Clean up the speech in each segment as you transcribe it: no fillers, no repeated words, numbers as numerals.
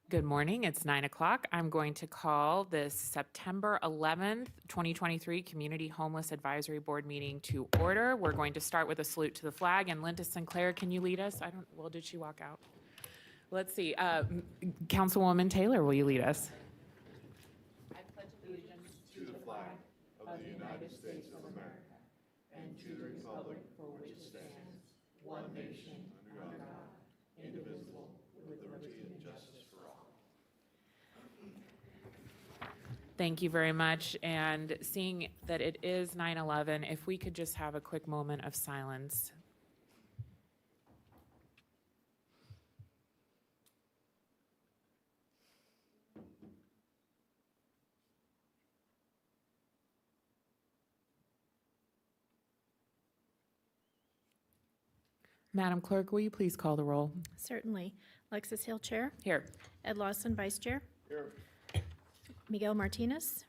Good morning. It's 9 o'clock. I'm going to call this September 11th, 2023 Community Homeless Advisory Board meeting to order. We're going to start with a salute to the flag. And Linda Sinclair, can you lead us? Well, did she walk out? Let's see. Councilwoman Taylor, will you lead us? I pledge allegiance to the flag of the United States of America and to the republic for which it stands, one nation, under God, indivisible, with liberty and justice for all. Thank you very much. And seeing that it is 9/11, if we could just have a quick moment of silence. Madam Clerk, will you please call the roll? Certainly. Alexis Hill, Chair. Here. Ed Lawson, Vice Chair. Here. Miguel Martinez.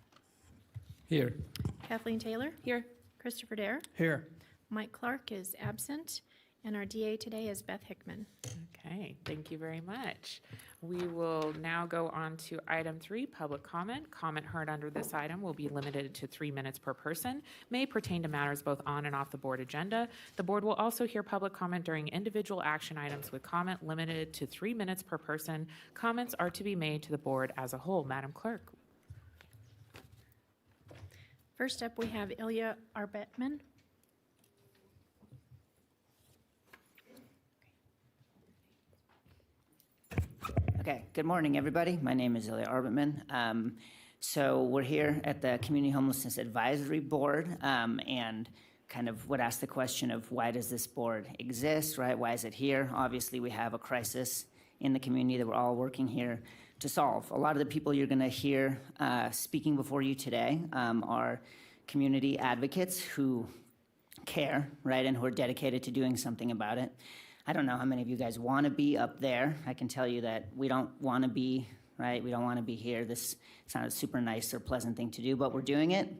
Here. Kathleen Taylor. Here. Christopher Dare. Here. Mike Clark is absent. And our DA today is Beth Hickman. Okay, thank you very much. We will now go on to item 3, public comment. Comment heard under this item will be limited to 3 minutes per person, may pertain to matters both on and off the board agenda. The board will also hear public comment during individual action items with comment limited to 3 minutes per person. Comments are to be made to the board as a whole. Madam Clerk. First up, we have Ilya Arbetman. Okay, good morning, everybody. My name is Ilya Arbetman. So we're here at the Community Homelessness Advisory Board and kind of would ask the question of why does this board exist, right? Why is it here? Obviously, we have a crisis in the community that we're all working here to solve. A lot of the people you're going to hear speaking before you today are community advocates who care, right, and who are dedicated to doing something about it. I don't know how many of you guys want to be up there. I can tell you that we don't want to be, right? We don't want to be here. This is not a super nice or pleasant thing to do, but we're doing it.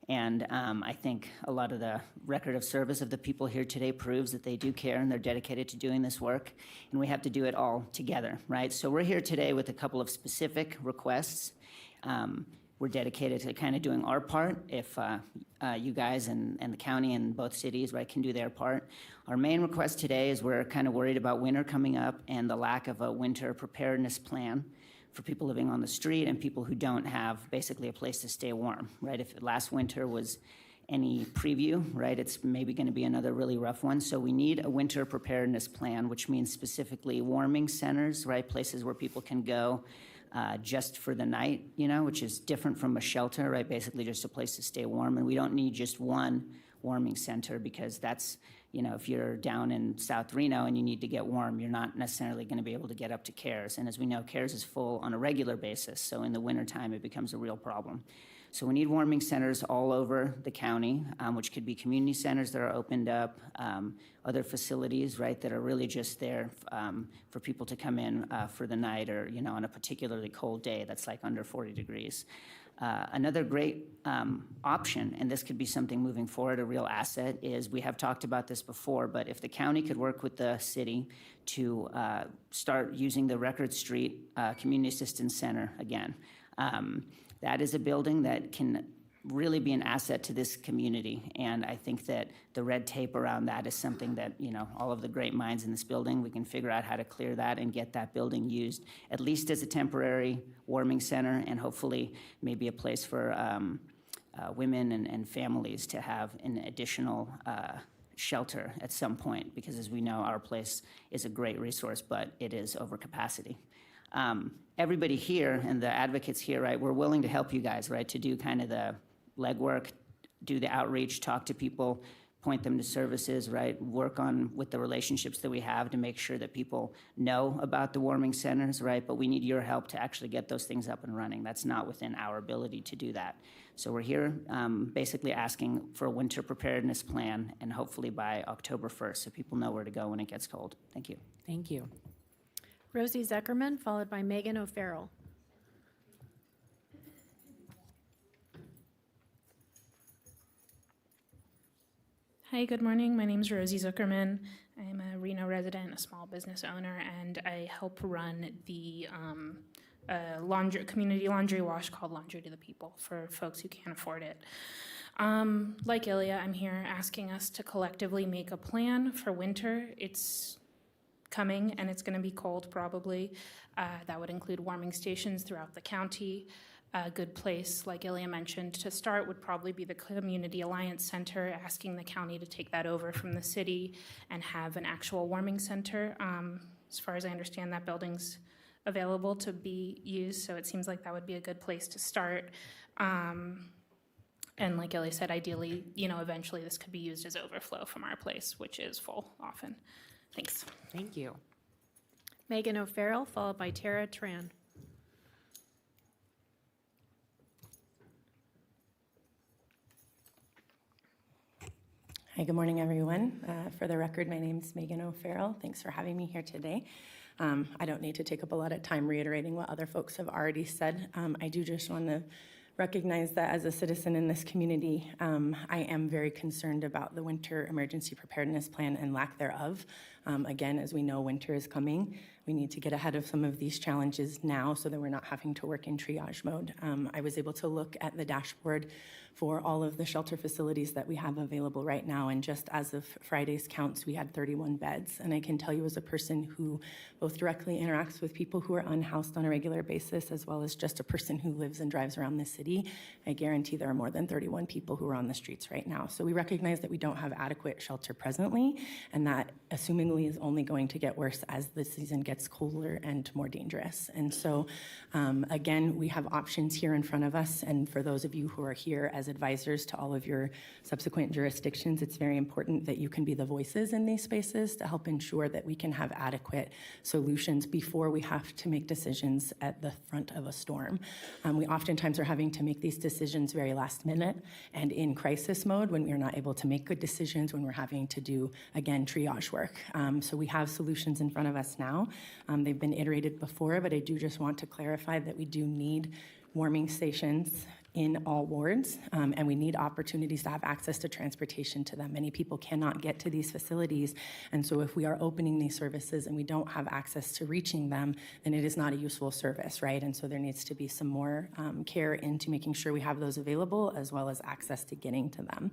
And I think a lot of the record of service of the people here today proves that they do care and they're dedicated to doing this work. And we have to do it all together, right? So we're here today with a couple of specific requests. We're dedicated to kind of doing our part. If you guys and the county and both cities, right, can do their part. Our main request today is we're kind of worried about winter coming up and the lack of a winter preparedness plan for people living on the street and people who don't have basically a place to stay warm, right? If last winter was any preview, right, it's maybe going to be another really rough one. So we need a winter preparedness plan, which means specifically warming centers, right, places where people can go just for the night, you know, which is different from a shelter, right? Basically just a place to stay warm. And we don't need just one warming center because that's, you know, if you're down in South Reno and you need to get warm, you're not necessarily going to be able to get up to CARES. And as we know, CARES is full on a regular basis. So in the wintertime, it becomes a real problem. So we need warming centers all over the county, which could be community centers that are opened up, other facilities, right, that are really just there for people to come in for the night or, you know, on a particularly cold day that's like under 40 degrees. Another great option, and this could be something moving forward, a real asset, is we have talked about this before, but if the county could work with the city to start using the Record Street Community Assistance Center again. That is a building that can really be an asset to this community. And I think that the red tape around that is something that, you know, all of the great minds in this building, we can figure out how to clear that and get that building used at least as a temporary warming center and hopefully maybe a place for women and families to have an additional shelter at some point, because as we know, our place is a great resource, but it is over capacity. Everybody here and the advocates here, right, we're willing to help you guys, right, to do kind of the legwork, do the outreach, talk to people, point them to services, right, work on with the relationships that we have to make sure that people know about the warming centers, right, but we need your help to actually get those things up and running. That's not within our ability to do that. So we're here basically asking for a winter preparedness plan and hopefully by October 1st so people know where to go when it gets cold. Thank you. Thank you. Rosie Zuckerman, followed by Megan O'Farrell. Hi, good morning. My name is Rosie Zuckerman. I'm a Reno resident, a small business owner, and I help run the community laundry wash called Laundry to the People for folks who can't afford it. Like Ilya, I'm here asking us to collectively make a plan for winter. It's coming and it's going to be cold probably. That would include warming stations throughout the county. A good place, like Ilya mentioned, to start would probably be the Community Alliance Center, asking the county to take that over from the city and have an actual warming center. As far as I understand, that building's available to be used, so it seems like that would be a good place to start. And like Ilya said, ideally, eventually this could be used as overflow from our place, which is full often. Thanks. Thank you. Megan O'Farrell, followed by Tara Tran. Hi, good morning, everyone. For the record, my name is Megan O'Farrell. Thanks for having me here today. I don't need to take up a lot of time reiterating what other folks have already said. I do just want to recognize that as a citizen in this community, I am very concerned about the winter emergency preparedness plan and lack thereof. Again, as we know, winter is coming. We need to get ahead of some of these challenges now so that we're not having to work in triage mode. I was able to look at the dashboard for all of the shelter facilities that we have available right now, and just as of Friday's counts, we had 31 beds. And I can tell you, as a person who both directly interacts with people who are unhoused on a regular basis, as well as just a person who lives and drives around the city, I guarantee there are more than 31 people who are on the streets right now. So we recognize that we don't have adequate shelter presently, and that assumingly is only going to get worse as the season gets colder and more dangerous. And so again, we have options here in front of us, and for those of you who are here as advisors to all of your subsequent jurisdictions, it's very important that you can be the voices in these spaces to help ensure that we can have adequate solutions before we have to make decisions at the front of a storm. We oftentimes are having to make these decisions very last minute and in crisis mode when we are not able to make good decisions, when we're having to do, again, triage work. So we have solutions in front of us now. They've been iterated before, but I do just want to clarify that we do need warming stations in all wards, and we need opportunities to have access to transportation to them. Many people cannot get to these facilities, and so if we are opening these services and we don't have access to reaching them, then it is not a useful service, right? And so there needs to be some more care into making sure we have those available, as well as access to getting to them.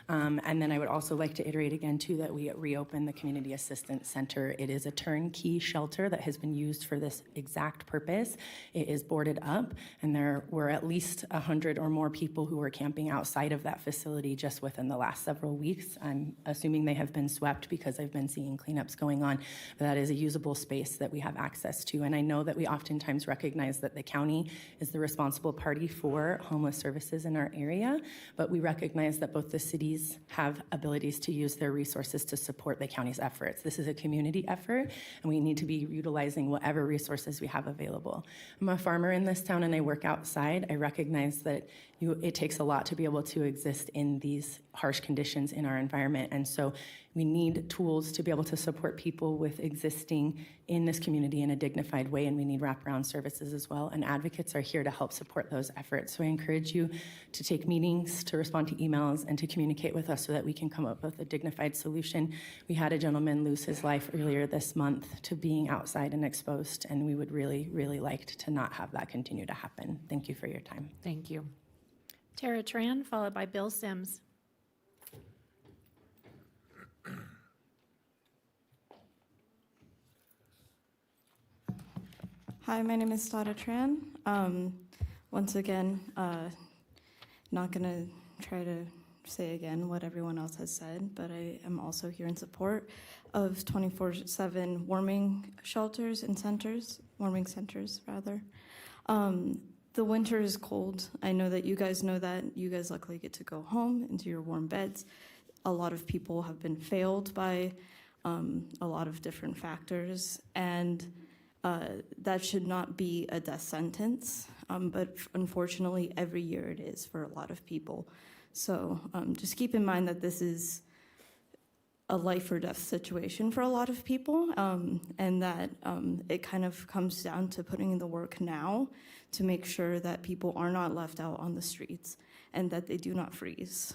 And then I would also like to iterate again, too, that we reopen the Community Assistance Center. It is a turnkey shelter that has been used for this exact purpose. It is boarded up, and there were at least 100 or more people who were camping outside of that facility just within the last several weeks. I'm assuming they have been swept because I've been seeing cleanups going on, but that is a usable space that we have access to. And I know that we oftentimes recognize that the county is the responsible party for homeless services in our area, but we recognize that both the cities have abilities to use their resources to support the county's efforts. This is a community effort, and we need to be utilizing whatever resources we have available. I'm a farmer in this town and I work outside. I recognize that it takes a lot to be able to exist in these harsh conditions in our environment. And so we need tools to be able to support people with existing in this community in a dignified way, and we need wraparound services as well. And advocates are here to help support those efforts. So I encourage you to take meetings, to respond to emails, and to communicate with us so that we can come up with a dignified solution. We had a gentleman lose his life earlier this month to being outside and exposed, and we would really, really like to not have that continue to happen. Thank you for your time. Thank you. Tara Tran, followed by Bill Sims. Hi, my name is Tara Tran. Once again, not going to try to say again what everyone else has said, but I am also here in support of 24/7 warming shelters and centers, warming centers rather. The winter is cold. I know that you guys know that. You guys luckily get to go home into your warm beds. A lot of people have been failed by a lot of different factors, and that should not be a death sentence, but unfortunately every year it is for a lot of people. So just keep in mind that this is a life or death situation for a lot of people, and that it kind of comes down to putting in the work now to make sure that people are not left out on the streets and that they do not freeze.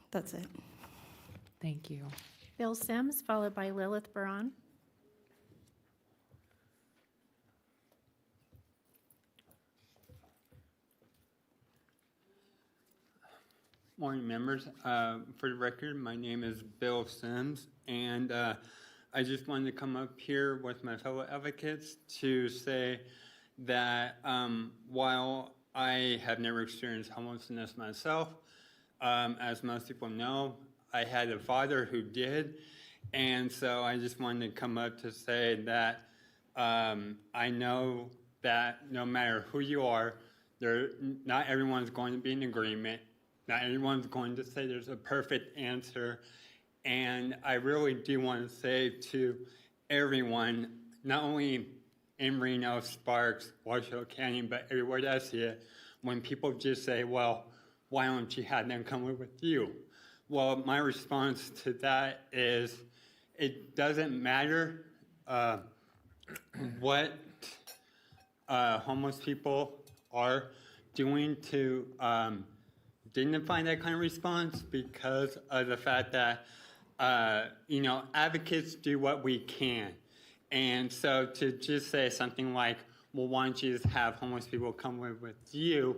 That's it. Thank you. Bill Sims, followed by Lilith Baran. Morning, members. For the record, my name is Bill Sims, and I just wanted to come up here with my fellow advocates to say that while I have never experienced homelessness myself, as most people know, I had a father who did, and so I just wanted to come up to say that I know that no matter who you are, not everyone's going to be in agreement. Not everyone's going to say there's a perfect answer. And I really do want to say to everyone, not only in Reno, Sparks, Washoe Canyon, but everywhere that I see it, when people just say, well, why don't you have them come live with you? Well, my response to that is it doesn't matter what homeless people are doing to dignify that kind of response, because of the fact that advocates do what we can. And so to just say something like, well, why don't you just have homeless people come live with you,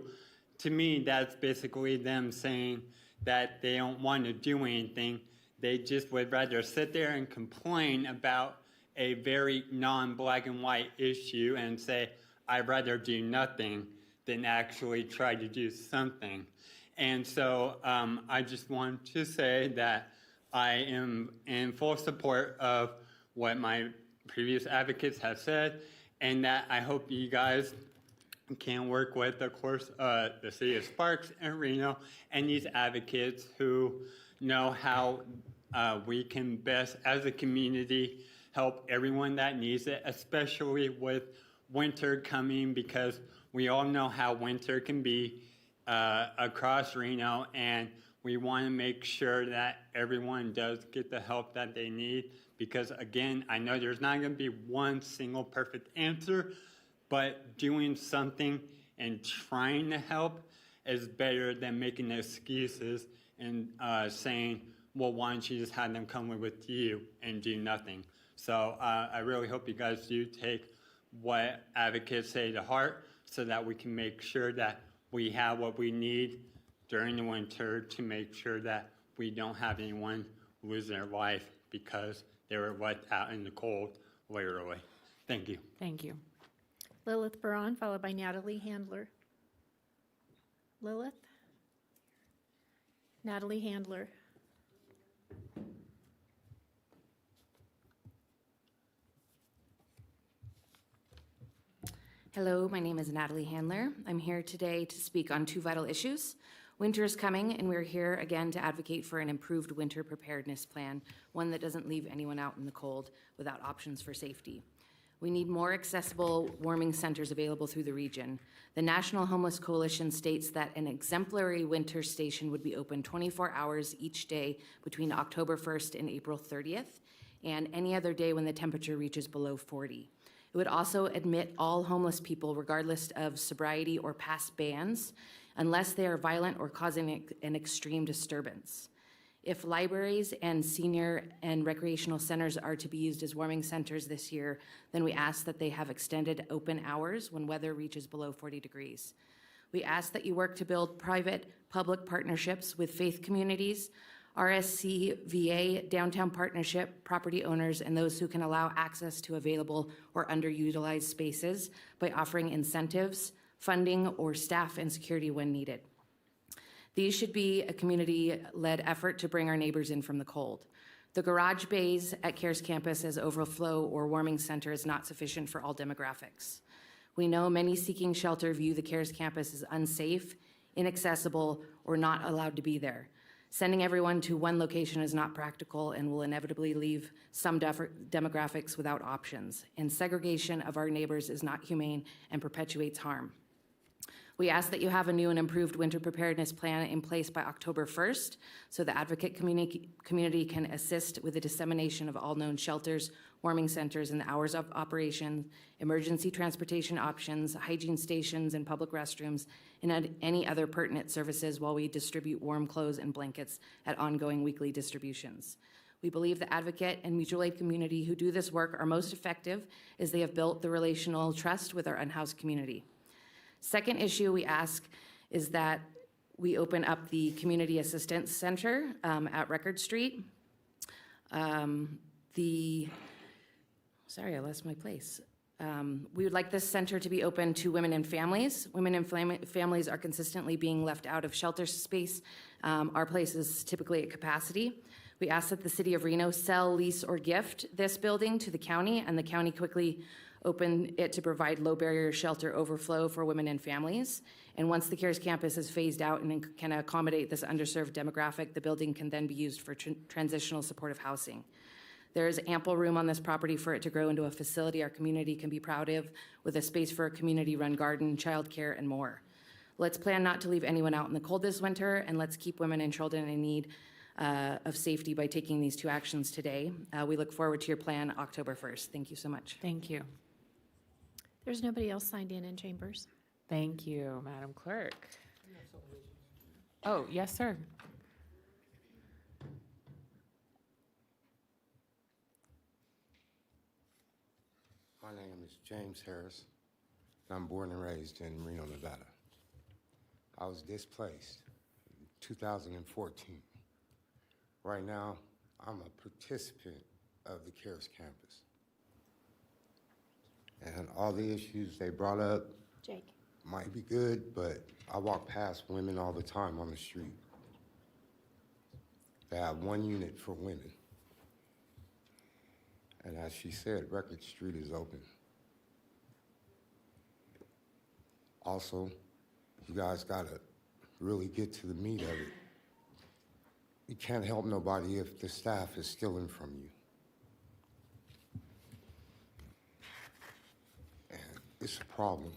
to me that's basically them saying that they don't want to do anything. They just would rather sit there and complain about a very non-black and white issue and say, I'd rather do nothing than actually try to do something. And so I just want to say that I am in full support of what my previous advocates have said, and that I hope you guys can work with, of course, the city of Sparks and Reno, and these advocates who know how we can best, as a community, help everyone that needs it, especially with winter coming, because we all know how winter can be across Reno, and we want to make sure that everyone does get the help that they need, because again, I know there's not going to be one single perfect answer, but doing something and trying to help is better than making excuses and saying, well, why don't you just have them come live with you and do nothing. So I really hope you guys do take what advocates say to heart, so that we can make sure that we have what we need during the winter to make sure that we don't have anyone lose their life because they were left out in the cold, literally. Thank you. Thank you. Lilith Baran, followed by Natalie Handler. Lilith? Natalie Handler. Hello, my name is Natalie Handler. I'm here today to speak on two vital issues. Winter is coming, and we're here again to advocate for an improved winter preparedness plan, one that doesn't leave anyone out in the cold without options for safety. We need more accessible warming centers available through the region. The National Homeless Coalition states that an exemplary winter station would be open 24 hours each day between October 1st and April 30th, and any other day when the temperature reaches below 40. It would also admit all homeless people, regardless of sobriety or past bans, unless they are violent or causing an extreme disturbance. If libraries and senior and recreational centers are to be used as warming centers this year, then we ask that they have extended open hours when weather reaches below 40 degrees. We ask that you work to build private-public partnerships with faith communities, RSCVA, downtown partnership, property owners, and those who can allow access to available or underutilized spaces by offering incentives, funding, or staff and security when needed. These should be a community-led effort to bring our neighbors in from the cold. The garage bays at CARES campus as overflow or warming center is not sufficient for all demographics. We know many seeking shelter view the CARES campus as unsafe, inaccessible, or not allowed to be there. Sending everyone to one location is not practical and will inevitably leave some demographics without options. And segregation of our neighbors is not humane and perpetuates harm. We ask that you have a new and improved winter preparedness plan in place by October 1st, so the advocate community can assist with the dissemination of all known shelters, warming centers, and the hours of operation, emergency transportation options, hygiene stations, and public restrooms, and any other pertinent services while we distribute warm clothes and blankets at ongoing weekly distributions. We believe the advocate and mutual aid community who do this work are most effective as they have built the relational trust with our unhoused community. Second issue we ask is that we open up the Community Assistance Center at Record Street. Sorry, I lost my place. We would like this center to be open to women and families. Women and families are consistently being left out of shelter space. Our place is typically at capacity. We ask that the city of Reno sell, lease, or gift this building to the county, and the county quickly open it to provide low barrier shelter overflow for women and families. And once the CARES campus is phased out and can accommodate this underserved demographic, the building can then be used for transitional supportive housing. There is ample room on this property for it to grow into a facility our community can be proud of, with a space for a community-run garden, childcare, and more. Let's plan not to leave anyone out in the cold this winter, and let's keep women and children in need of safety by taking these 2 actions today. We look forward to your plan October 1st. Thank you so much. Thank you. There's nobody else signed in chambers. Thank you, Madam Clerk. Oh, yes, sir. My name is James Harris, and I'm born and raised in Reno, Nevada. I was displaced in 2014. Right now, I'm a participant of the CARES campus. And all the issues they brought up Jake. might be good, but I walk past women all the time on the street. They have 1 unit for women. And as she said, Record Street is open. Also, you guys gotta really get to the meat of it. You can't help nobody if the staff is stealing from you. And it's a problem.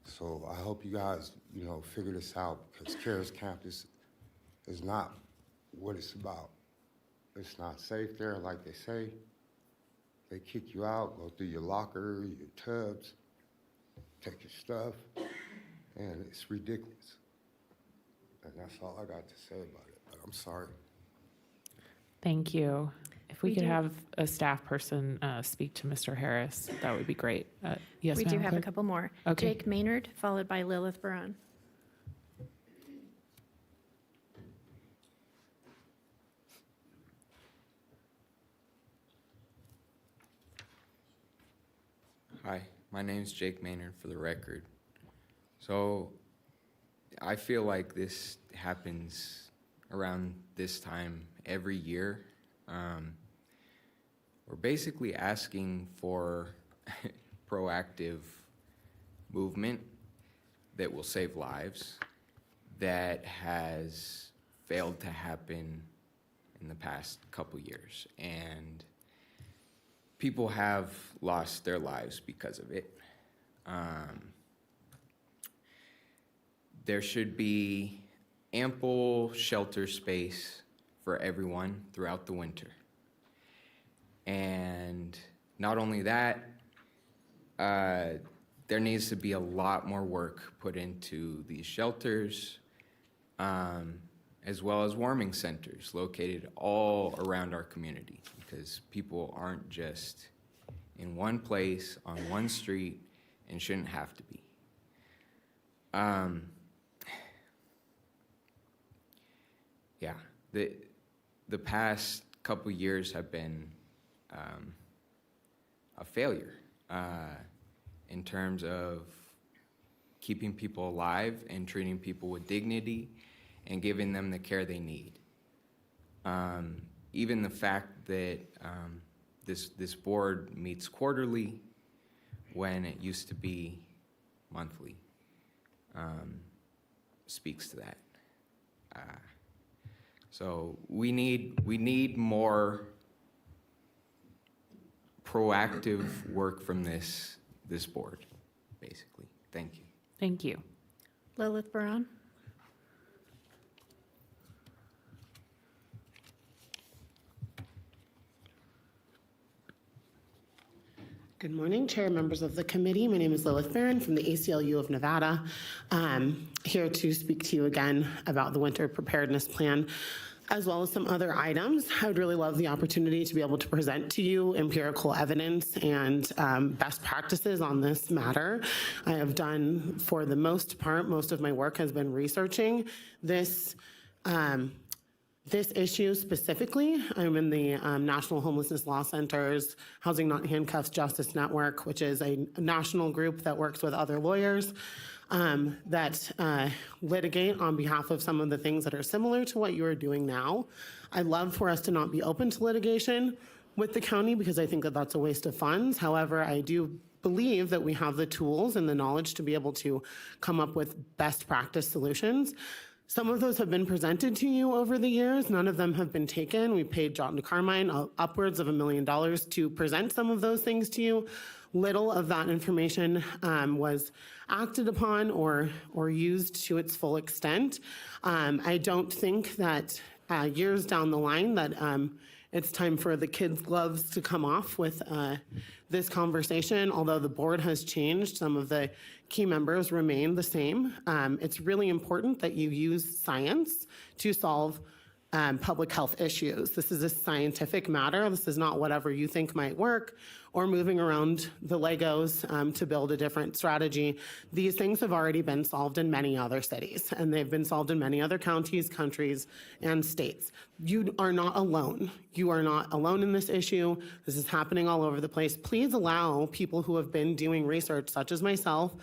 So I hope you guys, figure this out, because CARES Campus is not what it's about. It's not safe there, like they say. They kick you out, go through your locker, your tubs, take your stuff, and it's ridiculous. And that's all I got to say about it, but I'm sorry. Thank you. If we We could do- have a staff person speak to Mr. Harris, that would be great. Yes, We do Madam have a Clerk? couple more. Okay. Jake Maynard, followed by Lilith Barone. Hi, my name's Jake Maynard, for the record. So I feel like this happens around this time every year. We're basically asking for proactive movement that will save lives that has failed to happen in the past couple years. And people have lost their lives because of it. There should be ample shelter space for everyone throughout the winter. And not only that, there needs to be a lot more work put into these shelters, as well as warming centers located all around our community, because people aren't just in one place on one street and shouldn't have to be. Yeah, the past couple years have been a failure in terms of keeping people alive and treating people with dignity and giving them the care they need. Even the fact that this board meets quarterly when it used to be monthly speaks to that. So we need more proactive work from this board, basically. Thank you. Thank you. Lilith Barone. Good morning, Chair, members of the committee. My name is Lilith Barron from the ACLU of Nevada. I'm here to speak to you again about the winter preparedness plan. as well as some other items. I would really love the opportunity to be able to present to you empirical evidence and best practices on this matter. I have done, for the most part, most of my work has been researching this issue specifically. I'm in the National Homelessness Law Center's Housing Not Handcuffs Justice Network, which is a national group that works with other lawyers that litigate on behalf of some of the things that are similar to what you are doing now. I'd love for us to not be open to litigation with the county because I think that that's a waste of funds. However, I do believe that we have the tools and the knowledge to be able to come up with best practice solutions. Some of those have been presented to you over the years. None of them have been taken. We paid John Carmine upwards of $1 million to present some of those things to you. Little of that information was acted upon or used to its full extent. I don't think that years down the line that it's time for the kids' gloves to come off with this conversation. Although the board has changed, some of the key members remain the same. It's really important that you use science to solve public health issues. This is a scientific matter. This is not whatever you think might work or moving around the Legos to build a different strategy. These things have already been solved in many other cities, and they've been solved in many other counties, countries, and states. You are not alone. You are not alone in this issue. This is happening all over the place. Please allow people who have been doing research, such as myself,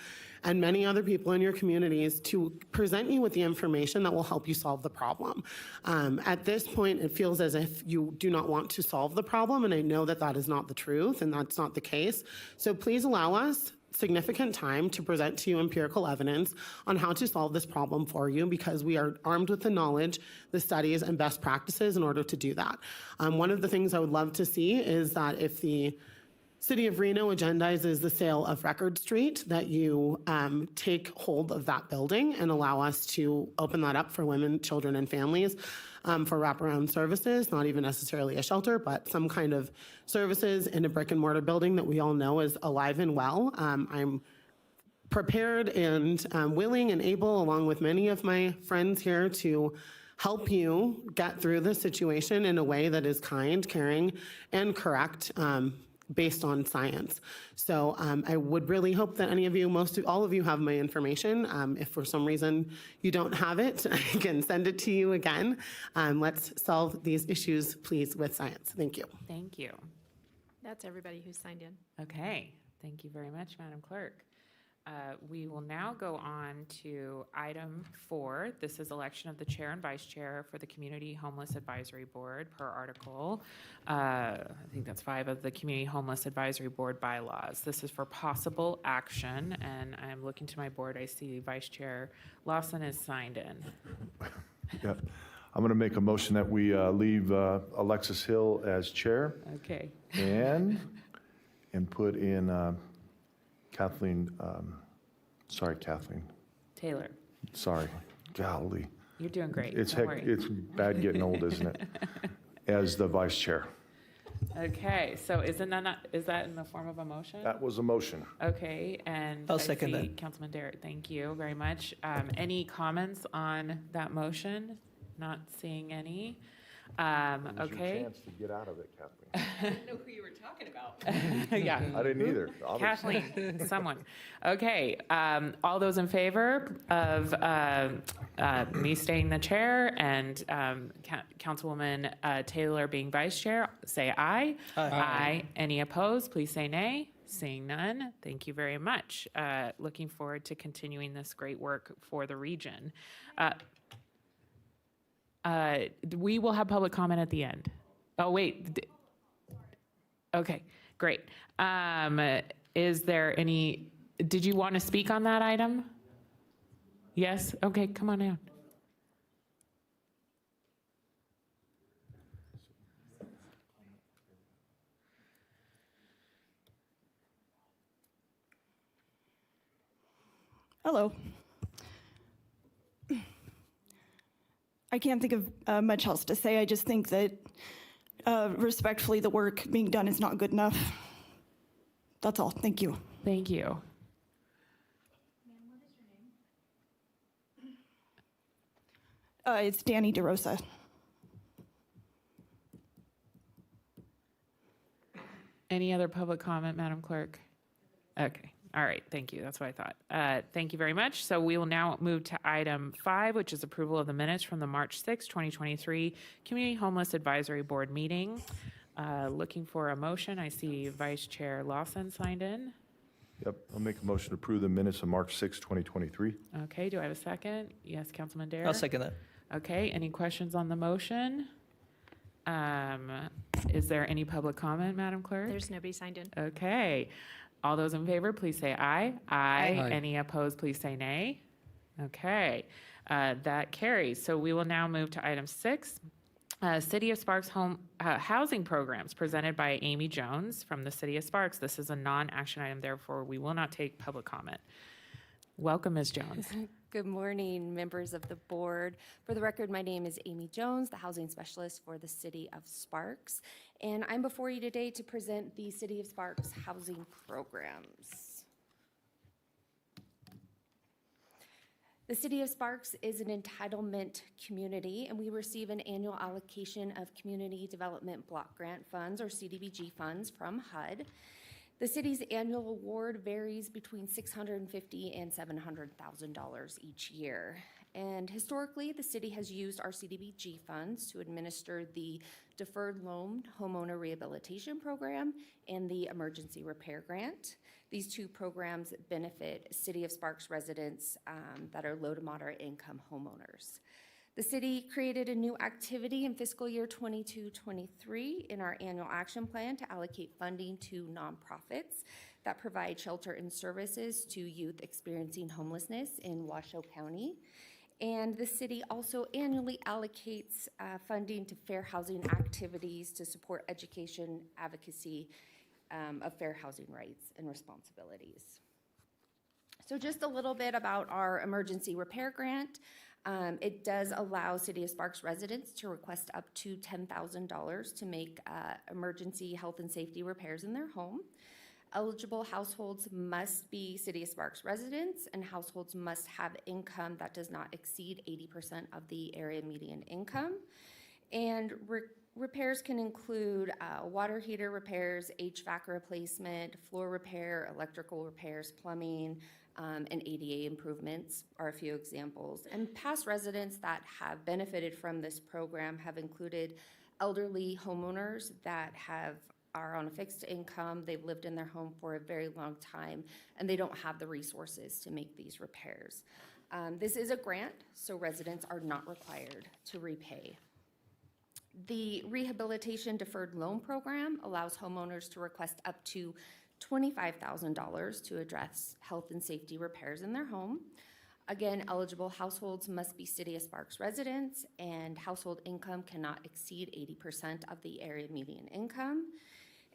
and many other people in your communities to present you with the information that will help you solve the problem. At this point, it feels as if you do not want to solve the problem, and I know that that is not the truth, and that's not the case. So please allow us significant time to present to you empirical evidence on how to solve this problem for you, because we are armed with the knowledge, the studies, and best practices in order to do that. One of the things I would love to see is that if the City of Reno agendizes the sale of Record Street, that you take hold of that building and allow us to open that up for women, children, and families for wraparound services, not even necessarily a shelter, but some kind of services in a brick and mortar building that we all know is alive and well. I'm prepared and willing and able, along with many of my friends here, to help you get through this situation in a way that is kind, caring, and correct, based on science. So I would really hope that any of you, all of you have my information. If for some reason you don't have it, I can send it to you again. Let's solve these issues, please, with science. Thank you. Thank you. That's everybody who's signed in. Okay, thank you very much, Madam Clerk. We will now go on to item 4. This is election of the chair and vice chair for the Community Homeless Advisory Board per article. I think that's 5 of the Community Homeless Advisory Board bylaws. This is for possible action, and I'm looking to my board. I see Vice Chair Lawson is signed in. Yeah, I'm going to make a motion that we leave Alexis Hill as chair Okay. and put in Kathleen, Kathleen. Taylor, Sorry, golly. you're doing great. It's Don't worry. it's bad getting old, isn't it? As the vice chair. Okay, so is that in the form of a motion? That was a motion. Okay, and I'll I second see that. Councilman Derrick, thank you very much. Any comments on that motion? Not seeing any. Okay. Chance to get out of it, Kathleen. I didn't know who you were talking about. Yeah. I didn't either, obviously. Kathleen, someone. Okay, all those in favor of me staying the chair and Councilwoman Taylor being vice chair, say aye. Aye. Any opposed, please say nay. Seeing none, thank you very much. Looking forward to continuing this great work for the region. We will have public comment at the end. Oh, wait. Okay, great. Is there any, did you want to speak on that item? Yes? Okay, come on down. Hello. I can't think of much else to say. I just think that respectfully, the work being done is not good enough. That's all. Thank you. Thank you. Ma'am, what is your name? It's Danny DeRosa. Any other public comment, Madam Clerk? Okay, all right, thank you, that's what I thought. Thank you very much. So we will now move to item 5, which is approval of the minutes from the March 6, 2023 Community Homeless Advisory Board meeting. Looking for a motion. I see Vice Chair Lawson signed in. Yep, I'll make a motion to approve the minutes of March 6, 2023. Okay, do I have a second? Yes, Councilman Dare? I'll second that. Okay, any questions on the motion? Is there any public comment, Madam Clerk? There's nobody signed in. Okay. All those in favor, please say aye. Aye. Any opposed, please say nay. Okay, that carries. So we will now move to item 6, City of Sparks Home Housing Programs, presented by Amy Jones from the City of Sparks. This is a non-action item, therefore we will not take public comment. Welcome, Ms. Jones. Good morning, members of the board. For the record, my name is Amy Jones, the housing specialist for the City of Sparks, and I'm before you today to present the City of Sparks housing programs. The City of Sparks is an entitlement community, and we receive an annual allocation of Community Development Block Grant Funds, or CDBG funds, from HUD. The city's annual award varies between $650,000 and $700,000 each year. And historically, the city has used our CDBG funds to administer the Deferred Loan Homeowner Rehabilitation Program and the Emergency Repair Grant. These two programs benefit City of Sparks residents that are low to moderate income homeowners. The city created a new activity in fiscal year 22-23 in our annual action plan to allocate funding to nonprofits that provide shelter and services to youth experiencing homelessness in Washoe County. And the city also annually allocates funding to fair housing activities to support education, advocacy of fair housing rights and responsibilities. So just a little bit about our emergency repair grant. It does allow City of Sparks residents to request up to $10,000 to make emergency health and safety repairs in their home. Eligible households must be City of Sparks residents, and households must have income that does not exceed 80% of the area median income. And repairs can include water heater repairs, HVAC replacement, floor repair, electrical repairs, plumbing, and ADA improvements are a few examples. And past residents that have benefited from this program have included elderly homeowners that are on a fixed income, they've lived in their home for a very long time, and they don't have the resources to make these repairs. This is a grant, so residents are not required to repay. The Rehabilitation Deferred Loan Program allows homeowners to request up to $25,000 to address health and safety repairs in their home. Again, eligible households must be City of Sparks residents, and household income cannot exceed 80% of the area median income.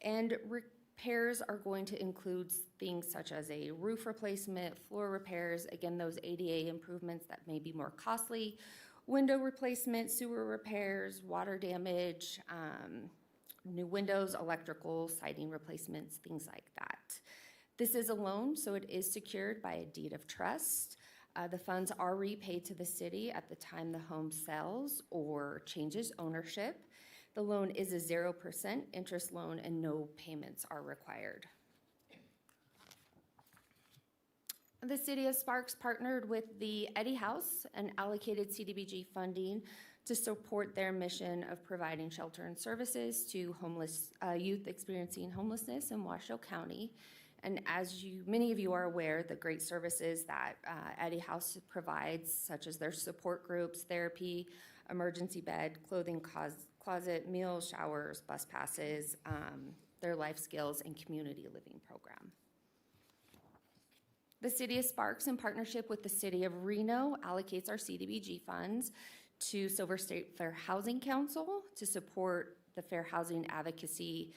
And repairs are going to include things such as a roof replacement, floor repairs, again, those ADA improvements that may be more costly, window replacement, sewer repairs, water damage, new windows, electrical, siding replacements, things like that. This is a loan, so it is secured by a deed of trust. The funds are repaid to the city at the time the home sells or changes ownership. The loan is a 0% interest loan and no payments are required. The City of Sparks partnered with the Eddy House and allocated CDBG funding to support their mission of providing shelter and services to homeless youth experiencing homelessness in Washoe County. And as many of you are aware, the great services that Eddy House provides, such as their support groups, therapy, emergency bed, clothing closet, meals, showers, bus passes, their life skills, and community living program. The City of Sparks, in partnership with the City of Reno, allocates our CDBG funds to Silver State Fair Housing Council to support the fair housing advocacy,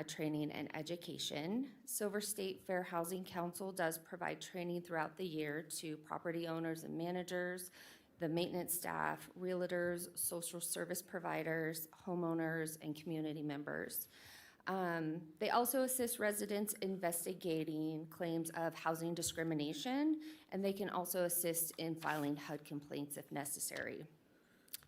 training, and education. Silver State Fair Housing Council does provide training throughout the year to property owners and managers, the maintenance staff, realtors, social service providers, homeowners, and community members. They also assist residents investigating claims of housing discrimination, and they can also assist in filing HUD complaints if necessary.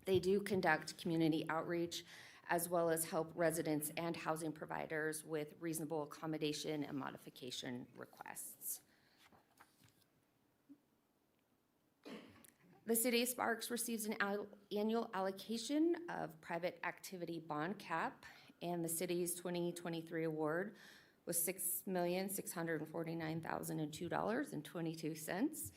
They do conduct community outreach as well as help residents and housing providers with reasonable accommodation and modification requests. The City of Sparks receives an annual allocation of private activity bond cap, and the city's 2023 award was $6,649,002.22.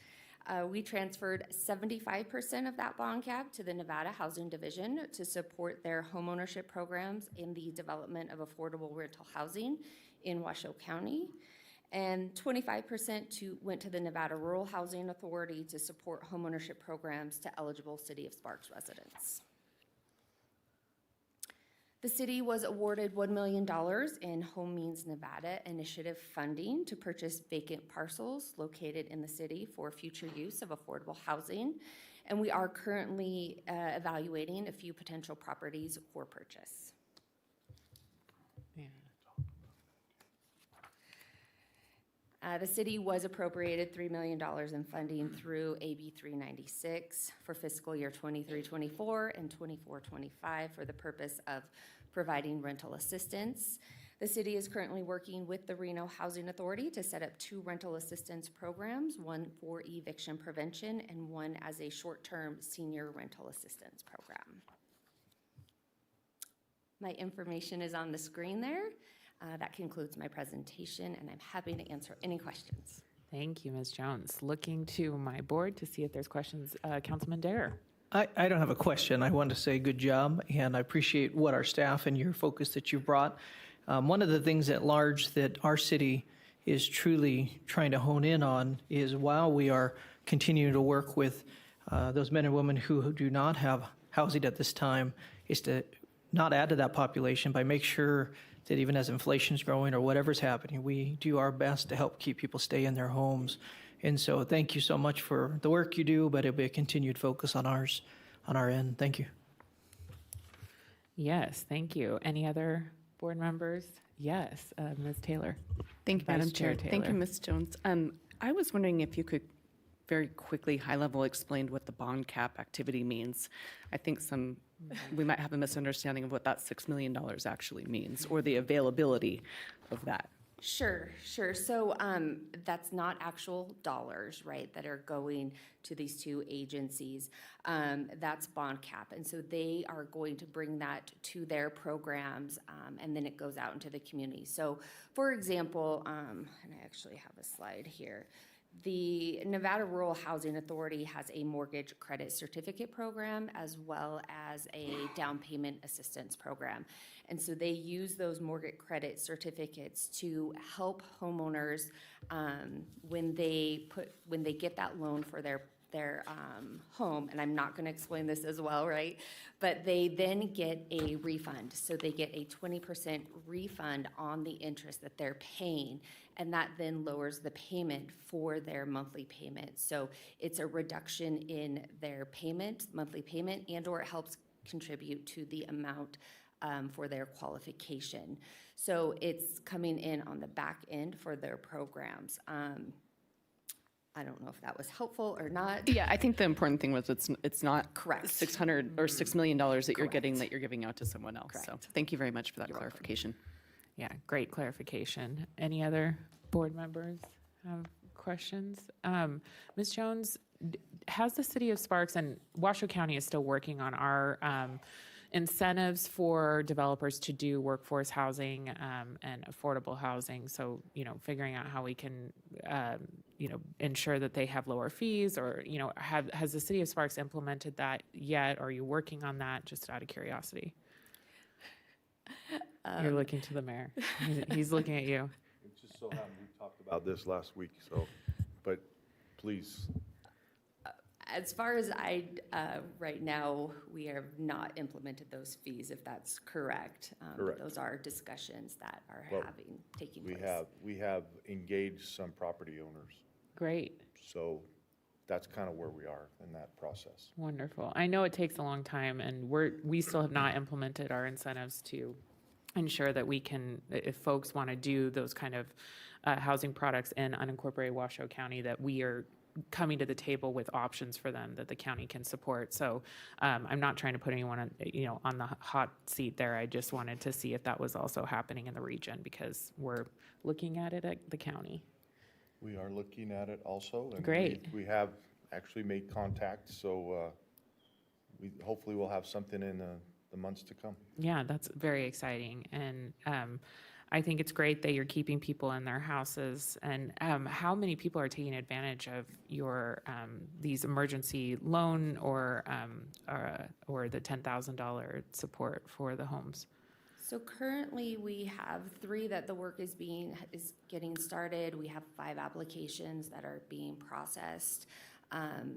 We transferred 75% of that bond cap to the Nevada Housing Division to support their homeownership programs in the development of affordable rental housing in Washoe County. And 25% went to the Nevada Rural Housing Authority to support homeownership programs to eligible City of Sparks residents. The city was awarded $1 million in Home Means Nevada initiative funding to purchase vacant parcels located in the city for future use of affordable housing, and we are currently evaluating a few potential properties for purchase. The city was appropriated $3 million in funding through AB 396 for fiscal year 23-24 and 24-25 for the purpose of providing rental assistance. The city is currently working with the Reno Housing Authority to set up 2 rental assistance programs, one for eviction prevention and one as a short-term senior rental assistance program. My information is on the screen there. That concludes my presentation, and I'm happy to answer any questions. Thank you, Ms. Jones. Looking to my board to see if there's questions. Councilman Dare. I don't have a question. I wanted to say good job, and I appreciate what our staff and your focus that you brought. One of the things at large that our city is truly trying to hone in on is while we are continuing to work with those men and women who do not have housing at this time, is to not add to that population by make sure that even as inflation is growing or whatever's happening, we do our best to help keep people stay in their homes. And so thank you so much for the work you do, but it'll be a continued focus on our end. Thank you. Yes, thank you. Any other board members? Yes, Ms. Taylor. Thank you, Vice Madam Chair. Chair Thank you, Taylor. Ms. Jones. I was wondering if you could very quickly, high level, explain what the bond cap activity means. I think we might have a misunderstanding of what that $6 million actually means, or the availability of that. Sure. So that's not actual dollars, right, that are going to these 2 agencies. That's bond cap. And so they are going to bring that to their programs, and then it goes out into the community. So, for example, and I actually have a slide here. The Nevada Rural Housing Authority has a mortgage credit certificate program as well as a down payment assistance program. And so they use those mortgage credit certificates to help homeowners when they get that loan for their home, and I'm not going to explain this as well, right? But they then get a refund. So they get a 20% refund on the interest that they're paying, and that then lowers the payment for their monthly payment. So it's a reduction in their monthly payment, and or it helps contribute to the amount for their qualification. So it's coming in on the back end for their programs. I don't know if that was helpful or not. Yeah, I think the important thing was it's not correct. $6 million that you're getting that you're giving out to someone else. Correct. So thank you very much for that clarification. Yeah, great clarification. Any other board members have questions? Ms. Jones, has the City of Sparks, and Washoe County is still working on our incentives for developers to do workforce housing and affordable housing. So, figuring out how we can, ensure that they have lower fees, or, has the City of Sparks implemented that yet? Or are you working on that, just out of curiosity? You're looking to the mayor. He's looking at you. It just so happened we talked about this last week, but please. As far as right now, we have not implemented those fees, if that's correct. Correct. Those are discussions that are taking place. We have engaged some property owners, Great. so that's kind of where we are in that process. Wonderful. I know it takes a long time, and we still have not implemented our incentives to ensure that we can, if folks want to do those kind of housing products in unincorporated Washoe County, that we are coming to the table with options for them that the county can support. So I'm not trying to put anyone on the hot seat there. I just wanted to see if that was also happening in the region, because we're looking at it at the county. We are looking at it also. And Great. We have actually made contact, so we hopefully we'll have something in the months to come. Yeah, that's very exciting. And I think it's great that you're keeping people in their houses. And how many people are taking advantage of your these emergency loan or the $10,000 support for the homes? So currently, we have 3 that the work is getting started. We have 5 applications that are being processed.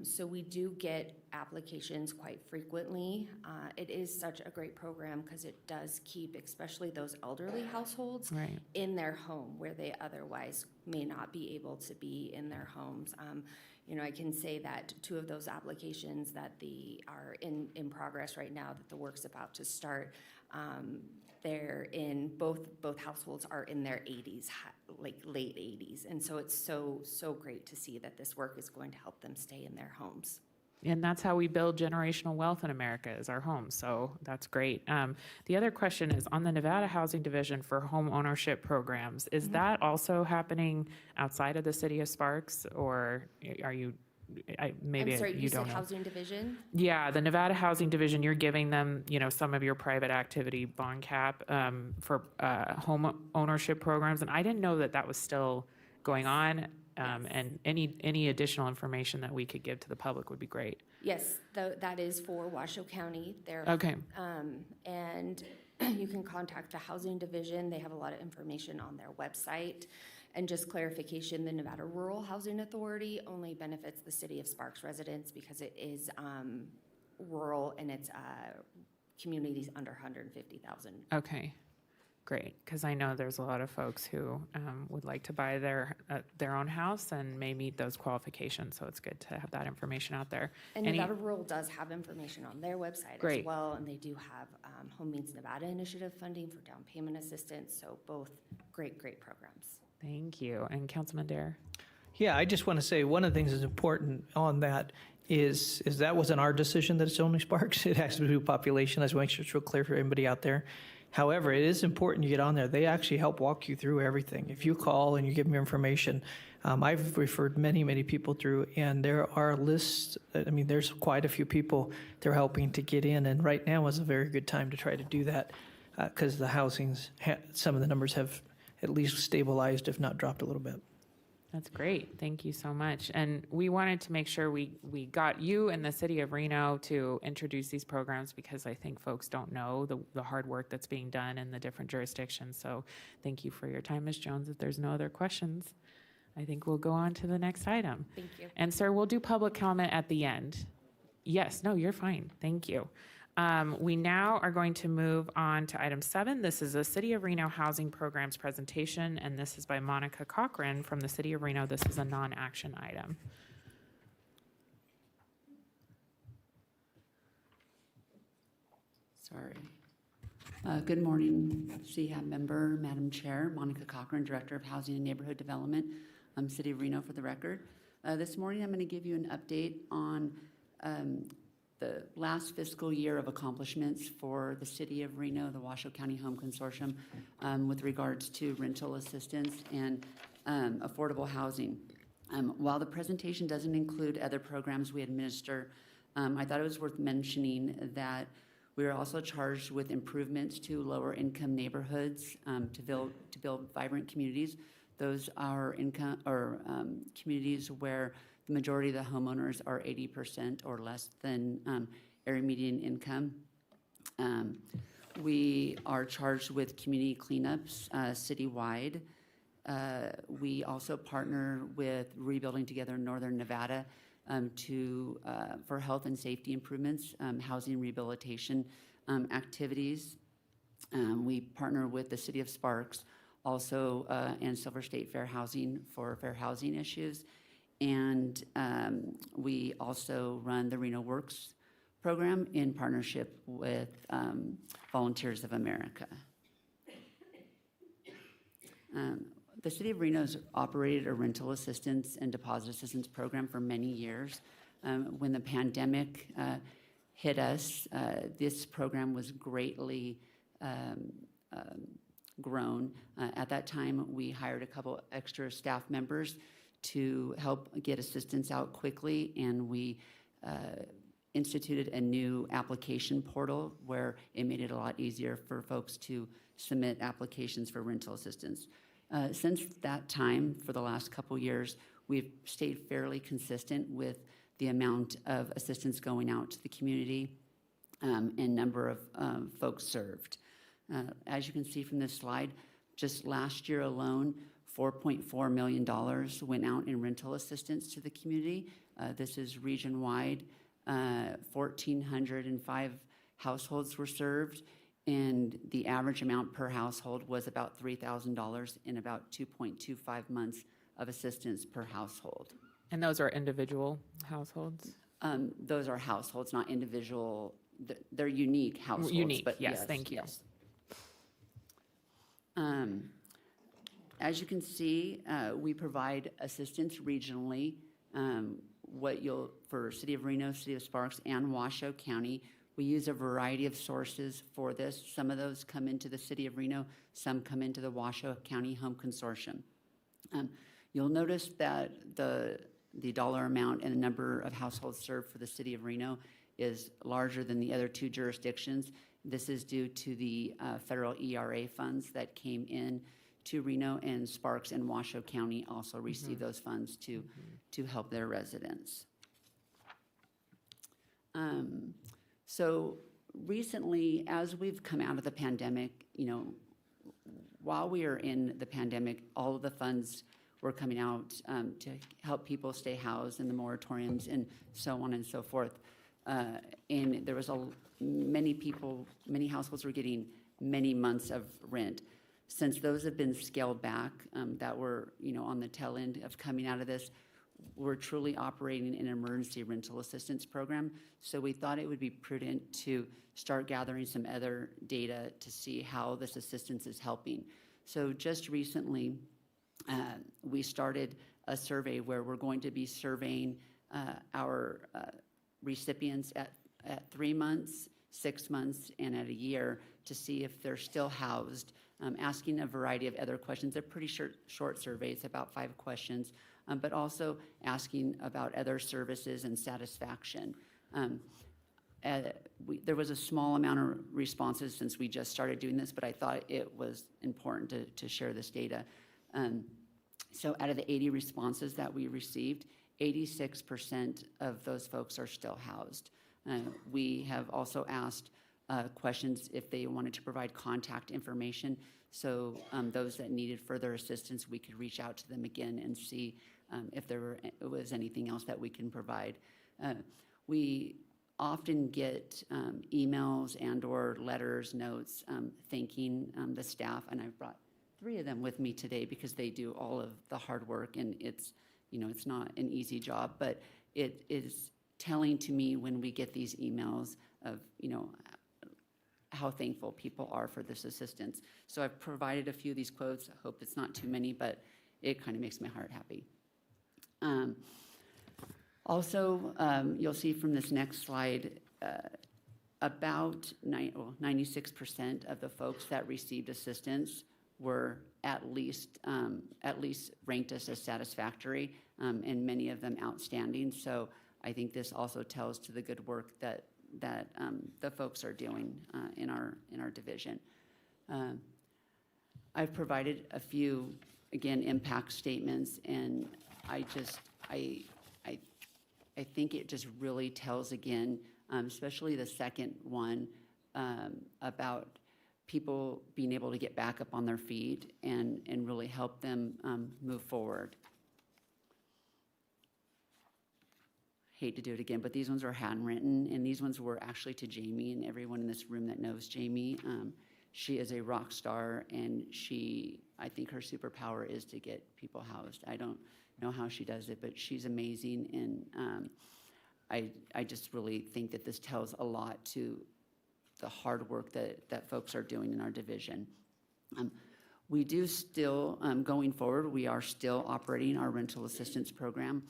So we do get applications quite frequently. It is such a great program because it does keep, especially those elderly households, Right. in their home where they otherwise may not be able to be in their homes. I can say that 2 of those applications that are in progress right now, that the work's about to start, they're in both households are in their 80s, like late 80s, and so it's so great to see that this work is going to help them stay in their homes. And that's how we build generational wealth in America, is our homes. So that's great. The other question is on the Nevada Housing Division for home ownership programs. Is that also happening outside of the city of Sparks, or are you? Maybe I'm sorry, you don't said know. Housing Division? Yeah, the Nevada Housing Division, you're giving them, some of your private activity bond cap for home ownership programs, and I didn't know that was still going on. And any additional information that we could give to the public would be great. Yes, that is for Washoe County. Okay. And you can contact the Housing Division. They have a lot of information on their website. And just clarification, the Nevada Rural Housing Authority only benefits the city of Sparks residents because it is rural and it's communities under 150,000. Okay, great. Because I know there's a lot of folks who would like to buy their own house and may meet those qualifications. So it's good to have that information out there. And Nevada Rural does have information on their website Great. as well. And they do have Home Means Nevada initiative funding for down payment assistance. So both great programs. Thank you. And Councilman Dare? Yeah, I just want to say one of the things that's important on that is that wasn't our decision that it's only Sparks. It has to do with population. I just want to make sure it's real clear for everybody out there. However, it is important you get on there. They actually help walk you through everything. If you call and you give them your information, I've referred many people through, and there are lists. There's quite a few people they're helping to get in, and right now is a very good time to try to do that because the housings, some of the numbers have at least stabilized, if not dropped a little bit. That's great. Thank you so much. And we wanted to make sure we got you and the city of Reno to introduce these programs because I think folks don't know the hard work that's being done in the different jurisdictions. So thank you for your time, Ms. Jones. If there's no other questions, I think we'll go on to the next item. Thank you. And sir, we'll do public comment at the end. Yes, no, you're fine. Thank you. We now are going to move on to item 7. This is a City of Reno Housing Programs presentation, and this is by Monica Cochran from the City of Reno. This is a non-action item. Sorry. Good morning, CHAB member, Madam Chair, Monica Cochran, Director of Housing and Neighborhood Development, City of Reno for the record. This morning I'm going to give you an update on the last fiscal year of accomplishments for the City of Reno, the Washoe County Home Consortium, with regards to rental assistance and affordable housing. While the presentation doesn't include other programs we administer, I thought it was worth mentioning that we are also charged with improvements to lower income neighborhoods to build vibrant communities. Those are communities where the majority of the homeowners are 80% or less than area median income. We are charged with community cleanups citywide. We also partner with Rebuilding Together Northern Nevada for health and safety improvements, housing rehabilitation activities. We partner with the City of Sparks also and Silver State Fair Housing for fair housing issues. And we also run the Reno Works program in partnership with Volunteers of America. The City of Reno's operated a rental assistance and deposit assistance program for many years. When the pandemic hit us, this program was greatly grown. At that time, we hired a couple extra staff members to help get assistance out quickly, and we instituted a new application portal where it made it a lot easier for folks to submit applications for rental assistance. Since that time, for the last couple years, we've stayed fairly consistent with the amount of assistance going out to the community and number of folks served. As you can see from this slide, just last year alone, $4.4 million went out in rental assistance to the community. This is region-wide. 1,405 households were served, and the average amount per household was about $3,000 in about 2.25 months of assistance per household. And those are individual households? Those are households, not individual. They're unique households. Unique, but yes, thank you. Yes. As you can see, we provide assistance regionally. For City of Reno, City of Sparks, and Washoe County, we use a variety of sources for this. Some of those come into the City of Reno, some come into the Washoe County Home Consortium. You'll notice that the dollar amount and the number of households served for the City of Reno is larger than the other two jurisdictions. This is due to the federal ERA funds that came in to Reno, and Sparks and Washoe County also receive those funds to help their residents. So recently, as we've come out of the pandemic, while we are in the pandemic, all of the funds were coming out to help people stay housed in the moratoriums and so on and so forth. And there was many households were getting many months of rent. Since those have been scaled back, that were on the tail end of coming out of this, we're truly operating an emergency rental assistance program. So we thought it would be prudent to start gathering some other data to see how this assistance is helping. So just recently, we started a survey where we're going to be surveying our recipients at 3 months, 6 months, and at a year to see if they're still housed, asking a variety of other questions. They're pretty short surveys, about 5 questions, but also asking about other services and satisfaction. There was a small amount of responses since we just started doing this, but I thought it was important to share this data. So out of the 80 responses that we received, 86% of those folks are still housed. We have also asked questions if they wanted to provide contact information, so those that needed further assistance, we could reach out to them again and see if there was anything else that we can provide. We often get emails and/or letters, notes, thanking the staff, and I've brought 3 of them with me today because they do all of the hard work, and it's not an easy job, but it is telling to me when we get these emails of how thankful people are for this assistance. So I've provided a few of these quotes. I hope it's not too many, but it kind of makes my heart happy. Also, you'll see from this next slide, about 96% of the folks that received assistance were at least ranked us as satisfactory, and many of them outstanding. So I think this also tells to the good work that the folks are doing in our division. I've provided a few, again, impact statements, and I think it just really tells again, especially the second one, about people being able to get back up on their feet and really help them move forward. Hate to do it again, but these ones are handwritten, and these ones were actually to Jamie and everyone in this room that knows Jamie. She is a rock star, and I think her superpower is to get people housed. I don't know how she does it, but she's amazing, and I just really think that this tells a lot to the hard work that folks are doing in our division. We do still, going forward, we are still operating our rental assistance program.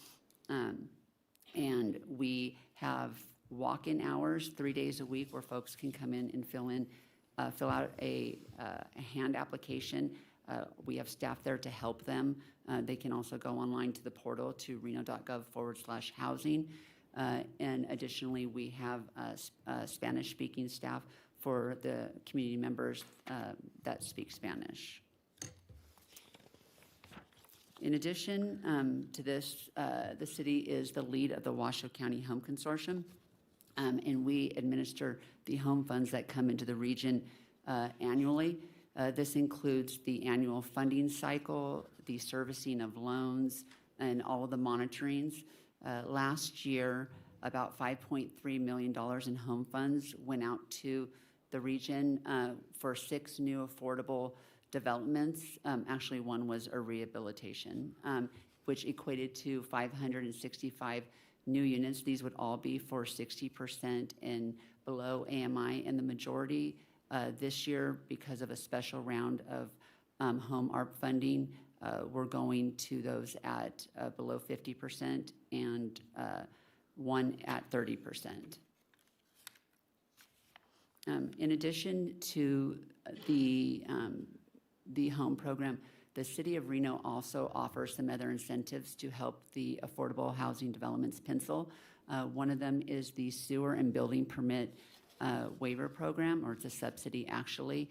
And we have walk-in hours 3 days a week where folks can come in and fill out a hand application. We have staff there to help them. They can also go online to the portal to reno.gov/housing. And additionally, we have Spanish-speaking staff for the community members that speak Spanish. In addition to this, the city is the lead of the Washoe County Home Consortium, and we administer the home funds that come into the region annually. This includes the annual funding cycle, the servicing of loans, and all of the monitorings. Last year, about $5.3 million in home funds went out to the region for 6 new affordable developments. Actually, one was a rehabilitation, which equated to 565 new units. These would all be for 60% and below AMI, and the majority this year, because of a special round of home ARP funding, we're going to those at below 50% and one at 30%. In addition to the home program, the City of Reno also offers some other incentives to help the affordable housing developments pencil. One of them is the sewer and building permit waiver program, or it's a subsidy actually.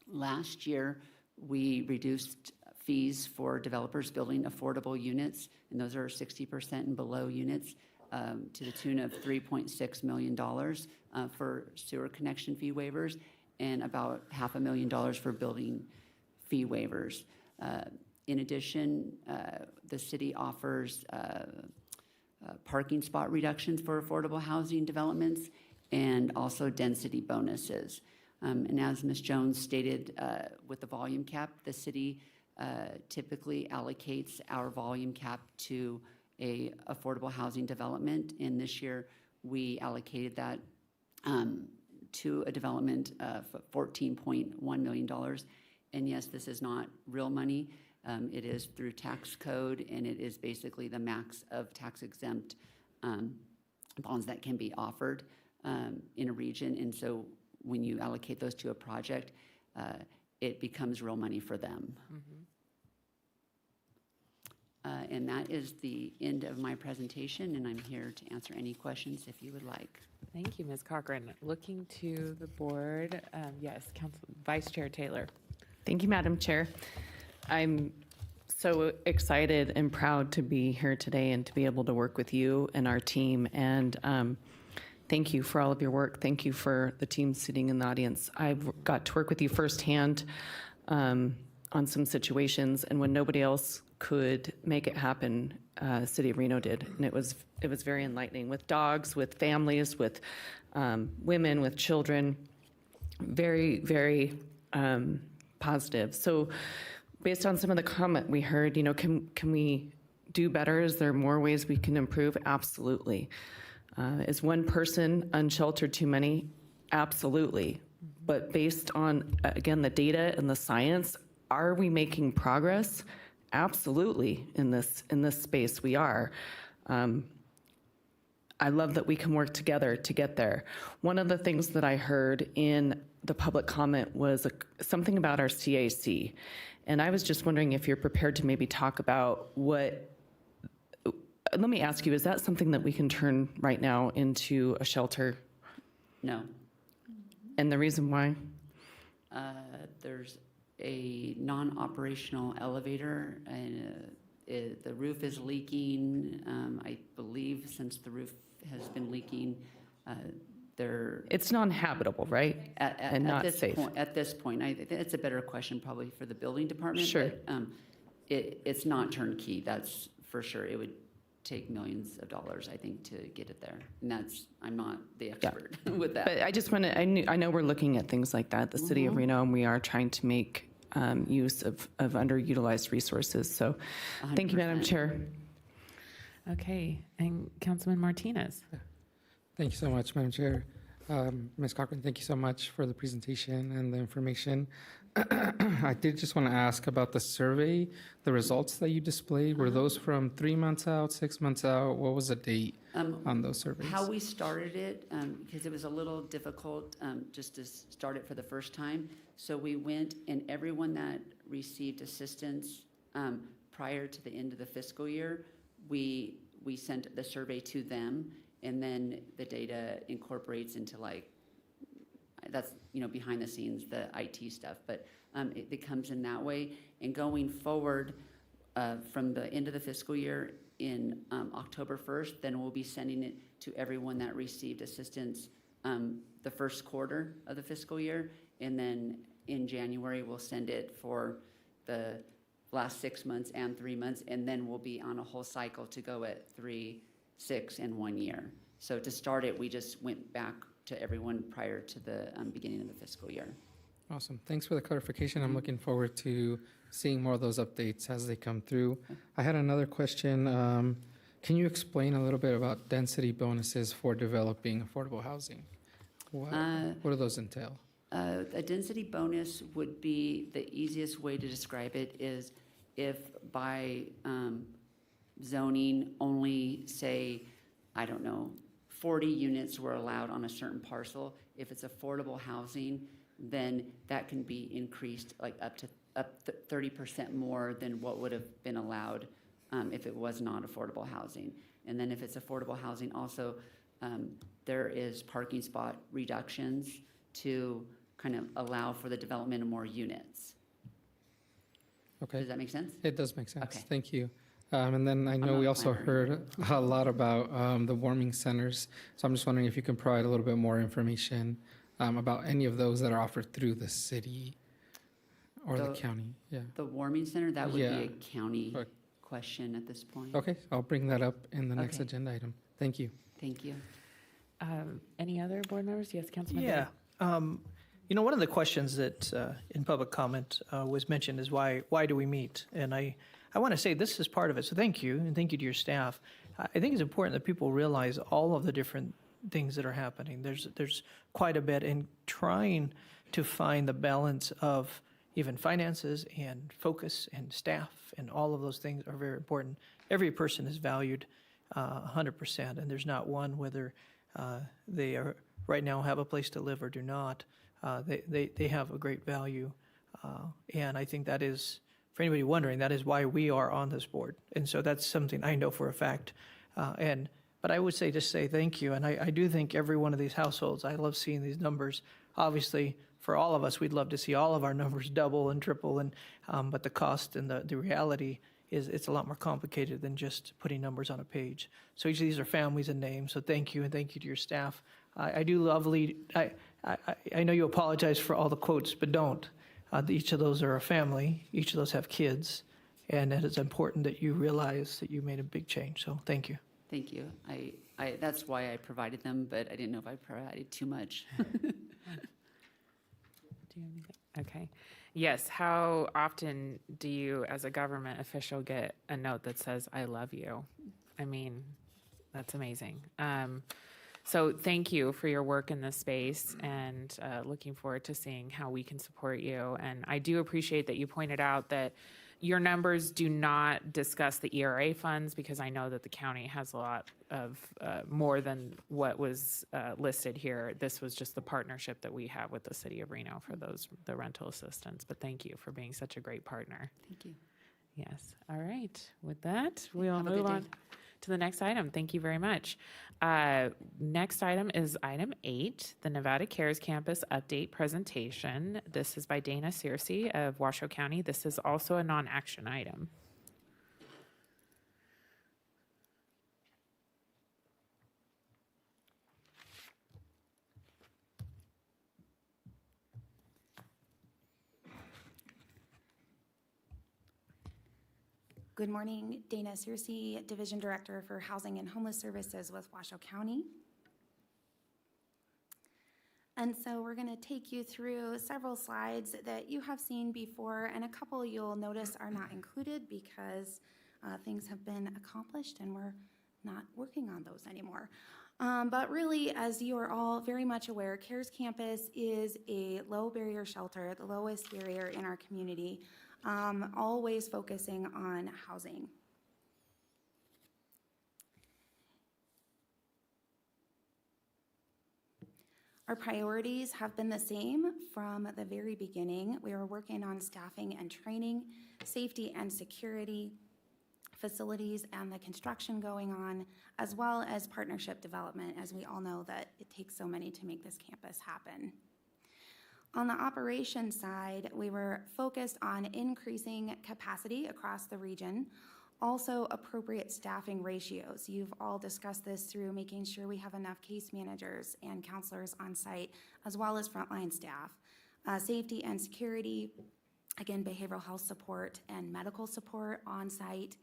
Last year, we reduced fees for developers building affordable units, and those are 60% and below units, to the tune of $3.6 million for sewer connection fee waivers, and about $500,000 for building fee waivers. In addition, the city offers parking spot reductions for affordable housing developments and also density bonuses. And as Ms. Jones stated, with the volume cap, the city typically allocates our volume cap to a affordable housing development. And this year, we allocated that to a development of $14.1 million. And yes, this is not real money. It is through tax code, and it is basically the max of tax-exempt bonds that can be offered in a region. And so when you allocate those to a project, it becomes real money for them. Mm-hmm. And that is the end of my presentation, and I'm here to answer any questions if you would like. Thank you, Ms. Cochran. Looking to the board, yes, Vice Chair Taylor. Thank you, Madam Chair. I'm so excited and proud to be here today and to be able to work with you and our team. And thank you for all of your work. Thank you for the team sitting in the audience. I've got to work with you firsthand on some situations, and when nobody else could make it happen, the City of Reno did. And it was very enlightening, with dogs, with families, with women, with children. Very, very positive. So based on some of the comment we heard, can we do better? Is there more ways we can improve? Absolutely. Is one person unsheltered too many? Absolutely. But based on, again, the data and the science, are we making progress? Absolutely. In this space, we are. I love that we can work together to get there. One of the things that I heard in the public comment was something about our CAC. And I was just wondering if you're prepared to maybe talk about let me ask you, is that something that we can turn right now into a shelter? No. And the reason why? There's a non-operational elevator, and the roof is leaking. I believe since the roof has been leaking, it's non-habitable, right? And not safe. At this point, I think it's a better question probably for the building department. Sure. But, it's not turnkey, that's for sure. It would take millions of dollars, I think, to get it there. And I'm not the expert with that. But I just want to, I know we're looking at things like that, the City of Reno, and we are trying to make use of underutilized resources. So 100%. Thank you, Madam Chair. Okay, and Councilman Martinez. Thank you so much, Madam Chair. Ms. Cochran, thank you so much for the presentation and the information. I did just want to ask about the survey, the results that you displayed. Were those from 3 months out, 6 months out? What was the date on those surveys? How we started it, because it was a little difficult just to start it for the first time. So we went and everyone that received assistance prior to the end of the fiscal year, we sent the survey to them, and then the data incorporates into that's, behind the scenes, the IT stuff, but it comes in that way. And going forward, from the end of the fiscal year in October 1st, then we'll be sending it to everyone that received assistance the first quarter of the fiscal year. And then in January, we'll send it for the last 6 months and 3 months, and then we'll be on a whole cycle to go at 3, 6, and 1 year. So to start it, we just went back to everyone prior to the beginning of the fiscal year. Awesome. Thanks for the clarification. I'm looking forward to seeing more of those updates as they come through. I had another question. Can you explain a little bit about density bonuses for developing affordable housing? What do those entail? A density bonus would be the easiest way to describe it is if by zoning only, say, 40 units were allowed on a certain parcel. If it's affordable housing, then that can be increased up to 30% more than what would have been allowed if it was not affordable housing. And then if it's affordable housing, also there is parking spot reductions to kind of allow for the development of more units. Okay. Does that make sense? It does make sense. Okay. Thank you. And then I know we also heard a lot about the warming centers. So I'm just wondering if you can provide a little bit more information about any of those that are offered through the city or the county. Yeah. The warming center, that would be Yeah. a county question at this point. Okay, I'll bring that up in the next Okay. agenda item. Thank you. Thank you. Any other board members? Yes, Councilman. Yeah. One of the questions that in public comment was mentioned is why do we meet? And I want to say this is part of it. So thank you, and thank you to your staff. I think it's important that people realize all of the different things that are happening. There's quite a bit in trying to find the balance of even finances and focus and staff, and all of those things are very important. Every person is valued 100%, and there's not one whether they are right now have a place to live or do not. They have a great value, and I think that is, for anybody wondering, that is why we are on this board. And so that's something I know for a fact. But I would just say thank you. And I do think every one of these households, I love seeing these numbers. Obviously, for all of us, we'd love to see all of our numbers double and triple. But the cost and the reality is it's a lot more complicated than just putting numbers on a page. So each of these are families and names. So thank you, and thank you to your staff. I do love I know you apologize for all the quotes, but don't. Each of those are a family. Each of those have kids. And it is important that you realize that you made a big change. So thank you. Thank you. That's why I provided them, but I didn't know if I provided too much. Okay. Yes. How often do you, as a government official, get a note that says, "I love you"? I mean, that's amazing. So thank you for your work in this space, and looking forward to seeing how we can support you. And I do appreciate that you pointed out that your numbers do not discuss the ERA funds, because I know that the county has a lot of more than what was listed here. This was just the partnership that we have with the city of Reno for the rental assistance. But thank you for being such a great partner. Thank you. Yes. All right. With that, we'll Have a good move day. on to the next item. Thank you very much. Next item is item 8, the Nevada Cares Campus Update Presentation. This is by Dana Searcy of Washoe County. This is also a non-action item. Good morning, Dana Searcy, Division Director for Housing and Homeless Services with Washoe County. And so we're going to take you through several slides that you have seen before, and a couple you'll notice are not included because things have been accomplished and we're not working on those anymore. But really, as you are all very much aware, CARES Campus is a low barrier shelter, the lowest barrier in our community, always focusing on housing. Our priorities have been the same from the very beginning. We are working on staffing and training, safety and security, facilities and the construction going on, as well as partnership development, as we all know that it takes so many to make this campus happen. On the operations side, we were focused on increasing capacity across the region, also appropriate staffing ratios. You've all discussed this through making sure we have enough case managers and counselors on site, as well as frontline staff. Safety and security, again, behavioral health support and medical support on site,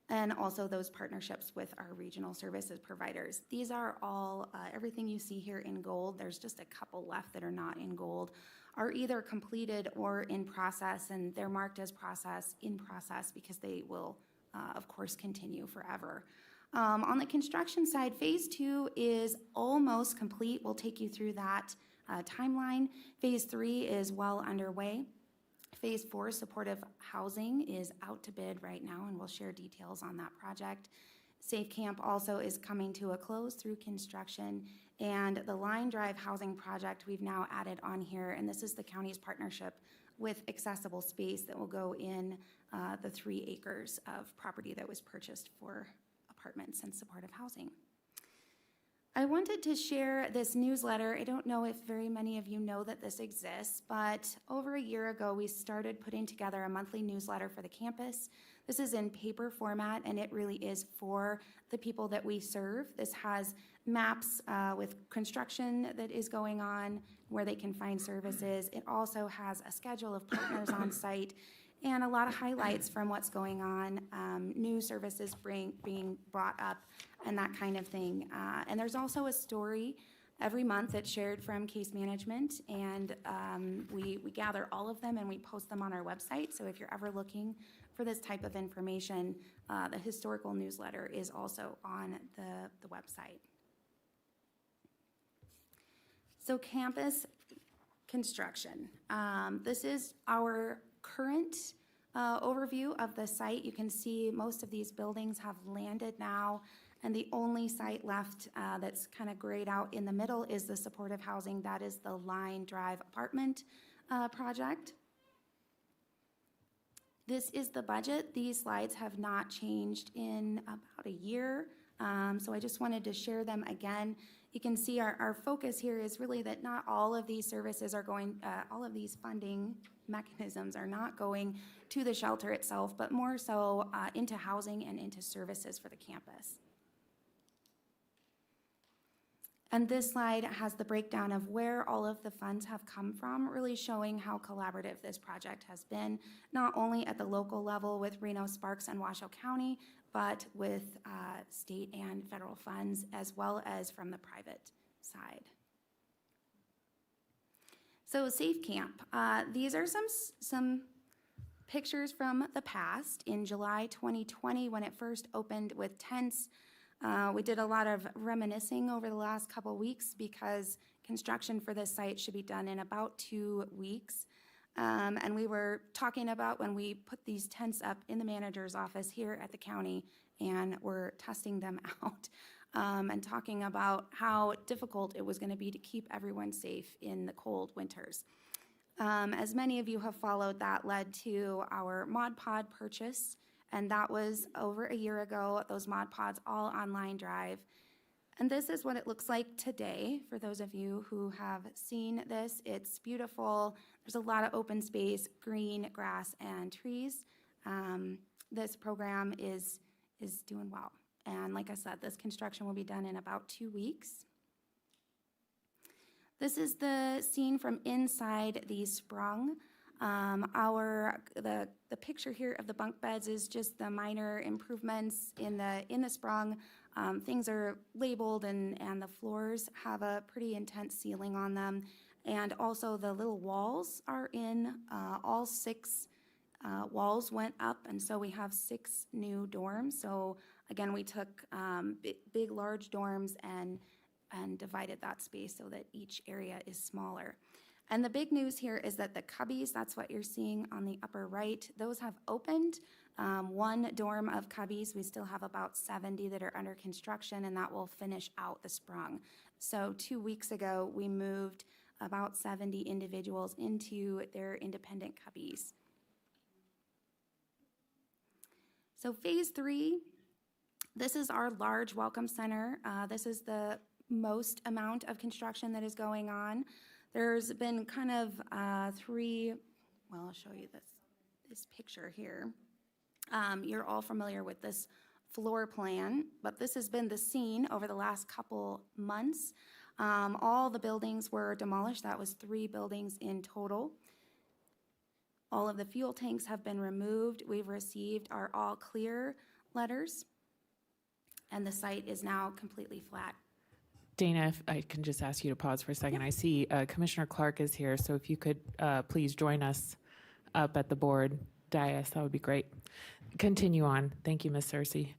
and also those partnerships with our regional services providers. These are all, everything you see here in gold, there's just a couple left that are not in gold, are either completed or in process, and they're marked as in process because they will, of course, continue forever. On the construction side, phase 2 is almost complete. We'll take you through that timeline. Phase 3 is well underway. Phase 4, supportive housing, is out to bid right now, and we'll share details on that project. Safe Camp also is coming to a close through construction, and the Line Drive housing project we've now added on here, and this is the county's partnership with accessible space that will go in the 3 acres of property that was purchased for apartments and supportive housing. I wanted to share this newsletter. I don't know if very many of you know that this exists, but over a year ago, we started putting together a monthly newsletter for the campus. This is in paper format, and it really is for the people that we serve. This has maps with construction that is going on, where they can find services. It also has a schedule of partners on site and a lot of highlights from what's going on, new services being brought up, and that kind of thing. And there's also a story every month that's shared from case management, and we gather all of them and we post them on our website. So if you're ever looking for this type of information, the historical newsletter is also on the website. So campus construction. This is our current overview of the site. You can see most of these buildings have landed now, and the only site left that's kind of grayed out in the middle is the supportive housing. That is the Line Drive apartment project. This is the budget. These slides have not changed in about a year, so I just wanted to share them again. You can see our focus here is really that not all of these services are going, all of these funding mechanisms are not going to the shelter itself, but more so into housing and into services for the campus. And this slide has the breakdown of where all of the funds have come from, really showing how collaborative this project has been, not only at the local level with Reno, Sparks, and Washoe County, but with state and federal funds, as well as from the private side. So Safe Camp, these are some pictures from the past. In July 2020, when it first opened with tents, we did a lot of reminiscing over the last couple weeks because construction for this site should be done in about 2 weeks. And we were talking about when we put these tents up in the manager's office here at the county, and we're testing them out and talking about how difficult it was going to be to keep everyone safe in the cold winters. As many of you have followed, that led to our Mod Pod purchase, and that was over a year ago. Those Mod Pods all on Line Drive. And this is what it looks like today. For those of you who have seen this, it's beautiful. There's a lot of open space, green, grass, and trees. This program is doing well. And like I said, this construction will be done in about 2 weeks. This is the scene from inside the sprung. The picture here of the bunk beds is just the minor improvements in the sprung. Things are labeled, and the floors have a pretty intense ceiling on them. And also the little walls are in, all 6 walls went up, and so we have 6 new dorms. So Again, we took big, large dorms and divided that space so that each area is smaller. And the big news here is that the cubbies, that's what you're seeing on the upper right, those have opened. One dorm of cubbies, we still have about 70 that are under construction, and that will finish out the sprung. So 2 weeks ago, we moved about 70 individuals into their independent cubbies. So phase 3, this is our large welcome center. This is the most amount of construction that is going on. There's been kind of three, well, I'll show you this picture here. You're all familiar with this floor plan, but this has been the scene over the last couple months. All the buildings were demolished. That was 3 buildings in total. All of the fuel tanks have been removed. We've received our all clear letters, and the site is now completely flat. Dana, if I can just ask you to pause for a second. I see Commissioner Clark is here, so if you could please join us up at the board dais, that would be great. Continue on. Thank you, Ms. Cersei.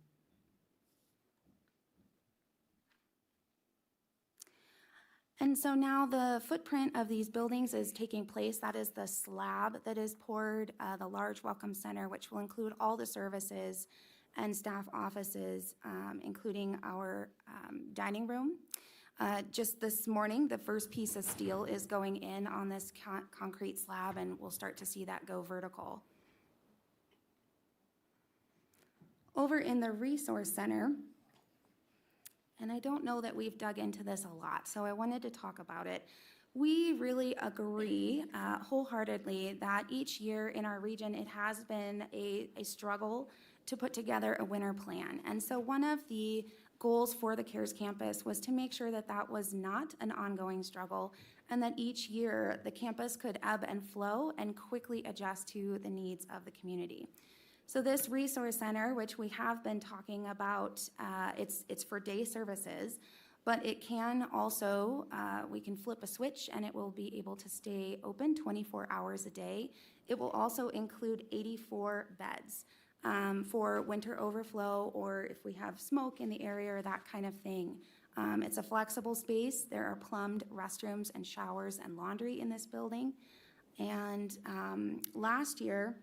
And so now the footprint of these buildings is taking place. That is the slab that is poured, the large welcome center, which will include all the services and staff offices, including our dining room. Just this morning, the first piece of steel is going in on this concrete slab, and we'll start to see that go vertical. Over in the resource center, and I don't know that we've dug into this a lot, so I wanted to talk about it. We really agree wholeheartedly that each year in our region, it has been a struggle to put together a winter plan. And so one of the goals for the CARES campus was to make sure that that was not an ongoing struggle, and that each year the campus could ebb and flow and quickly adjust to the needs of the community. So this resource center, which we have been talking about, it's for day services, but it can also, we can flip a switch and it will be able to stay open 24 hours a day. It will also include 84 beds for winter overflow, or if we have smoke in the area or that kind of thing. It's a flexible space. There are plumbed restrooms and showers and laundry in this building. And last year,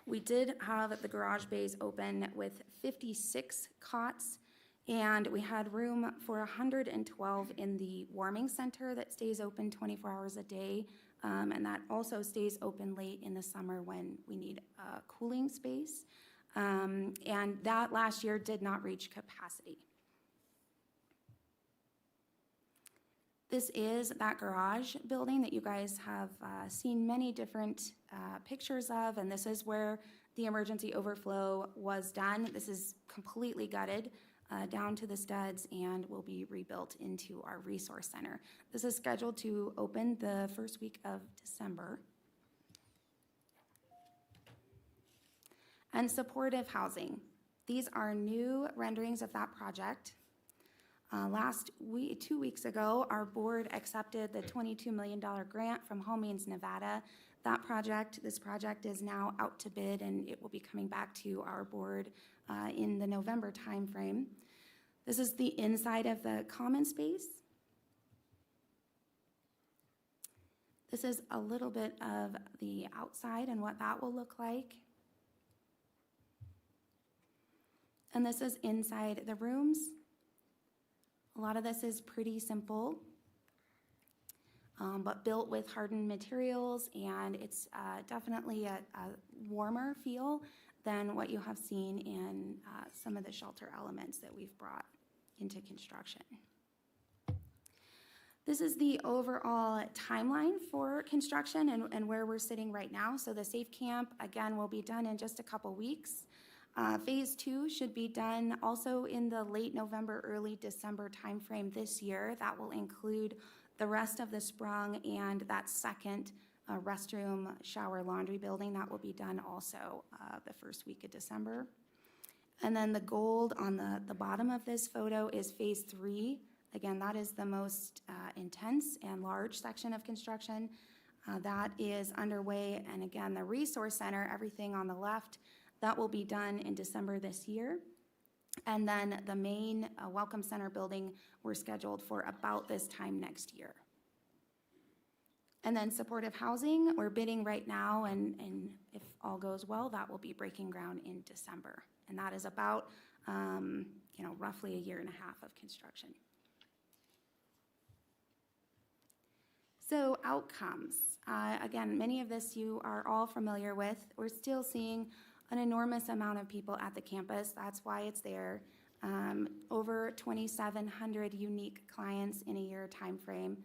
we did have the garage bays open with 56 cots, and we had room for 112 in the warming center that stays open 24 hours a day, and that also stays open late in the summer when we need a cooling space. And that last year did not reach capacity. This is that garage building that you guys have seen many different pictures of, and this is where the emergency overflow was done. This is completely gutted down to the studs and will be rebuilt into our resource center. This is scheduled to open the first week of December. And supportive housing. These are new renderings of that project. 2 weeks ago, our board accepted the $22 million grant from Homelessness, Nevada. This project is now out to bid, and it will be coming back to our board in the November timeframe. This is the inside of the common space. This is a little bit of the outside and what that will look like. And this is inside the rooms. A lot of this is pretty simple, but built with hardened materials, and it's definitely a warmer feel than what you have seen in some of the shelter elements that we've brought into construction. This is the overall timeline for construction and where we're sitting right now. So the Safe Camp, again, will be done in just a couple weeks. Phase 2 should be done also in the late November, early December timeframe this year. That will include the rest of the sprung and that second restroom, shower, laundry building. That will be done also the first week of December. And then the gold on the bottom of this photo is phase 3. Again, that is the most intense and large section of construction. That is underway. And again, the resource center, everything on the left, that will be done in December this year. And then the main Welcome Center building, we're scheduled for about this time next year. And then supportive housing, we're bidding right now, and if all goes well, that will be breaking ground in December. And that is about, roughly a year and a half of construction. So outcomes. Again, many of this you are all familiar with. We're still seeing an enormous amount of people at the campus. That's why it's there. Over 2,700 unique clients in a year timeframe.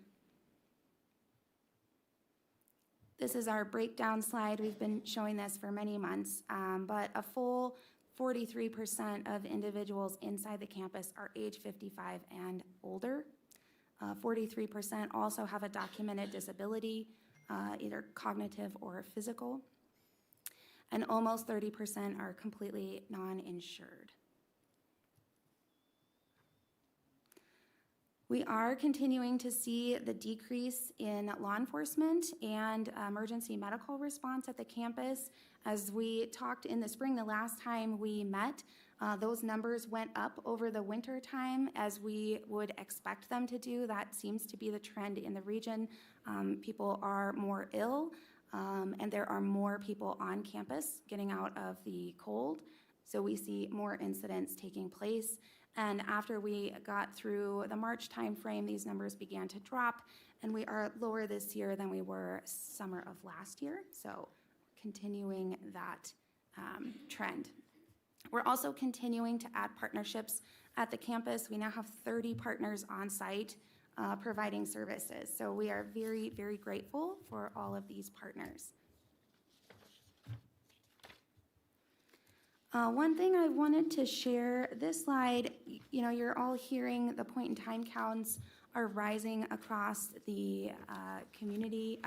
This is our breakdown slide. We've been showing this for many months, but a full 43% of individuals inside the campus are age 55 and older. 43% also have a documented disability, either cognitive or physical. And almost 30% are completely non-insured. We are continuing to see the decrease in law enforcement and emergency medical response at the campus. As we talked in the spring, the last time we met, those numbers went up over the winter time as we would expect them to do. That seems to be the trend in the region. People are more ill, and there are more people on campus getting out of the cold. So we see more incidents taking place. And after we got through the March timeframe, these numbers began to drop, and we are lower this year than we were summer of last year. So continuing that trend. We're also continuing to add partnerships at the campus. We now have 30 partners on site providing services. So we are very, very grateful for all of these partners. One thing I wanted to share, this slide, you're all hearing the point in time counts are rising across the community,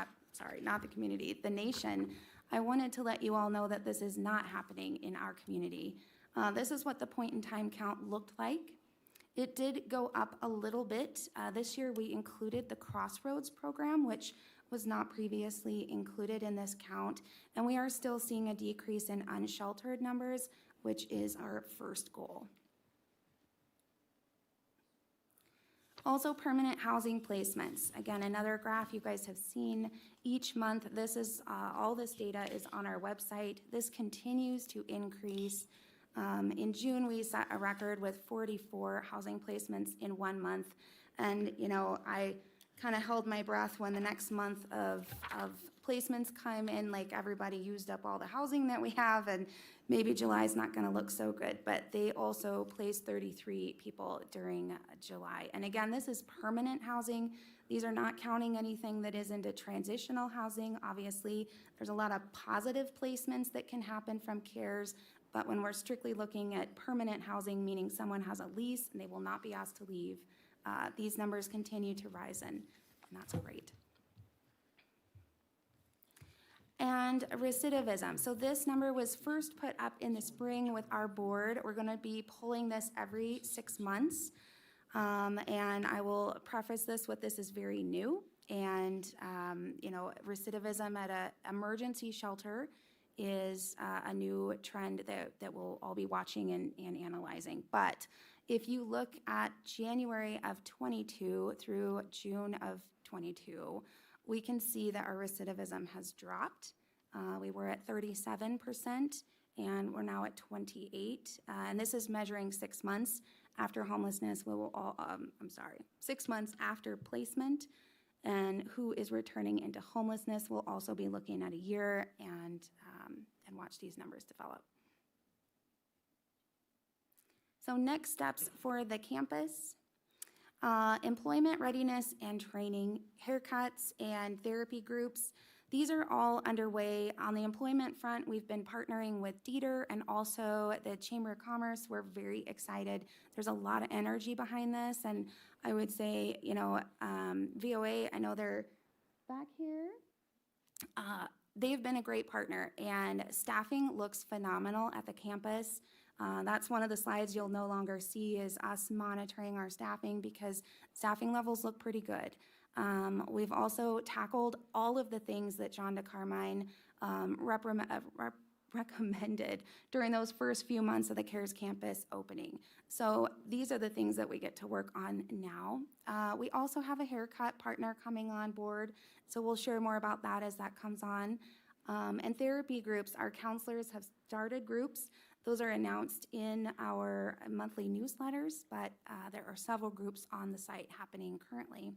the nation. I wanted to let you all know that this is not happening in our community. This is what the point in time count looked like. It did go up a little bit. This year we included the Crossroads program, which was not previously included in this count, and we are still seeing a decrease in unsheltered numbers, which is our first goal. Also, permanent housing placements. Again, another graph you guys have seen each month. This is all this data is on our website. This continues to increase. In June, we set a record with 44 housing placements in 1 month, and I kind of held my breath when the next month of placements come in, like everybody used up all the housing that we have, and maybe July's not going to look so good, but they also placed 33 people during July. And again, this is permanent housing. These are not counting anything that is into transitional housing. Obviously, there's a lot of positive placements that can happen from CARES, but when we're strictly looking at permanent housing, meaning someone has a lease and they will not be asked to leave, these numbers continue to rise, and that's great. And recidivism. So this number was first put up in the spring with our board. We're going to be pulling this every 6 months. And I will preface this with this is very new. And, recidivism at an emergency shelter is a new trend that we'll all be watching and analyzing. But if you look at January of 22 through June of 22, we can see that our recidivism has dropped. We were at 37%, and we're now at 28. And this is measuring 6 months after homelessness. 6 months after placement. And who is returning into homelessness. We'll also be looking at a year and watch these numbers develop. So next steps for the campus. Employment readiness and training, haircuts and therapy groups. These are all underway. On the employment front, we've been partnering with Dieter and also the Chamber of Commerce. We're very excited. There's a lot of energy behind this, and I would say, VOA, I know they're back here. They've been a great partner, and staffing looks phenomenal at the campus. That's one of the slides you'll no longer see is us monitoring our staffing because staffing levels look pretty good. We've also tackled all of the things that John DeCarmine recommended during those first few months of the CARES campus opening. So these are the things that we get to work on now. We also have a haircut partner coming on board, so we'll share more about that as that comes on. And therapy groups, our counselors have started groups. Those are announced in our monthly newsletters, but there are several groups on the site happening currently.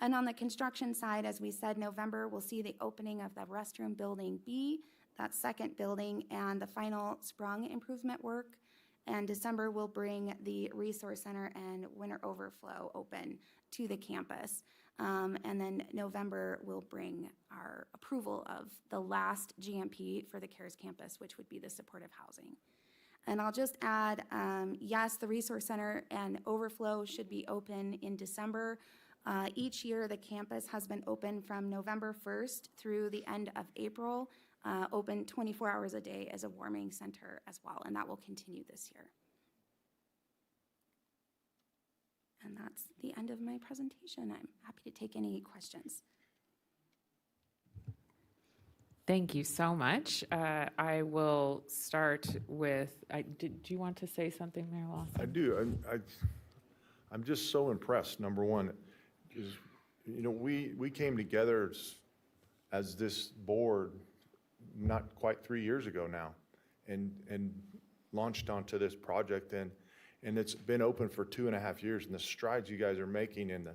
And on the construction side, as we said, November, we'll see the opening of the restroom building B, that second building, and the final sprung improvement work. And December will bring the resource center and winter overflow open to the campus. And then November will bring our approval of the last GMP for the CARES campus, which would be the supportive housing. And I'll just add, yes, the resource center and overflow should be open in December. Each year, the campus has been open from November 1st through the end of April, open 24 hours a day as a warming center as well, and that will continue this year. And that's the end of my presentation. I'm happy to take any questions. Thank you so much. I will start with, do you want to say something, Mayor Lawson? I do. I'm just so impressed, number one, because, you know, we came together as this board not quite 3 years ago now and launched onto this project, and it's been open for 2.5 years, and the strides you guys are making and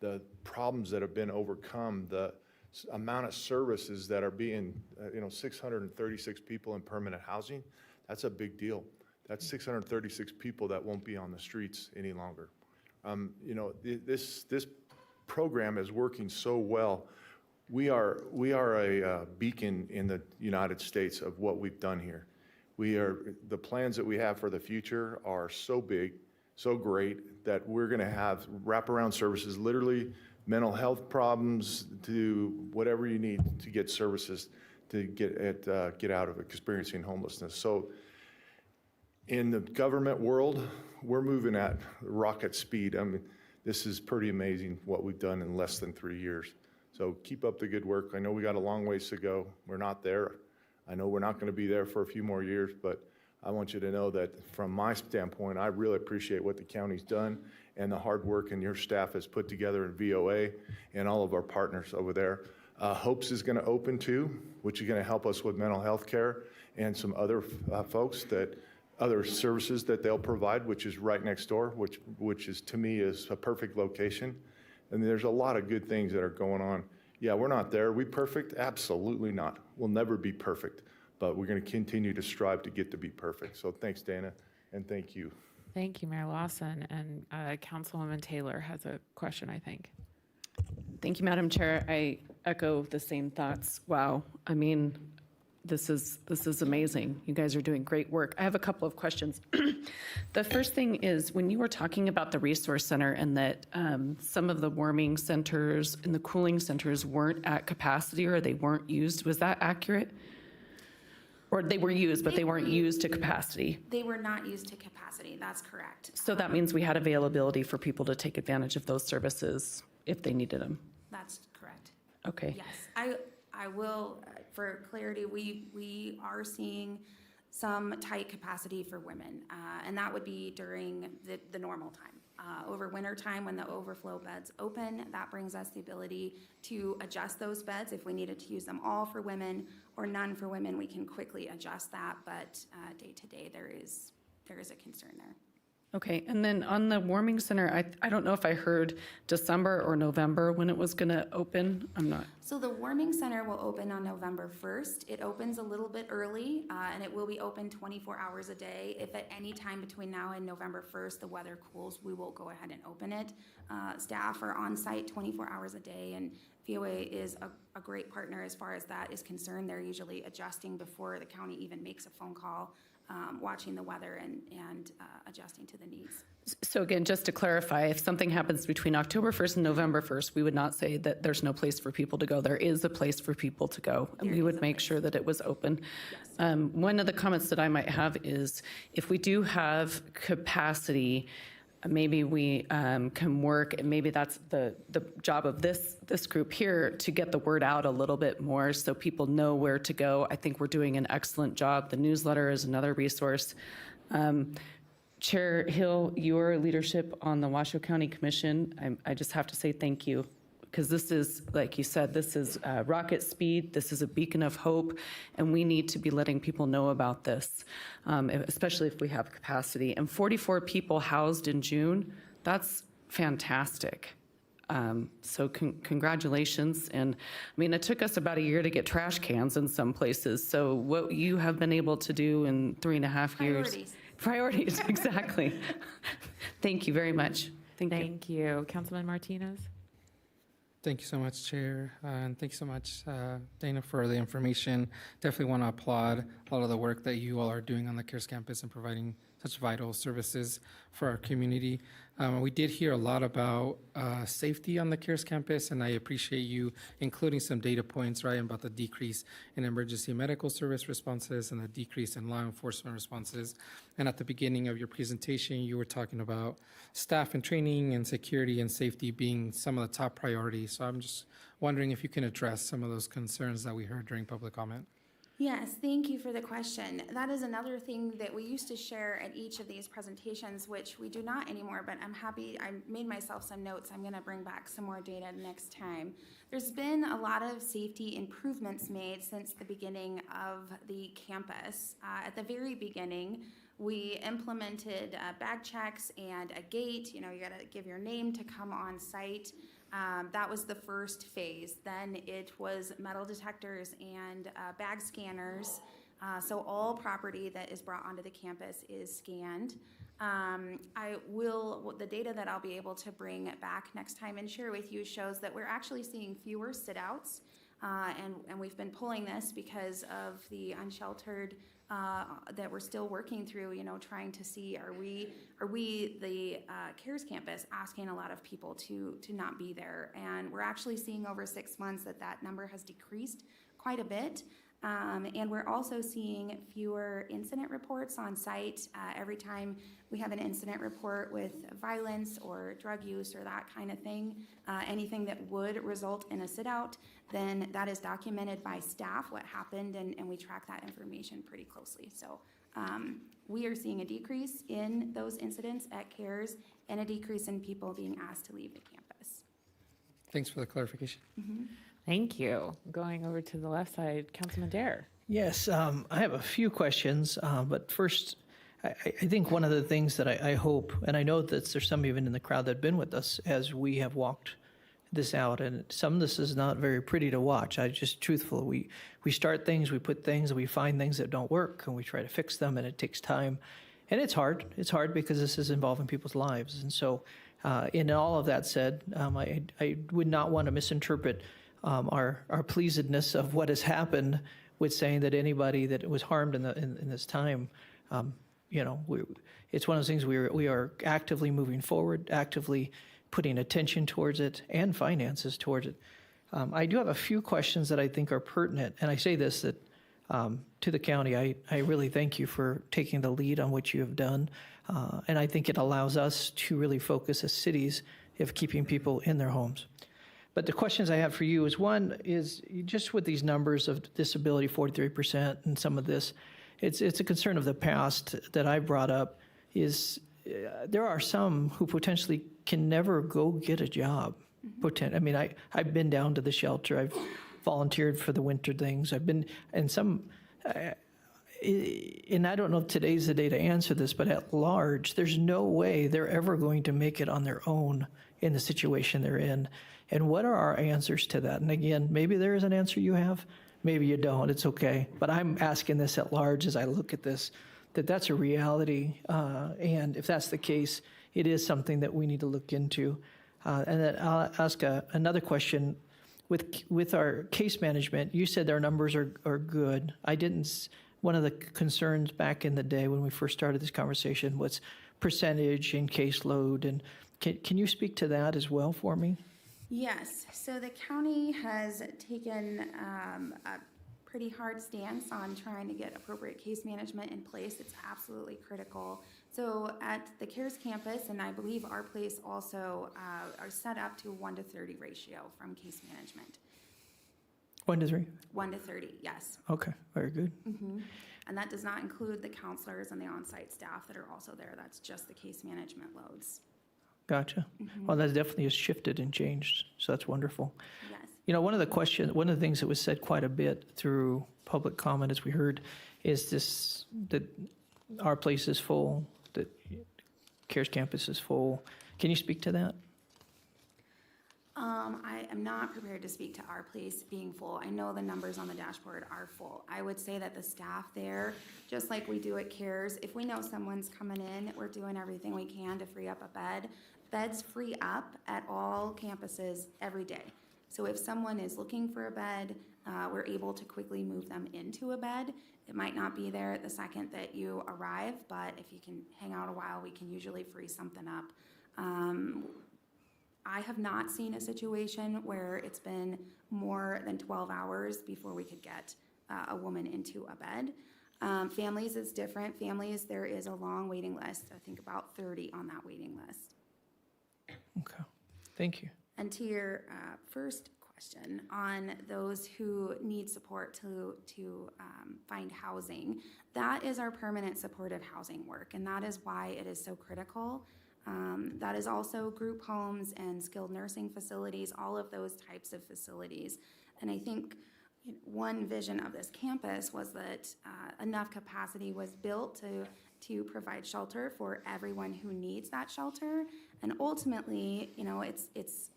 the problems that have been overcome, the amount of services that are being, 636 people in permanent housing, that's a big deal. That's 636 people that won't be on the streets any longer. This program is working so well. We are a beacon in the United States of what we've done here. The plans that we have for the future are so big, so great, that we're going to have wraparound services, literally mental health problems to whatever you need to get services to get out of experiencing homelessness. So in the government world, we're moving at rocket speed. I mean, this is pretty amazing what we've done in less than 3 years. So keep up the good work. I know we got a long ways to go. We're not there. I know we're not going to be there for a few more years, but I want you to know that from my standpoint, I really appreciate what the county's done and the hard work and your staff has put together in VOA and all of our partners over there. Hopes is going to open too, which is going to help us with mental health care and some other folks other services that they'll provide, which is right next door, which is, to me, is a perfect location. And there's a lot of good things that are going on. Yeah, we're not there. Are we perfect? Absolutely not. We'll never be perfect, but we're going to continue to strive to get to be perfect. So thanks, Dana, and thank you. Thank you, Mayor Lawson. And Councilwoman Taylor has a question, I think. Thank you, Madam Chair. I echo the same thoughts. Wow. I mean, this is amazing. You guys are doing great work. I have a couple of questions. The first thing is, when you were talking about the resource center and that some of the warming centers and the cooling centers weren't at capacity or they weren't used, was that accurate? Or they were used, but they weren't used to capacity? They were not used to capacity, that's correct. So that means we had availability for people to take advantage of those services if they needed them? That's correct. Okay. Yes, I will, for clarity, we are seeing some tight capacity for women, and that would be during the normal time. Over winter time, when the overflow beds open, that brings us the ability to adjust those beds. If we needed to use them all for women or none for women, we can quickly adjust that, but day to day, there is a concern there. Okay, and then on the warming center, I don't know if I heard December or November when it was going to open. I'm not. So the warming center will open on November 1st. It opens a little bit early, and it will be open 24 hours a day. If at any time between now and November 1st the weather cools, we will go ahead and open it. Staff are on site 24 hours a day, and VOA is a great partner as far as that is concerned. They're usually adjusting before the county even makes a phone call, watching the weather and adjusting to the needs. So again, just to clarify, if something happens between October 1st and November 1st, we would not say that there's no place for people to go. There is a place for people to go, and we would make sure that it was open. One of the comments that I might have is, if we do have capacity, maybe we can work, and maybe that's the job of this group here, to get the word out a little bit more so people know where to go. I think we're doing an excellent job. The newsletter is another resource. Chair Hill, your leadership on the Washoe County Commission, I just have to say thank you, because this is, like you said, this is rocket speed. This is a beacon of hope, and we need to be letting people know about this, especially if we have capacity. And 44 people housed in June, that's fantastic. So congratulations. And I mean, it took us about a year to get trash cans in some places. So what you have been able to do in 3.5 years. Priorities, exactly. Thank you very much. Thank you. Councilman Martinez? Thank you so much, Chair, and thank you so much, Dana, for the information. Definitely want to applaud all of the work that you all are doing on the CARES campus and providing such vital services for our community. We did hear a lot about safety on the CARES campus, and I appreciate you including some data points, right, about the decrease in emergency medical service responses and the decrease in law enforcement responses. And at the beginning of your presentation, you were talking about staff and training and security and safety being some of the top priorities. So I'm just wondering if you can address some of those concerns that we heard during public comment. Yes, thank you for the question. That is another thing that we used to share at each of these presentations, which we do not anymore, but I'm happy. I made myself some notes. I'm going to bring back some more data next time. There's been a lot of safety improvements made since the beginning of the campus. At the very beginning, we implemented bag checks and a gate. You know, you got to give your name to come on site. That was the first phase. Then it was metal detectors and bag scanners. So all property that is brought onto the campus is scanned. The data that I'll be able to bring back next time and share with you shows that we're actually seeing fewer sit-outs. And we've been pulling this because of the unsheltered that we're still working through, you know, trying to see, are we the CARES campus asking a lot of people to not be there? And we're actually seeing over 6 months that number has decreased quite a bit. And we're also seeing fewer incident reports on site. Every time we have an incident report with violence or drug use or that kind of thing, anything that would result in a sit-out, then that is documented by staff what happened, and we track that information pretty closely. So we are seeing a decrease in those incidents at CARES and a decrease in people being asked to leave the campus. Thanks for the clarification. Mm-hmm. Thank you. Going over to the left side, Councilman Dare. Yes, I have a few questions, but first, I think one of the things that I hope, and I know that there's some even in the crowd that have been with us as we have walked this out, and some of this is not very pretty to watch. I just truthful, we start things, we put things, and we find things that don't work, and we try to fix them, and it takes time, and it's hard. It's hard because this is involving people's lives, and so in all of that said, I would not want to misinterpret our pleasedness of what has happened with saying that anybody that was harmed in this time, you know, it's one of those things we are actively moving forward, actively putting attention towards it and finances towards it. I do have a few questions that I think are pertinent, and I say this that to the county, I really thank you for taking the lead on what you have done, and I think it allows us to really focus as cities of keeping people in their homes. But the questions I have for you is, one is just with these numbers of disability, 43%, and some of this, it's a concern of the past that I brought up, is there are some who potentially can never go get a job. I mean, I've been down to the shelter. I've volunteered for the winter things. I've been, and some, and I don't know if today's the day to answer this, but at large, there's no way they're ever going to make it on their own in the situation they're in. And what are our answers to that? And again, maybe there is an answer you have, maybe you don't, it's okay. But I'm asking this at large as I look at this, that's a reality. And if that's the case, it is something that we need to look into. And then I'll ask another question. With our case management, you said our numbers are good. One of the concerns back in the day when we first started this conversation was percentage and caseload. And can you speak to that as well for me? Yes, so the county has taken pretty hard stance on trying to get appropriate case management in place. It's absolutely critical. So at the CARES campus, and I believe our place also, are set up to a 1-to-30 ratio from case management. 1 to 3? 1-to-30, yes. Okay, very good. And that does not include the counselors and the on-site staff that are also there. That's just the case management loads. Gotcha. Well, that definitely has shifted and changed, so that's wonderful. Yes. You know, one of the things that was said quite a bit through public comment, as we heard, is this, that our place is full, that CARES campus is full. Can you speak to that? I am not prepared to speak to our place being full. I know the numbers on the dashboard are full. I would say that the staff there, just like we do at CARES, if we know someone's coming in, we're doing everything we can to free up a bed. Beds free up at all campuses every day. So if someone is looking for a bed, we're able to quickly move them into a bed. It might not be there the second that you arrive, but if you can hang out a while, we can usually free something up. I have not seen a situation where it's been more than 12 hours before we could get a woman into a bed. Families is different. Families, there is a long waiting list. I think about 30 on that waiting list. Okay, thank you. And to your first question on those who need support to find housing, that is our permanent supportive housing work, and that is why it is so critical. That is also group homes and skilled nursing facilities, all of those types of facilities. And I think one vision of this campus was that enough capacity was built to provide shelter for everyone who needs that shelter. And ultimately, you know, it's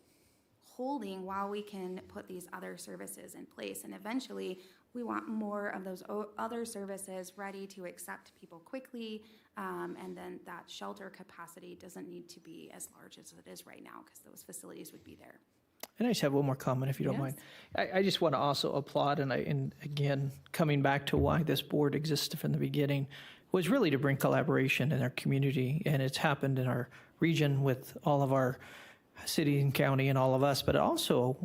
holding while we can put these other services in place. And eventually, we want more of those other services ready to accept people quickly. And then that shelter capacity doesn't need to be as large as it is right now, because those facilities would be there. And I just have one more comment, if you don't mind. I just want to also applaud, and again, coming back to why this board existed from the beginning, was really to bring collaboration in our community, and it's happened in our region with all of our city and county and all of us, but also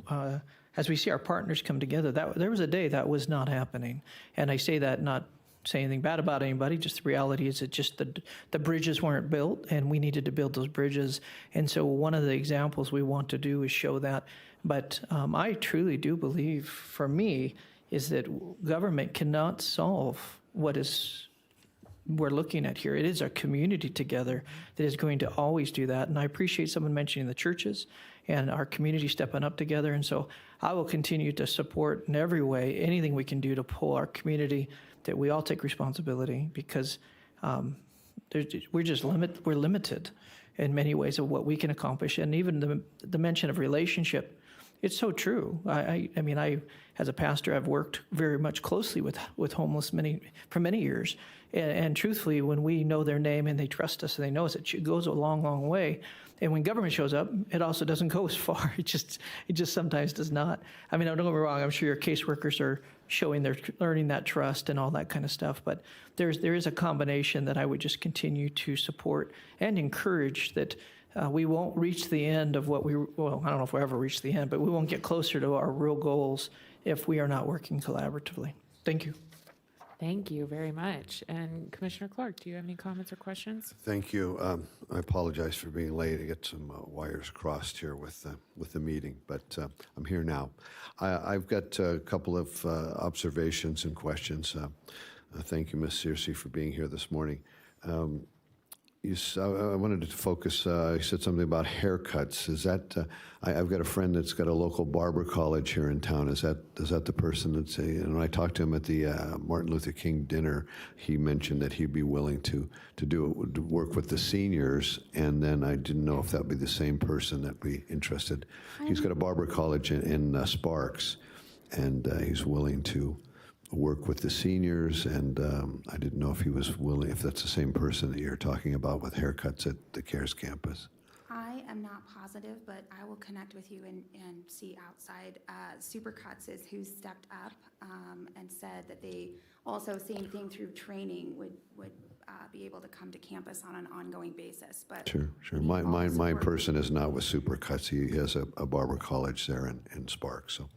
as we see our partners come together, there was a day that was not happening. And I say that not saying anything bad about anybody, just the reality is that just the bridges weren't built, and we needed to build those bridges. And so one of the examples we want to do is show that. But I truly do believe, for me, is that government cannot solve what we're looking at here. It is our community together that is going to always do that. And I appreciate someone mentioning the churches and our community stepping up together. And so I will continue to support in every way anything we can do to pull our community, that we all take responsibility, because we're limited in many ways of what we can accomplish. And even the mention of relationship, it's so true. I mean, as a pastor, I've worked very much closely with homeless for many years. And truthfully, when we know their name and they trust us and they know us, it goes a long, long way. And when government shows up, it also doesn't go as far. It just sometimes does not. I mean, don't get me wrong, I'm sure your caseworkers are learning that trust and all that kind of stuff. But there is a combination that I would just continue to support and encourage, that we won't reach the end of I don't know if we'll ever reach the end, but we won't get closer to our real goals if we are not working collaboratively. Thank you. Thank you very much. And Commissioner Clark, do you have any comments or questions? Thank you. I apologize for being late. I get some wires crossed here with the meeting, but I'm here now. I've got a couple of observations and questions. Thank you, Ms. Searcy, for being here this morning. I wanted to focus, you said something about haircuts. Is that, I've got a friend that's got a local barber college here in town. Is that the person that's, and when I talked to him at the Martin Luther King dinner, he mentioned that he'd be willing to work with the seniors, and then I didn't know if that would be the same person that'd be interested. He's got a barber college in Sparks, and he's willing to work with the seniors, and I didn't know if he was willing, if that's the same person that you're talking about with haircuts at the CARES campus. I am not positive, but I will connect with you and see outside. Supercuts is who stepped up and said that they also, same thing through training, would be able to come to campus on an ongoing basis. But Sure. My person is not with Supercuts. He has a barber college there in Sparks. So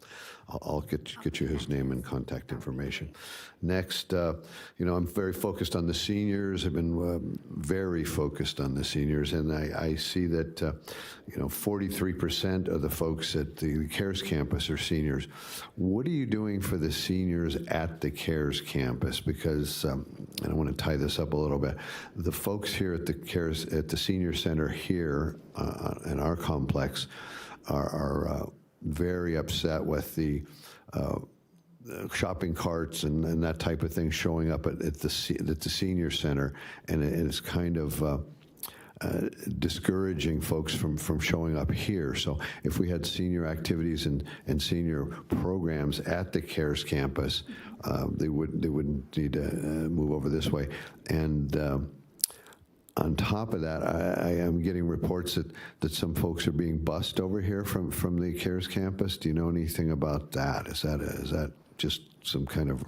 I'll get you his name and contact information. Next, I'm very focused on the seniors. I've been very focused on the seniors, and I see that 43% of the folks at the CARES campus are seniors. What are you doing for the seniors at the CARES campus? Because and I want to tie this up a little bit. The folks here at the senior center here in our complex are very upset with the shopping carts and that type of thing showing up at the senior center, and it's kind of discouraging folks from showing up here. So if we had senior activities and senior programs at the CARES campus, they wouldn't need to move over this way. And on top of that, I am getting reports that some folks are being bused over here from the CARES campus. Do you know anything about that? Is that just some kind of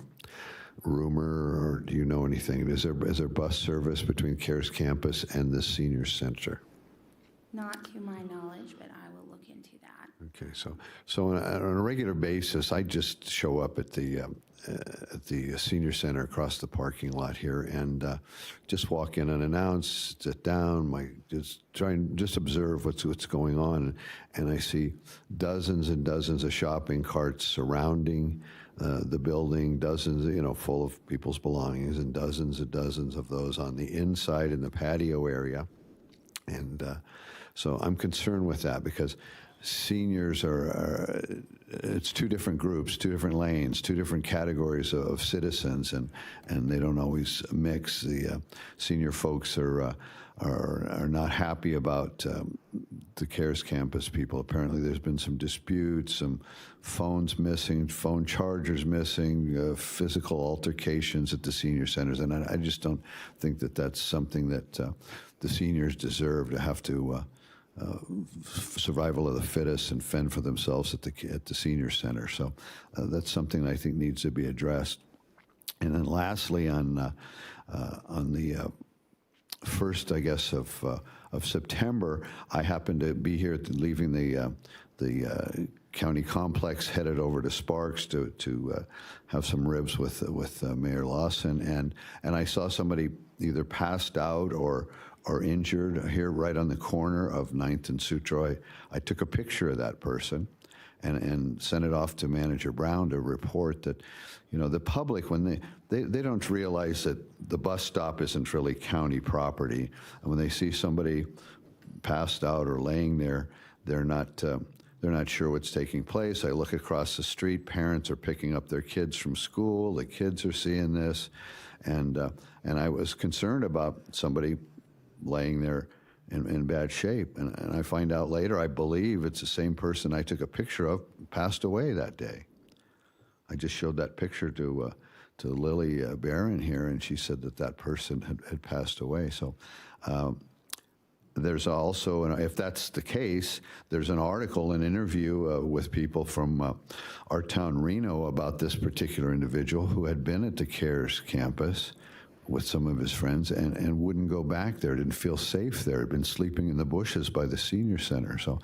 rumor, or do you know anything? Is there bus service between CARES campus and the senior center? not to my knowledge, but I will look into that. Okay, so on a regular basis, I just show up at the senior center across the parking lot here, and just walk in unannounced, sit down, just observe what's going on, and I see dozens and dozens of shopping carts surrounding the building, dozens, full of people's belongings, and dozens of those on the inside in the patio area, and so I'm concerned with that because seniors it's two different groups, two different lanes, two different categories of citizens, and they don't always mix. The senior folks are not happy about the CARES campus people. Apparently there's been some disputes, some phones missing, phone chargers missing, physical altercations at the senior centers, and I just don't think that that's something that the seniors deserve, to have to survival of the fittest and fend for themselves at the senior center. So that's something I think needs to be addressed. And then lastly, on the 1st, I guess, of September, I happened to be here leaving the county complex, headed over to Sparks to have some ribs with Mayor Lawson, and I saw somebody either passed out or injured here right on the corner of 9th and Sutroy. I took a picture of that person and sent it off to Manager Brown to report that, the public, when they don't realize that the bus stop isn't really county property, and when they see somebody passed out or laying there, they're not sure what's taking place. I look across the street, parents are picking up their kids from school, the kids are seeing this, and I was concerned about somebody laying there in bad shape. And I find out later, I believe it's the same person I took a picture of passed away that day. I just showed that picture to Lily Barron here, and she said that person had passed away. So there's also, and if that's the case, there's an article, an interview with people from our town, Reno, about this particular individual who had been at the CARES campus with some of his friends and wouldn't go back there, didn't feel safe there, had been sleeping in the bushes by the senior center. So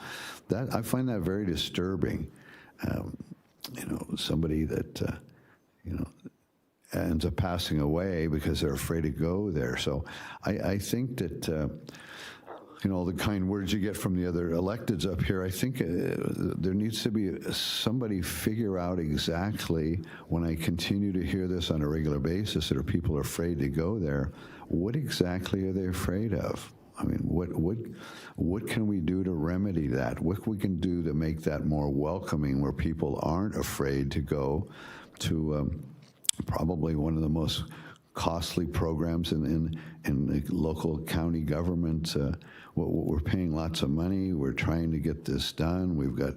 that, I find that very disturbing. Somebody that, ends up passing away because they're afraid to go there. So I think that, the kind words you get from the other electeds up here, I think there needs to be somebody figure out exactly, when I continue to hear this on a regular basis, that people are afraid to go there, what exactly are they afraid of? I mean, what can we do to remedy that? What we can do to make that more welcoming, where people aren't afraid to go to probably one of the most costly programs in the local county government. We're paying lots of money. We're trying to get this done. We've got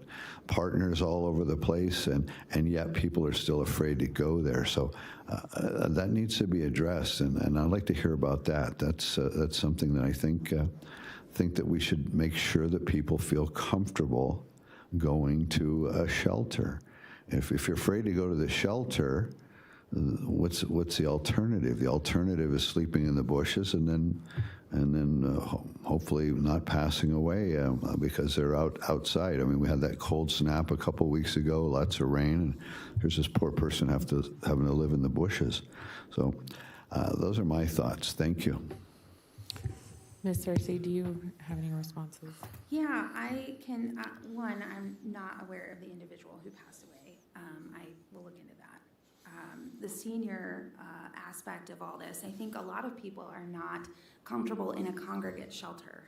partners all over the place, and yet people are still afraid to go there. So that needs to be addressed, and I'd like to hear about that. That's something that I think that we should make sure that people feel comfortable going to a shelter. If you're afraid to go to the shelter, what's the alternative? The alternative is sleeping in the bushes and then hopefully not passing away because they're outside. I mean, we had that cold snap a couple weeks ago, lots of rain, and here's this poor person having to live in the bushes. So those are my thoughts. Thank you. Ms. Cersei, do you have any responses? Yeah, I can, one, I'm not aware of the individual who passed away. I will look into that. The senior aspect of all this, I think a lot of people are not comfortable in a congregate shelter.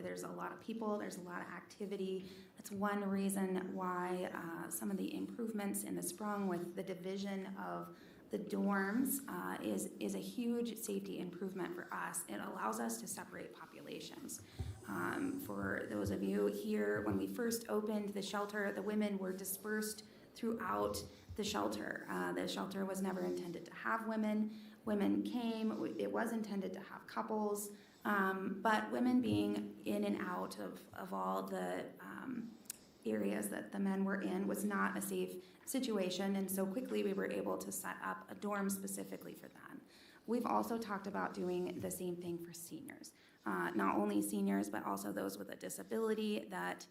There's a lot of people, there's a lot of activity. That's one reason why some of the improvements in the Sprung with the division of the dorms is a huge safety improvement for us. It allows us to separate populations. For those of you here, when we first opened the shelter, the women were dispersed throughout the shelter. The shelter was never intended to have women. Women came, it was intended to have couples, but women being in and out of all the areas that the men were in was not a safe situation, and so quickly we were able to set up a dorm specifically for them. We've also talked about doing the same thing for seniors. Not only seniors, but also those with a disability that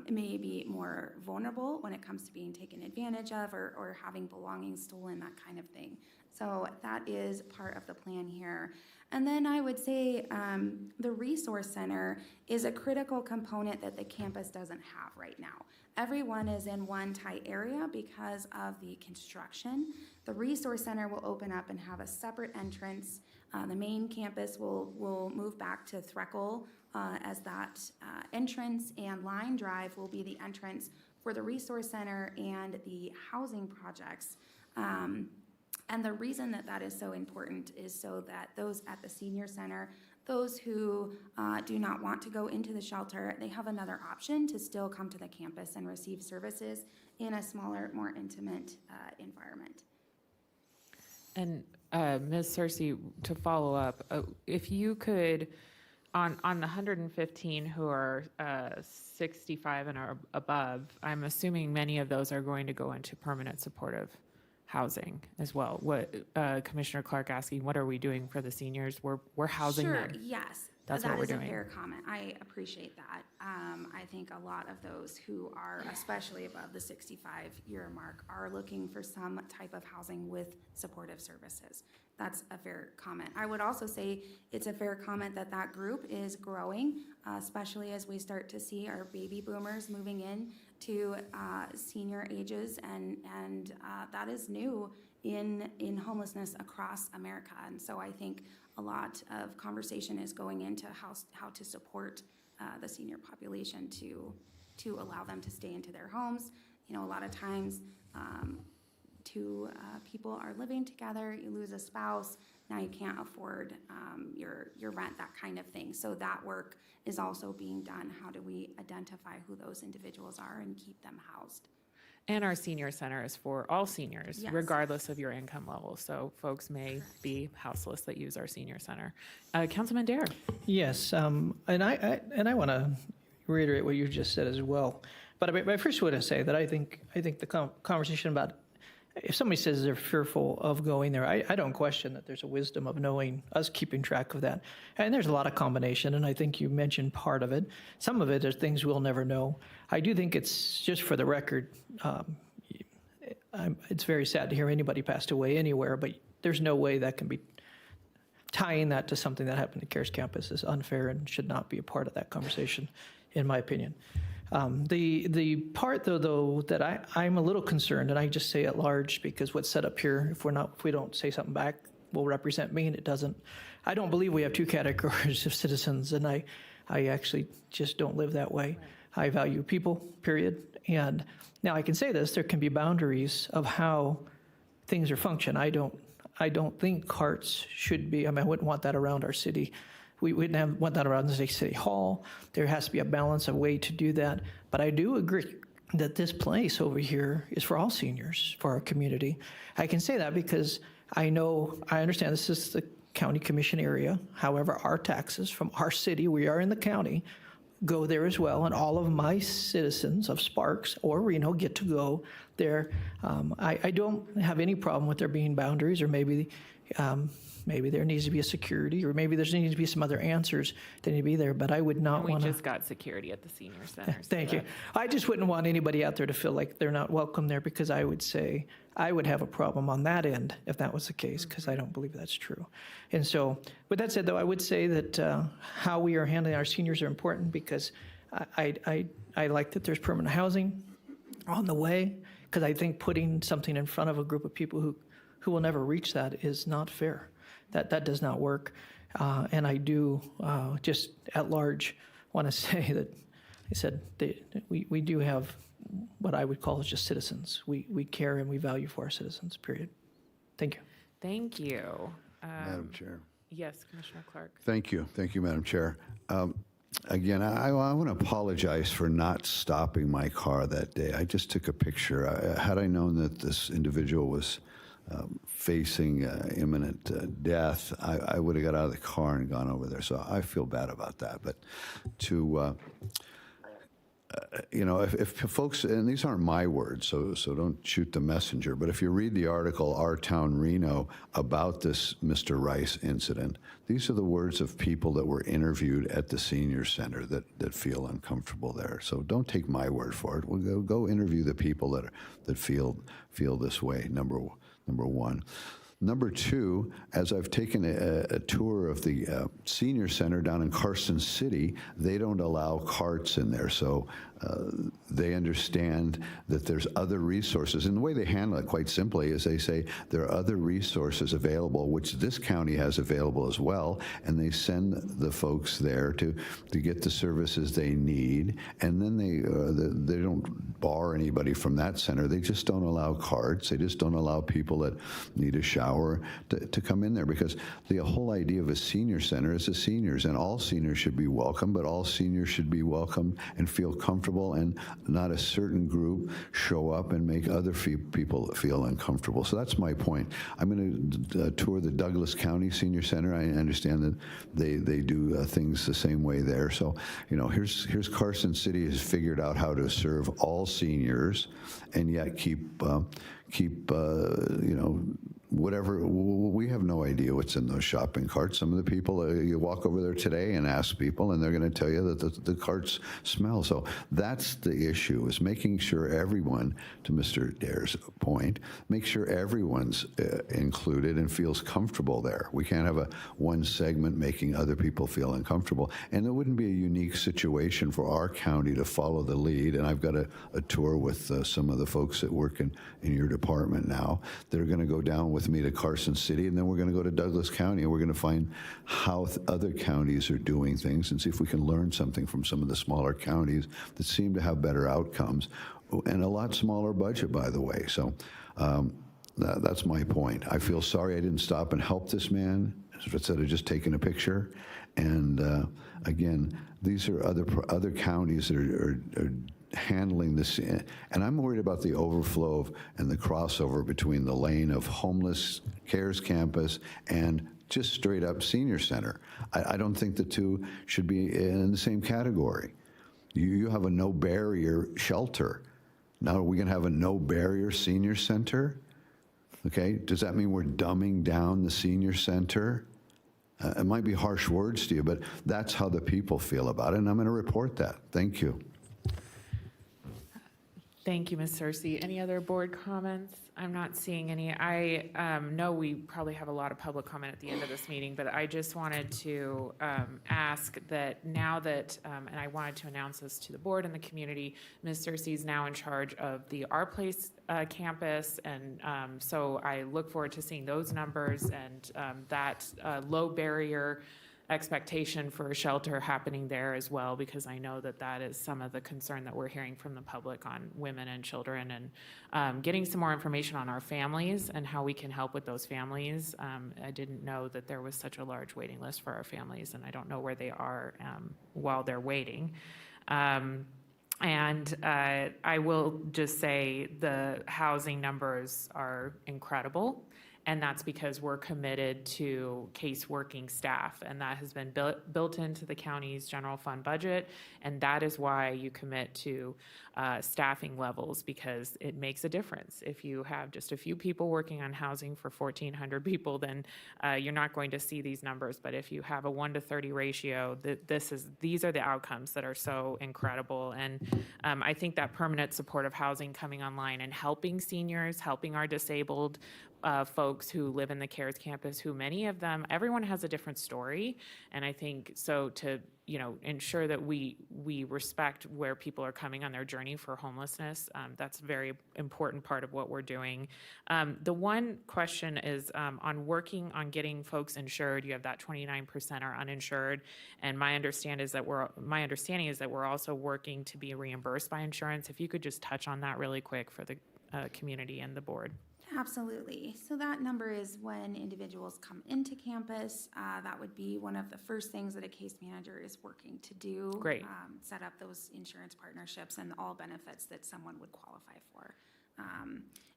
may be more vulnerable when it comes to being taken advantage of or having belongings stolen, that kind of thing. So that is part of the plan here. And then I would say the resource center is a critical component that the campus doesn't have right now. Everyone is in one tight area because of the construction. The resource center will open up and have a separate entrance. The main campus will move back to Threckle as that entrance, and Line Drive will be the entrance for the resource center and the housing projects. And the reason that is so important is so that those at the senior center, those who do not want to go into the shelter, they have another option to still come to the campus and receive services in a smaller, more intimate environment. And Ms. Cersei, to follow up, if you could, on the 115 who are 65 and are above, I'm assuming many of those are going to go into permanent supportive housing as well. What Commissioner Clark asking, what are we doing for the seniors? We're housing them. Sure, yes. That's what we're doing. That is a fair comment. I appreciate that. I think a lot of those who are especially above the 65-year mark are looking for some type of housing with supportive services. That's a fair comment. I would also say it's a fair comment that group is growing, especially as we start to see our baby boomers moving in to senior ages, and that is new in homelessness across America. And so I think a lot of conversation is going into how to support the senior population to allow them to stay into their homes. You know, a lot of times two people are living together, you lose a spouse, now you can't afford your rent, that kind of thing. So that work is also being done. How do we identify who those individuals are and keep them housed? And our senior center is for all seniors, Yes. regardless of your income level. So folks may be houseless that use our senior center. Councilman Dare. Yes, and I want to reiterate what you just said as well. But I first want to say that I think the conversation about if somebody says they're fearful of going there, I don't question that there's a wisdom of knowing us keeping track of that. And there's a lot of combination, and I think you mentioned part of it. Some of it are things we'll never know. I do think it's, just for the record, it's very sad to hear anybody passed away anywhere, but there's no way that can be tying that to something that happened at CARES campus is unfair and should not be a part of that conversation, in my opinion. The part though that I'm a little concerned, and I just say at large because what's set up here, if we don't say something back, will represent me, and it doesn't. I don't believe we have two categories of citizens, and I actually just don't live that way. Right. I value people, period. And now I can say this: there can be boundaries of how things are function. I don't think carts should be. I mean, I wouldn't want that around our city. We wouldn't want that around the city hall. There has to be a balance, a way to do that. But I do agree that this place over here is for all seniors, for our community. I can say that because I understand this is the county commission area. However, our taxes from our city, we are in the county, go there as well, and all of my citizens of Sparks or Reno get to go there. I don't have any problem with there being boundaries, or maybe there needs to be a security, or maybe there needs to be some other answers that need to be there, but I would not We want to. just got security at the senior center. so Thank you. that- I just wouldn't want anybody out there to feel like they're not welcome there, because I would say I would have a problem on that end if that was the case, because I don't believe that's true. And so, with that said, though, I would say that how we are handling our seniors are important, because I like that there's permanent housing on the way, because I think putting something in front of a group of people who will never reach that is not fair. That does not work. And I do just at large want to say that I said we do have what I would call is just citizens. We care and we value for our citizens, period. Thank you. Thank you. Madam Chair. Yes, Commissioner Clark. Thank you. Thank you, Madam Chair. Again, I want to apologize for not stopping my car that day. I just took a picture. Had I known that this individual was facing imminent death, I would have got out of the car and gone over there. So I feel bad about that. But to if folks, and these aren't my words, so don't shoot the messenger, but if you read the article, Our Town Reno, about this Mr. Rice incident, these are the words of people that were interviewed at the senior center that feel uncomfortable there. So don't take my word for it. We'll go interview the people that feel this way, number one. Number two, as I've taken a tour of the senior center down in Carson City, they don't allow carts in there. So they understand that there's other resources. And the way they handle it, quite simply, is they say there are other resources available, which this county has available as well, and they send the folks there to get the services they need. And then they don't bar anybody from that center. They just don't allow carts. They just don't allow people that need a shower to come in there, because the whole idea of a senior center is the seniors, and all seniors should be welcome, but all seniors should be welcome and feel comfortable, and not a certain group show up and make other people feel uncomfortable. So that's my point. I'm going to tour the Douglas County Senior Center. I understand that they do things the same way there. So, here's Carson City has figured out how to serve all seniors and yet keep whatever. We have no idea what's in those shopping carts. Some of the people, you walk over there today and ask people, and they're going to tell you that the carts smell. So that's the issue, is making sure everyone, to Mr. Dare's point, make sure everyone's included and feels comfortable there. We can't have one segment making other people feel uncomfortable. And it wouldn't be a unique situation for our county to follow the lead. And I've got a tour with some of the folks that work in your department now. They're going to go down with me to Carson City, and then we're going to go to Douglas County, and we're going to find how other counties are doing things and see if we can learn something from some of the smaller counties that seem to have better outcomes and a lot smaller budget, by the way. So that's my point. I feel sorry I didn't stop and help this man instead of just taking a picture. And again, these are other counties that are handling this, and I'm worried about the overflow and the crossover between the lane of homeless CARES campus and just straight up senior center. I don't think the two should be in the same category. You have a no barrier shelter. Now are we going to have a no barrier senior center? Okay, does that mean we're dumbing down the senior center? It might be harsh words to you, but that's how the people feel about it, and I'm going to report that. Thank you. Thank you, Ms. Cersei. Any other board comments? I'm not seeing any. I know we probably have a lot of public comment at the end of this meeting, but I just wanted to ask that now that, and I wanted to announce this to the board and the community, Ms. Cersei is now in charge of the Our Place campus, and so I look forward to seeing those numbers and that low barrier expectation for a shelter happening there as well, because I know that that is some of the concern that we're hearing from the public on women and children, and getting some more information on our families and how we can help with those families. I didn't know that there was such a large waiting list for our families, and I don't know where they are while they're waiting. And I will just say the housing numbers are incredible. And that's because we're committed to case working staff, and that has been built into the county's general fund budget. And that is why you commit to staffing levels, because it makes a difference. If you have just a few people working on housing for 1,400 people, then you're not going to see these numbers. But if you have a 1-to-30 ratio, these are the outcomes that are so incredible. And I think that permanent supportive housing coming online and helping seniors, helping our disabled folks who live in the CARES campus, who many of them, everyone has a different story. And I think so to, ensure that we respect where people are coming on their journey for homelessness, that's a very important part of what we're doing. The one question is on working on getting folks insured. You have that 29% are uninsured, and my understanding is that we're also working to be reimbursed by insurance. If you could just touch on that really quick for the community and the board. Absolutely. So that number is when individuals come into campus. That would be one of the first things that a case manager is working to do. Great. Set up those insurance partnerships and all benefits that someone would qualify for.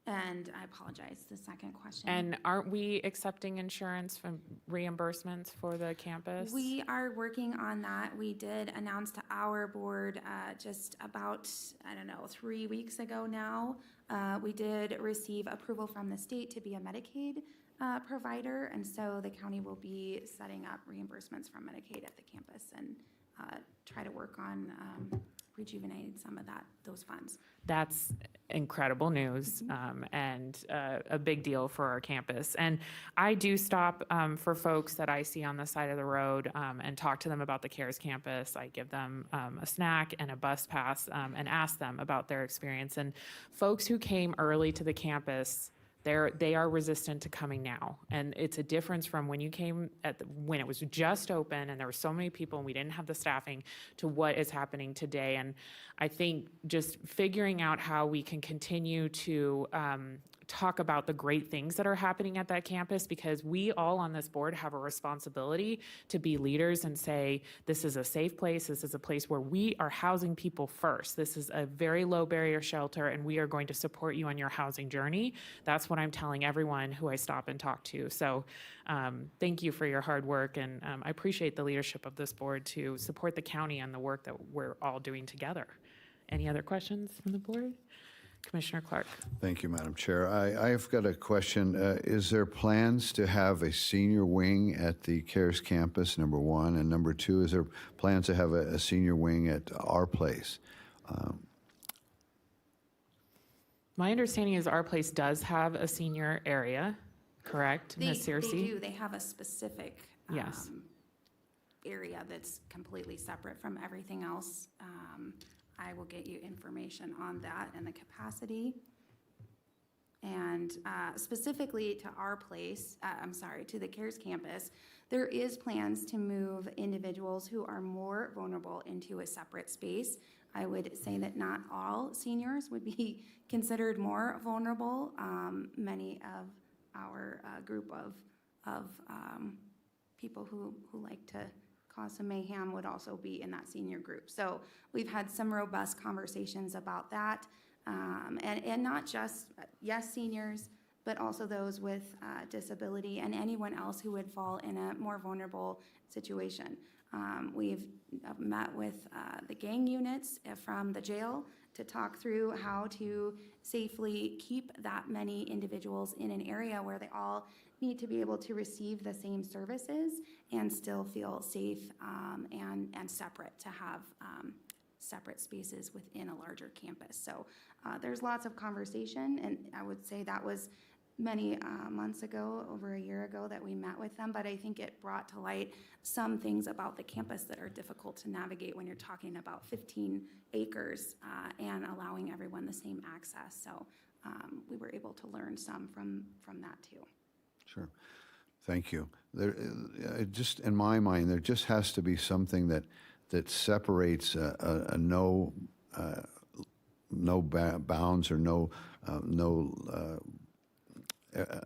And I apologize, the second question. And aren't we accepting insurance from reimbursements for the campus? We are working on that. We did announce to our board just about, 3 weeks ago now. We did receive approval from the state to be a Medicaid provider, and so the county will be setting up reimbursements from Medicaid at the campus and try to work on rejuvenating some of those funds. That's incredible news, and a big deal for our campus. And I do stop for folks that I see on the side of the road and talk to them about the CARES campus. I give them a snack and a bus pass and ask them about their experience. And folks who came early to the campus, they are resistant to coming now. And it's a difference from when you came when it was just open and there were so many people and we didn't have the staffing, to what is happening today. And I think just figuring out how we can continue to talk about the great things that are happening at that campus, because we all on this board have a responsibility to be leaders and say, this is a safe place. This is a place where we are housing people first. This is a very low barrier shelter, and we are going to support you on your housing journey. That's what I'm telling everyone who I stop and talk to. So thank you for your hard work, and I appreciate the leadership of this board to support the county and the work that we're all doing together. Any other questions from the board? Commissioner Clark. Thank you, Madam Chair. I've got a question. Is there plans to have a senior wing at the CARES campus, number one? And number two, is there plans to have a senior wing at our place? My understanding is our place does have a senior area, correct, Ms. Searcy? They do. They have a specific Yes. area that's completely separate from everything else. I will get you information on that and the capacity. And specifically to our place, to the CARES campus, there is plans to move individuals who are more vulnerable into a separate space. I would say that not all seniors would be considered more vulnerable. Many of our group of people who like to cause some mayhem would also be in that senior group. So we've had some robust conversations about that. And not just, yes, seniors, but also those with disability and anyone else who would fall in a more vulnerable situation. We've met with the gang units from the jail to talk through how to safely keep that many individuals in an area where they all need to be able to receive the same services and still feel safe and separate, to have separate spaces within a larger campus. So there's lots of conversation, and I would say that was many months ago, over a year ago, that we met with them, but I think it brought to light some things about the campus that are difficult to navigate when you're talking about 15 acres and allowing everyone the same access. So we were able to learn some from that too. Sure. Thank you. There, just in my mind, there just has to be something that separates a no bounds or no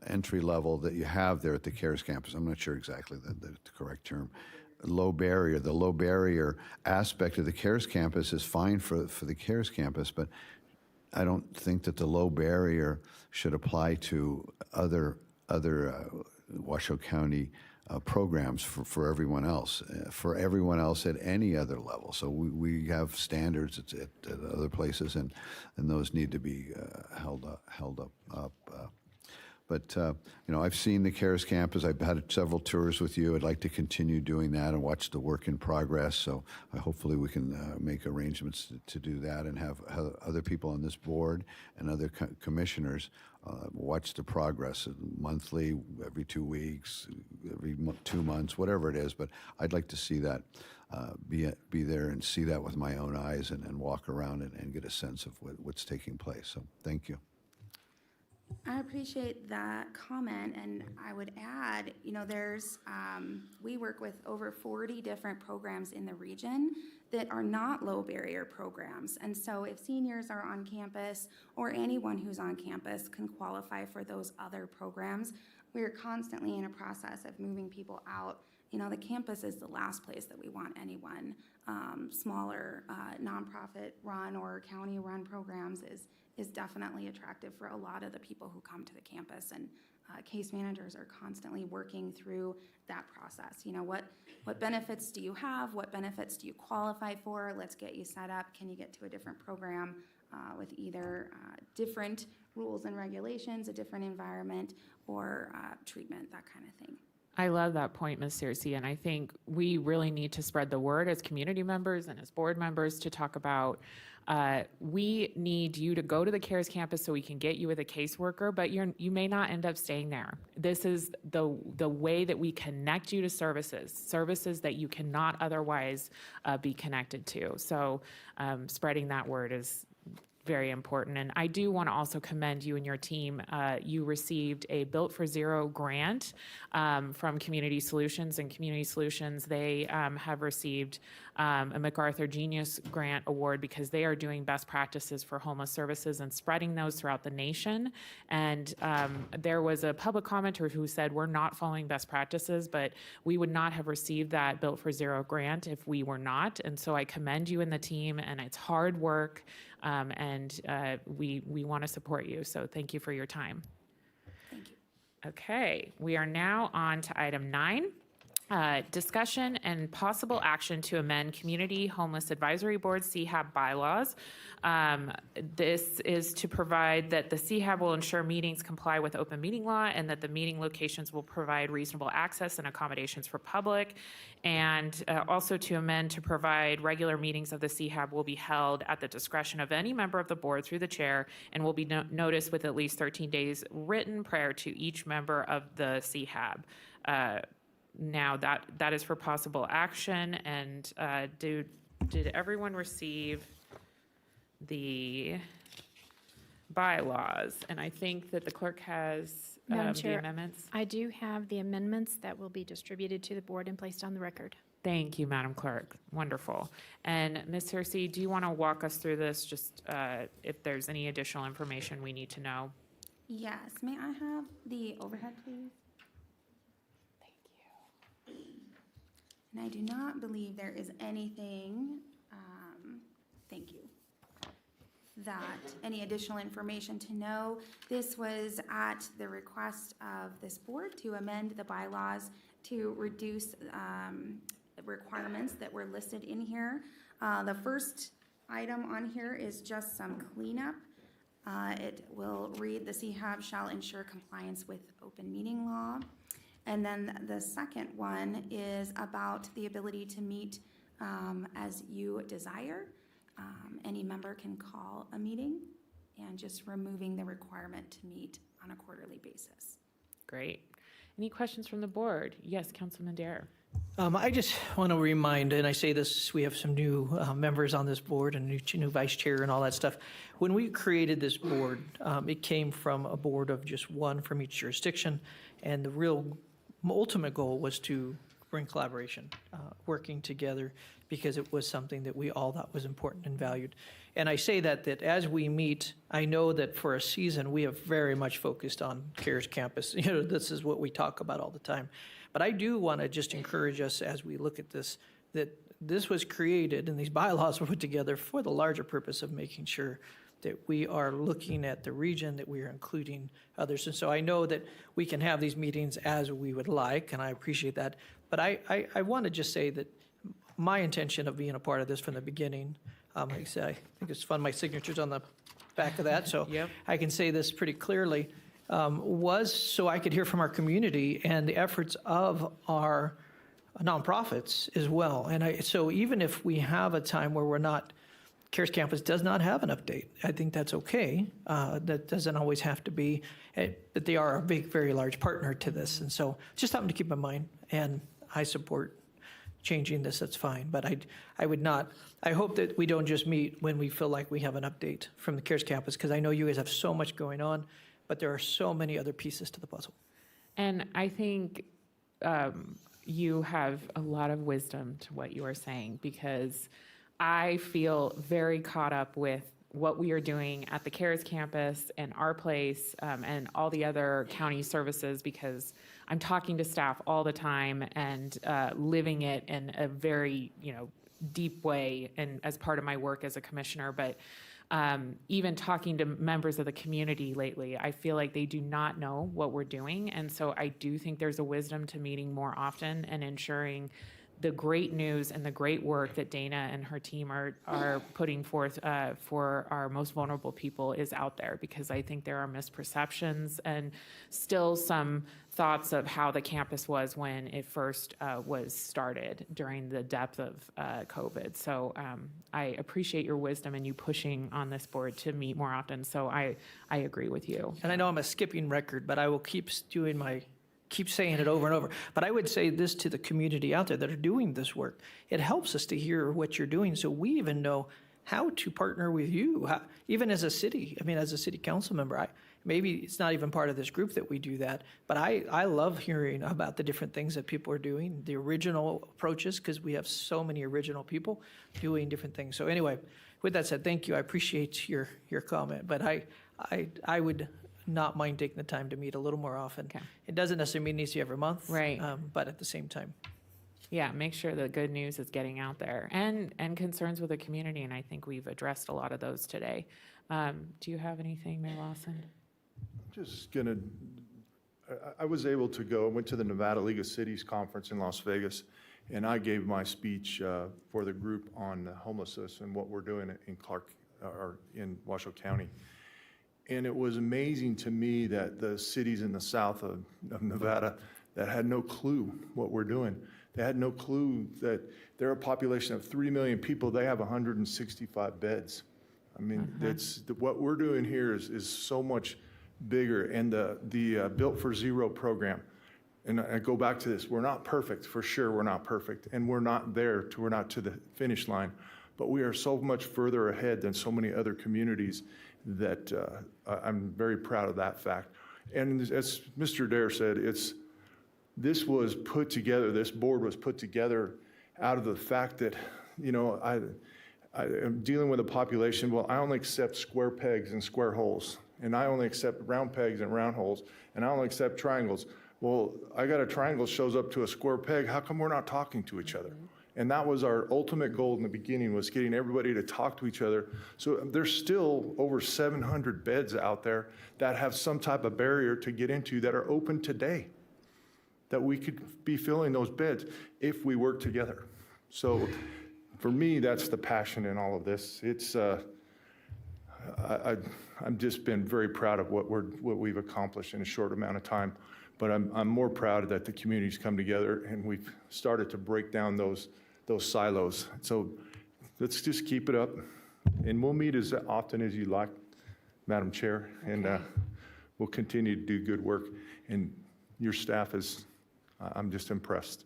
entry level that you have there at the CARES campus. I'm not sure exactly the correct term. Low barrier. The low barrier aspect of the CARES campus is fine for the CARES campus, but I don't think that the low barrier should apply to other Washoe County programs for everyone else at any other level. So we have standards at other places, and those need to be held up. But I've seen the CARES campus. I've had several tours with you. I'd like to continue doing that and watch the work in progress. So hopefully we can make arrangements to do that and have other people on this board and other commissioners watch the progress monthly, every 2 weeks, every 2 months, whatever it is. But I'd like to see that, be there and see that with my own eyes and walk around and get a sense of what's taking place. So thank you. I appreciate that comment, and I would add, we work with over 40 different programs in the region that are not low barrier programs. And so if seniors are on campus or anyone who's on campus can qualify for those other programs, we are constantly in a process of moving people out. The campus is the last place that we want anyone. Smaller nonprofit run or county run programs is definitely attractive for a lot of the people who come to the campus, and case managers are constantly working through that process. What benefits do you have? What benefits do you qualify for? Let's get you set up. Can you get to a different program with either different rules and regulations, a different environment, or treatment, that kind of thing. I love that point, Ms. Searcy, and I think we really need to spread the word as community members and as board members to talk about we need you to go to the CARES campus so we can get you with a caseworker, but you may not end up staying there. This is the way that we connect you to services that you cannot otherwise be connected to. So spreading that word is very important. And I do want to also commend you and your team. You received a Built for Zero grant from Community Solutions, and Community Solutions, they have received a MacArthur Genius Grant Award because they are doing best practices for homeless services and spreading those throughout the nation. And there was a public commenter who said, we're not following best practices, but we would not have received that Built for Zero grant if we were not. And so I commend you and the team, and it's hard work. And we want to support you. So thank you for your time. Thank you. Okay, we are now on to item 9. Discussion and possible action to amend Community Homeless Advisory Board CHAB bylaws. This is to provide that the CHAB will ensure meetings comply with open meeting law and that the meeting locations will provide reasonable access and accommodations for public, and also to amend to provide regular meetings of the CHAB will be held at the discretion of any member of the board through the chair and will be noticed with at least 13 days written prior to each member of the CHAB. Now that is for possible action, and did everyone receive the bylaws? And I think that the clerk has Madam the Chair, amendments. I do have the amendments that will be distributed to the board and placed on the record. Thank you, Madam Clerk. Wonderful. And Ms. Searcy, do you want to walk us through this, just if there's any additional information we need to know? Yes, may I have the overhead, please? And I do not believe there is anything, thank you, any additional information to know. This was at the request of this board to amend the bylaws to reduce requirements that were listed in here. The first item on here is just some cleanup. It will read, the CHAB shall ensure compliance with open meeting law. And then the second one is about the ability to meet as you desire. Any member can call a meeting, and just removing the requirement to meet on a quarterly basis. Great. Any questions from the board? Yes, Councilman Dare. I just want to remind, and I say this, we have some new members on this board and new vice chair and all that stuff. When we created this board, it came from a board of just one from each jurisdiction, and the real ultimate goal was to bring collaboration, working together, because it was something that we all thought was important and valued. And I say that as we meet, I know that for a season we have very much focused on CARES Campus. This is what we talk about all the time. But I do want to just encourage us as we look at this, that this was created and these bylaws were put together for the larger purpose of making sure that we are looking at the region, that we are including others. And so I know that we can have these meetings as we would like, and I appreciate that. But I want to just say that my intention of being a part of this from the beginning, like I said, I think it's fun, my signature's on the back of that, so Yep. I can say this pretty clearly, was so I could hear from our community and the efforts of our nonprofits as well. And so even if we have a time where we're not, CARES Campus does not have an update, I think that's okay. That doesn't always have to be, but they are a big, very large partner to this. And so just something to keep in mind, and I support changing this, that's fine. But I would not, I hope that we don't just meet when we feel like we have an update from the CARES Campus, because I know you guys have so much going on, but there are so many other pieces to the puzzle. And I think you have a lot of wisdom to what you are saying, because I feel very caught up with what we are doing at the CARES Campus and our place and all the other county services, because I'm talking to staff all the time and living it in a very, deep way, and as part of my work as a commissioner. But even talking to members of the community lately, I feel like they do not know what we're doing. And so I do think there's a wisdom to meeting more often and ensuring the great news and the great work that Dana and her team are putting forth for our most vulnerable people is out there, because I think there are misperceptions and still some thoughts of how the campus was when it first was started during the depth of COVID. So I appreciate your wisdom and you pushing on this board to meet more often. So I agree with you. And I know I'm a skipping record, but I will keep saying it over and over. But I would say this to the community out there that are doing this work. It helps us to hear what you're doing, so we even know how to partner with you, even as a city. I mean, as a city council member, maybe it's not even part of this group that we do that, but I love hearing about the different things that people are doing, the original approaches, because we have so many original people doing different things. So anyway, with that said, thank you. I appreciate your comment, but I would not mind taking the time to meet a little more often. Okay. It doesn't necessarily mean it needs to be every month, Right. But at the same time. Yeah, make sure the good news is getting out there, and concerns with the community, and I think we've addressed a lot of those today. Do you have anything, Mayor Lawson? Just gonna, I was able to go, I went to the Nevada League of Cities Conference in Las Vegas, and I gave my speech for the group on homelessness and what we're doing in in Washoe County. And it was amazing to me that the cities in the south of Nevada that had no clue what we're doing. They had no clue that they're a population of 3 million people. They have 165 beds. I mean, what we're doing here is so much bigger. And the Built for Zero program, and I go back to this, we're not perfect, for sure we're not perfect. And we're not we're not to the finish line, but we are so much further ahead than so many other communities that I'm very proud of that fact. And as Mr. Dare said, this was put together, this board was put together out of the fact that, I am dealing with a population, well, I only accept square pegs and square holes, and I only accept round pegs and round holes, and I only accept triangles. Well, I got a triangle shows up to a square peg, how come we're not talking to each other? And that was our ultimate goal in the beginning, was getting everybody to talk to each other. So there's still over 700 beds out there that have some type of barrier to get into that are open today, that we could be filling those beds if we work together. So for me, that's the passion in all of this. It's, I'm just been very proud of what we've accomplished in a short amount of time. But I'm more proud that the community's come together and we've started to break down those silos. So let's just keep it up, and we'll meet as often as you like, Madam Chair, and we'll continue to do good work. And your staff is, I'm just impressed,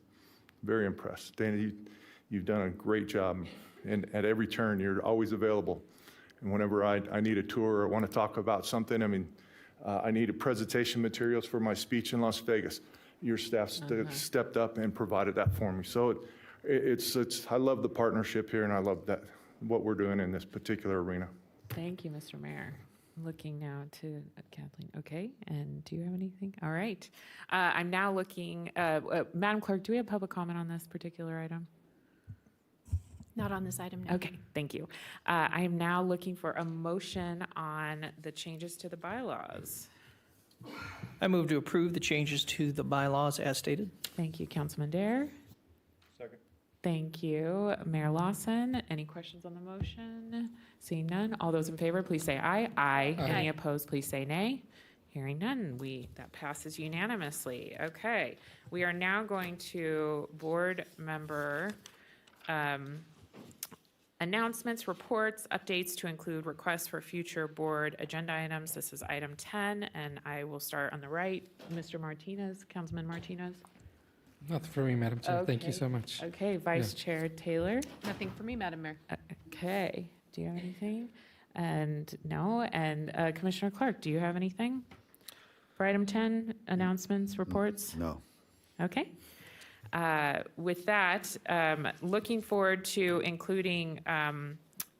very impressed. Dana, you've done a great job, and at every turn, you're always available. And whenever I need a tour or want to talk about something, I needed presentation materials for my speech in Las Vegas. Your staff stepped up and provided that for me. So I love the partnership here, and I love what we're doing in this particular arena. Thank you, Mr. Mayor. I'm looking now to Kathleen. Okay, and do you have anything? All right. I'm now looking, Madam Clerk, do we have public comment on this particular item? Not on this item, no. Okay, thank you. I am now looking for a motion on the changes to the bylaws. I move to approve the changes to the bylaws as stated. Thank you, Councilman Dare. Second. Thank you, Mayor Lawson. Any questions on the motion? Seeing none, all those in favor, please say aye. Aye. Any opposed, please say nay. Hearing none, that passes unanimously. Okay, we are now going to board member announcements, reports, updates to include requests for future board agenda items. This is item 10, and I will start on the right. Mr. Martinez, Councilman Martinez. Nothing for me, Madam Chair. Thank you Okay. so much. Okay, Vice Chair Taylor. Nothing for me, Madam Mayor. Okay, do you have anything? And no, and Commissioner Clark, do you have anything? For item 10, announcements, reports? No. Okay. With that, looking forward to including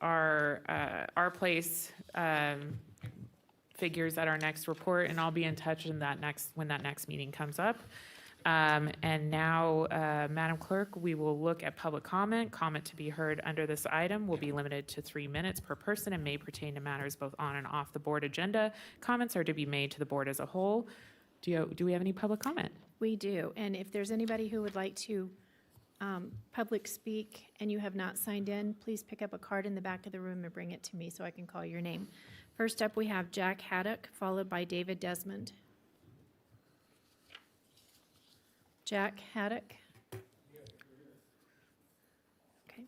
our place figures at our next report, and I'll be in touch when that next meeting comes up. And now, Madam Clerk, we will look at public comment. Comment to be heard under this item will be limited to 3 minutes per person and may pertain to matters both on and off the board agenda. Comments are to be made to the board as a whole. Do we have any public comment? We do, and if there's anybody who would like to public speak and you have not signed in, please pick up a card in the back of the room and bring it to me so I can call your name. First up, we have Jack Haddock, followed by David Desmond. Jack Haddock. Okay.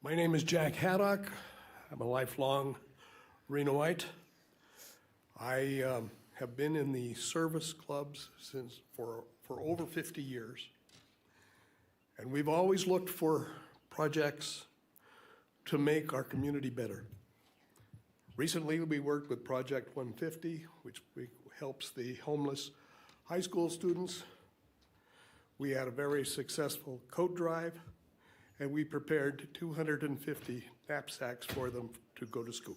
My name is Jack Haddock. I'm a lifelong Renoite. I have been in the service clubs for over 50 years. And we've always looked for projects to make our community better. Recently, we worked with Project 150, which helps the homeless high school students. We had a very successful coat drive, and we prepared 250 knapsacks for them to go to school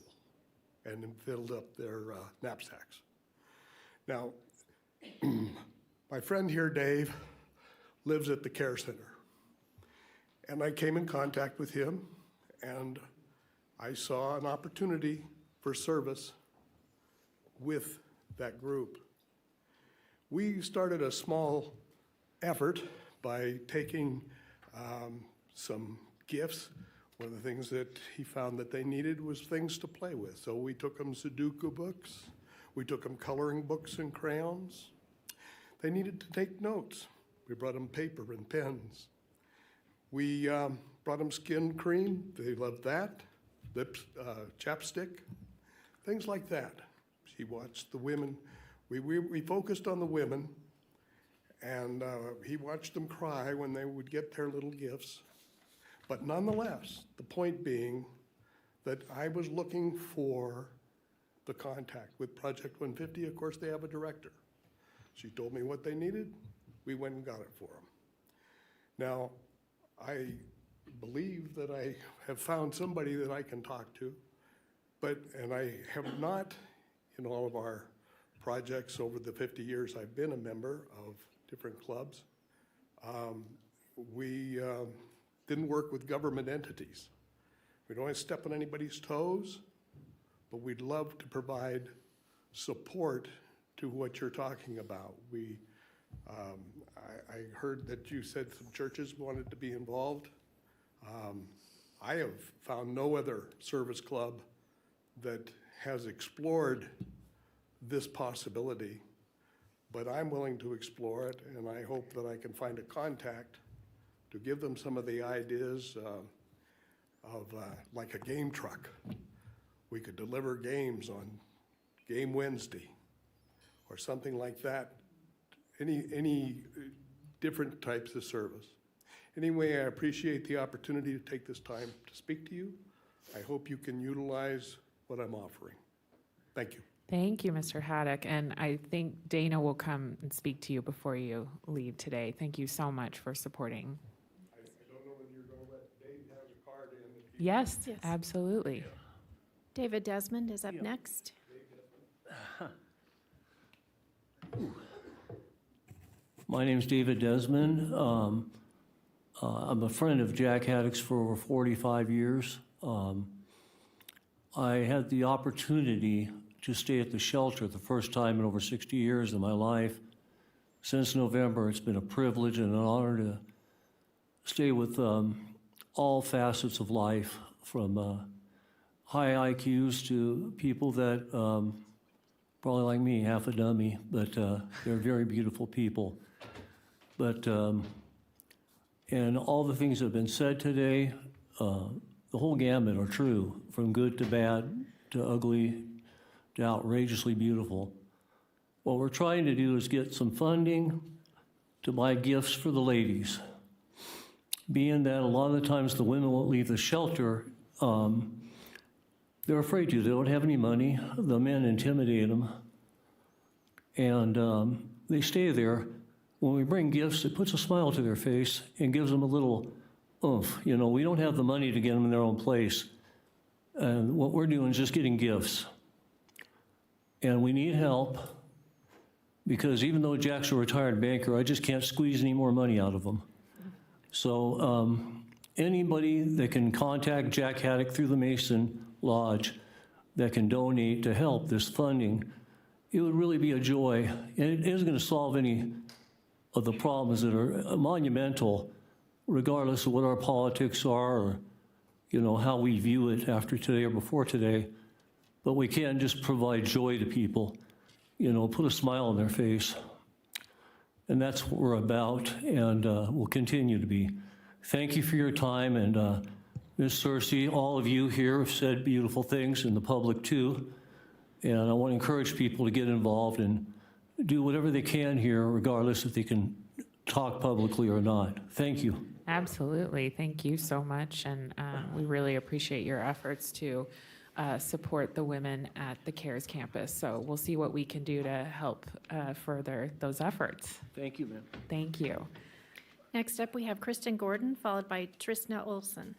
and then filled up their knapsacks. Now, my friend here, Dave, lives at the care center. And I came in contact with him, and I saw an opportunity for service with that group. We started a small effort by taking some gifts. One of the things that he found that they needed was things to play with. So we took them Sudoku books, we took them coloring books and crayons. They needed to take notes. We brought them paper and pens. We brought them skin cream, they loved that, lips, chapstick, things like that. She watched the women, we focused on the women, and he watched them cry when they would get their little gifts. But nonetheless, the point being that I was looking for the contact with Project 150. Of course, they have a director. She told me what they needed. We went and got it for them. Now, I believe that I have found somebody that I can talk to, and I have not, in all of our projects over the 50 years I've been a member of different clubs, we didn't work with government entities. We don't want to step on anybody's toes, but we'd love to provide support to what you're talking about. I heard that you said some churches wanted to be involved. I have found no other service club that has explored this possibility, but I'm willing to explore it, and I hope that I can find a contact to give them some of the ideas of like a game truck. We could deliver games on Game Wednesday or something like that. Any different types of service. Anyway, I appreciate the opportunity to take this time to speak to you. I hope you can utilize what I'm offering. Thank you. Thank you, Mr. Haddock. And I think Dana will come and speak to you before you leave today. Thank you so much for supporting. I don't know whether you're going to let Dave have the card in. Yes, Yes. absolutely. David Desmond is up next. My name's David Desmond. I'm a friend of Jack Haddock's for over 45 years. I had the opportunity to stay at the shelter the first time in over 60 years of my life. Since November, it's been a privilege and an honor to stay with all facets of life, from high IQs to people that probably like me, half a dummy, but they're very beautiful people. But, and all the things that have been said today, the whole gamut are true, from good to bad to ugly to outrageously beautiful. What we're trying to do is get some funding to buy gifts for the ladies. Being that a lot of the times the women won't leave the shelter, they're afraid to. They don't have any money. The men intimidate them. And they stay there. When we bring gifts, it puts a smile to their face and gives them a little oomph. You know, we don't have the money to get them in their own place. And what we're doing is just getting gifts. And we need help, because even though Jack's a retired banker, I just can't squeeze any more money out of him. So anybody that can contact Jack Haddock through the Mason Lodge that can donate to help this funding, it would really be a joy. And it isn't going to solve any of the problems that are monumental, regardless of what our politics are or, you know, how we view it after today or before today. But we can just provide joy to people, you know, put a smile on their face. And that's what we're about, and we'll continue to be. Thank you for your time, and Ms. Cersei, all of you here have said beautiful things, and the public too. And I want to encourage people to get involved and do whatever they can here, regardless if they can talk publicly or not. Thank you. Absolutely. Thank you so much. And we really appreciate your efforts to support the women at the CARES campus. So we'll see what we can do to help further those efforts. Thank you, ma'am. Thank you. Next up, we have Kristen Gordon, followed by Tristna Olson.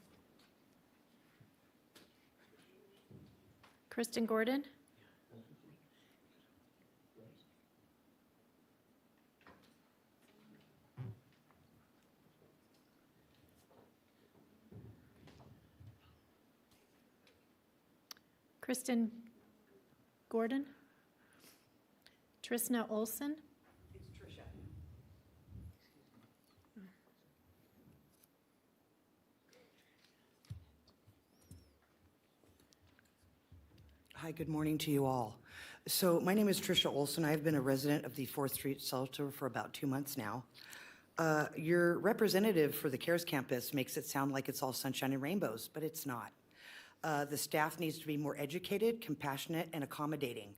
Kristen Gordon? Kristen Gordon? Tristna Olson? It's Tricia. Hi, good morning to you all. So my name is Tricia Olson. I've been a resident of the 4th Street shelter for about 2 months now. Your representative for the CARES campus makes it sound like it's all sunshine and rainbows, but it's not. The staff needs to be more educated, compassionate, and accommodating,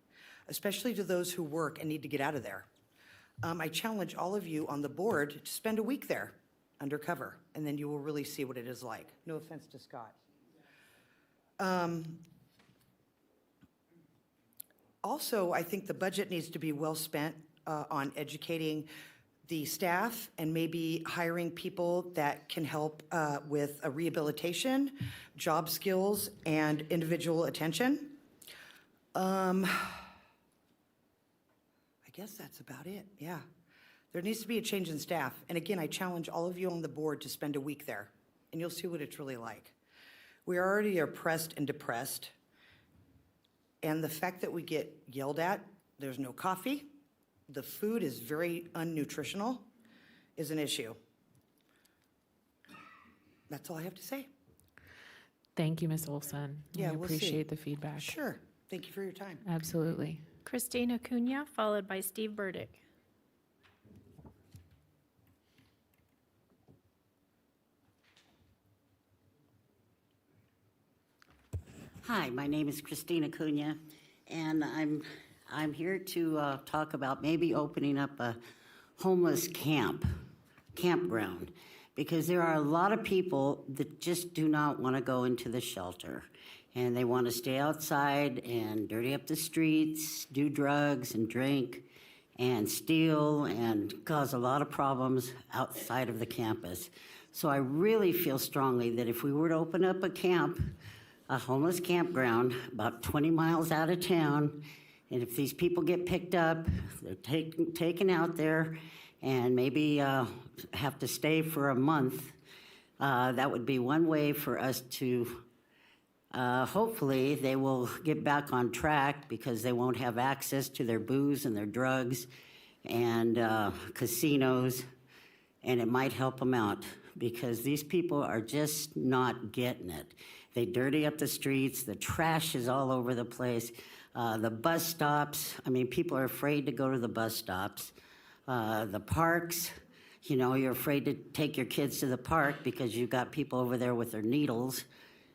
especially to those who work and need to get out of there. I challenge all of you on the board to spend a week there undercover, and then you will really see what it is like. No offense to Scott. Also, I think the budget needs to be well spent on educating the staff and maybe hiring people that can help with a rehabilitation, job skills, and individual attention. I guess that's about it, yeah. There needs to be a change in staff. And again, I challenge all of you on the board to spend a week there, and you'll see what it's really like. We are already oppressed and depressed, and the fact that we get yelled at, there's no coffee, the food is very unnutritional, is an issue. That's all I have to say. Thank you, Ms. Olson. Yeah, we we'll see. appreciate the feedback. Sure. Thank you for your time. Absolutely. Christine Acuna, followed by Steve Burdick. Hi, my name is Christina Acuna, and I'm here to talk about maybe opening up a homeless campground, because there are a lot of people that just do not want to go into the shelter. And they want to stay outside and dirty up the streets, do drugs and drink and steal and cause a lot of problems outside of the campus. So I really feel strongly that if we were to open up a camp, a homeless campground about 20 miles out of town, and if these people get picked up, they're taken out there and maybe have to stay for a month, that would be one way for us to hopefully they will get back on track because they won't have access to their booze and their drugs and casinos, and it might help them out because these people are just not getting it. They dirty up the streets, the trash is all over the place, the bus stops, I mean, people are afraid to go to the bus stops. The parks, you know, you're afraid to take your kids to the park because you've got people over there with their needles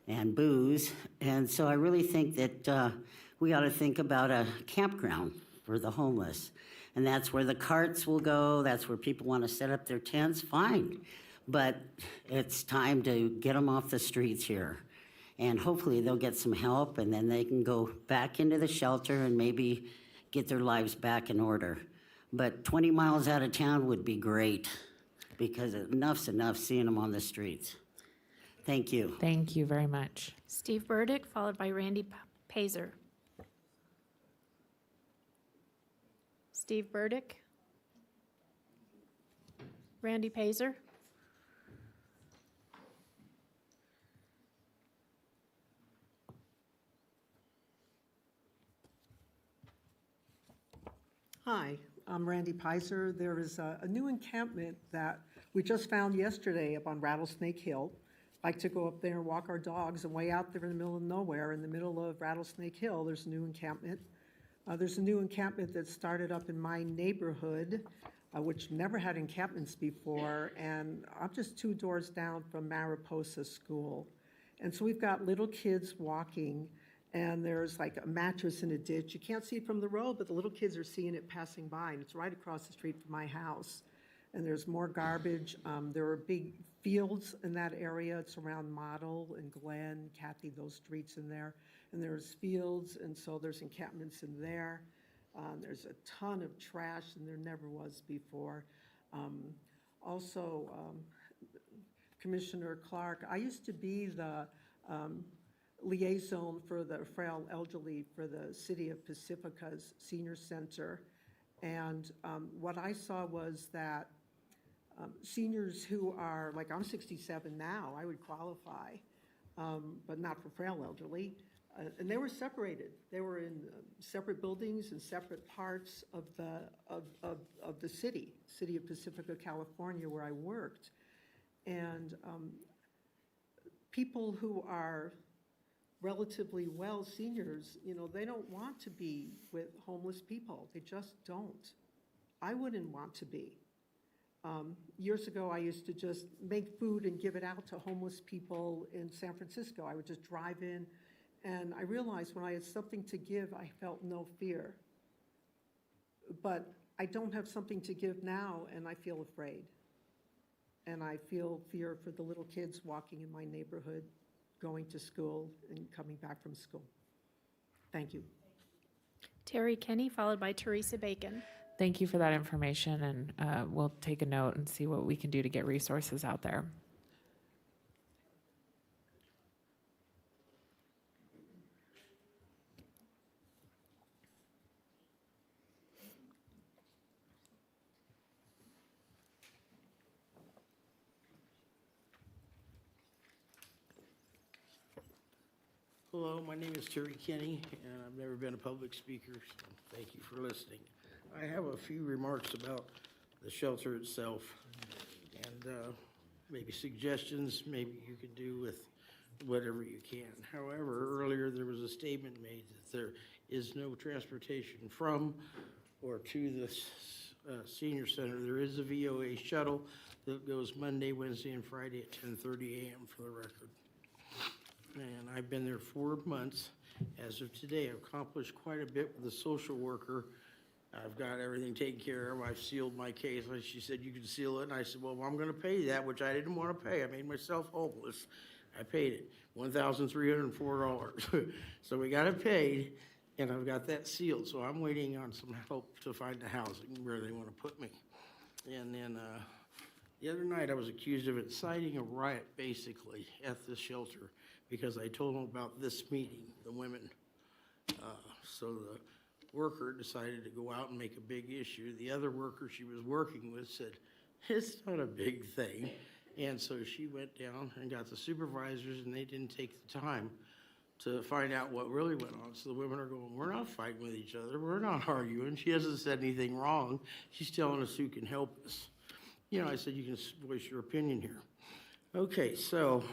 and booze. And so I really think that we ought to think about a campground for the homeless. And that's where the carts will go. That's where people want to set up their tents. Fine. But it's time to get them off the streets here. And hopefully they'll get some help and then they can go back into the shelter and maybe get their lives back in order. But 20 miles out of town would be great because enough's enough seeing them on the streets. Thank you. Thank you very much. Steve Burdick, followed by Randy Pazer. Steve Burdick. Randy Pazer. Hi, I'm Randy Pizer. There is a new encampment that we just found yesterday up on Rattlesnake Hill. Like to go up there and walk our dogs, and way out there in the middle of nowhere, in the middle of Rattlesnake Hill, there's a new encampment. There's a new encampment that started up in my neighborhood, which never had encampments before, and I'm just 2 doors down from Mariposa School. And so we've got little kids walking, and there's like a mattress in a ditch. You can't see it from the road, but the little kids are seeing it passing by, and it's right across the street from my house. And there's more garbage. There are big fields in that area. It's around Model and Glen, Kathy, those streets in there. And there's fields, and so there's encampments in there. There's a ton of trash, and there never was before. Also, Commissioner Clark, I used to be the liaison for the frail elderly for the City of Pacifica's Senior Center. And what I saw was that seniors who are, like I'm 67 now, I would qualify, but not for frail elderly. And they were separated. They were in separate buildings and separate parts of the city of Pacifica, California, where I worked. And people who are relatively well seniors, you know, they don't want to be with homeless people. They just don't. I wouldn't want to be. Years ago, I used to just make food and give it out to homeless people in San Francisco. I would just drive in, and I realized when I had something to give, I felt no fear. But I don't have something to give now, and I feel afraid. And I feel fear for the little kids walking in my neighborhood, going to school and coming back from school. Thank you. Terry Kenny, followed by Teresa Bacon. Thank you for that information, and we'll take a note and see what we can do to get resources out there. Hello, my name is Terry Kenny, and I've never been a public speaker, so thank you for listening. I have a few remarks about the shelter itself and maybe suggestions maybe you could do with whatever you can. However, earlier there was a statement made that there is no transportation from or to the senior center. There is a VOA shuttle that goes Monday, Wednesday, and Friday at 10:30 a.m. for the record. And I've been there 4 months. As of today, I've accomplished quite a bit with the social worker I've got everything taken care of. I've sealed my case. She said, you can seal it. And I said, well, I'm going to pay that, which I didn't want to pay. I made myself homeless. I paid it, $1,304. So we got it paid, and I've got that sealed. So I'm waiting on some help to find the housing where they want to put me. And then the other night, I was accused of inciting a riot, basically, at the shelter because I told them about this meeting, the women. So the worker decided to go out and make a big issue. The other worker she was working with said, it's not a big thing. And so she went down and got the supervisors, and they didn't take the time to find out what really went on. So the women are going, we're not fighting with each other. We're not arguing. She hasn't said anything wrong. She's telling us who can help us. You know, I said, you can voice your opinion here. Okay, so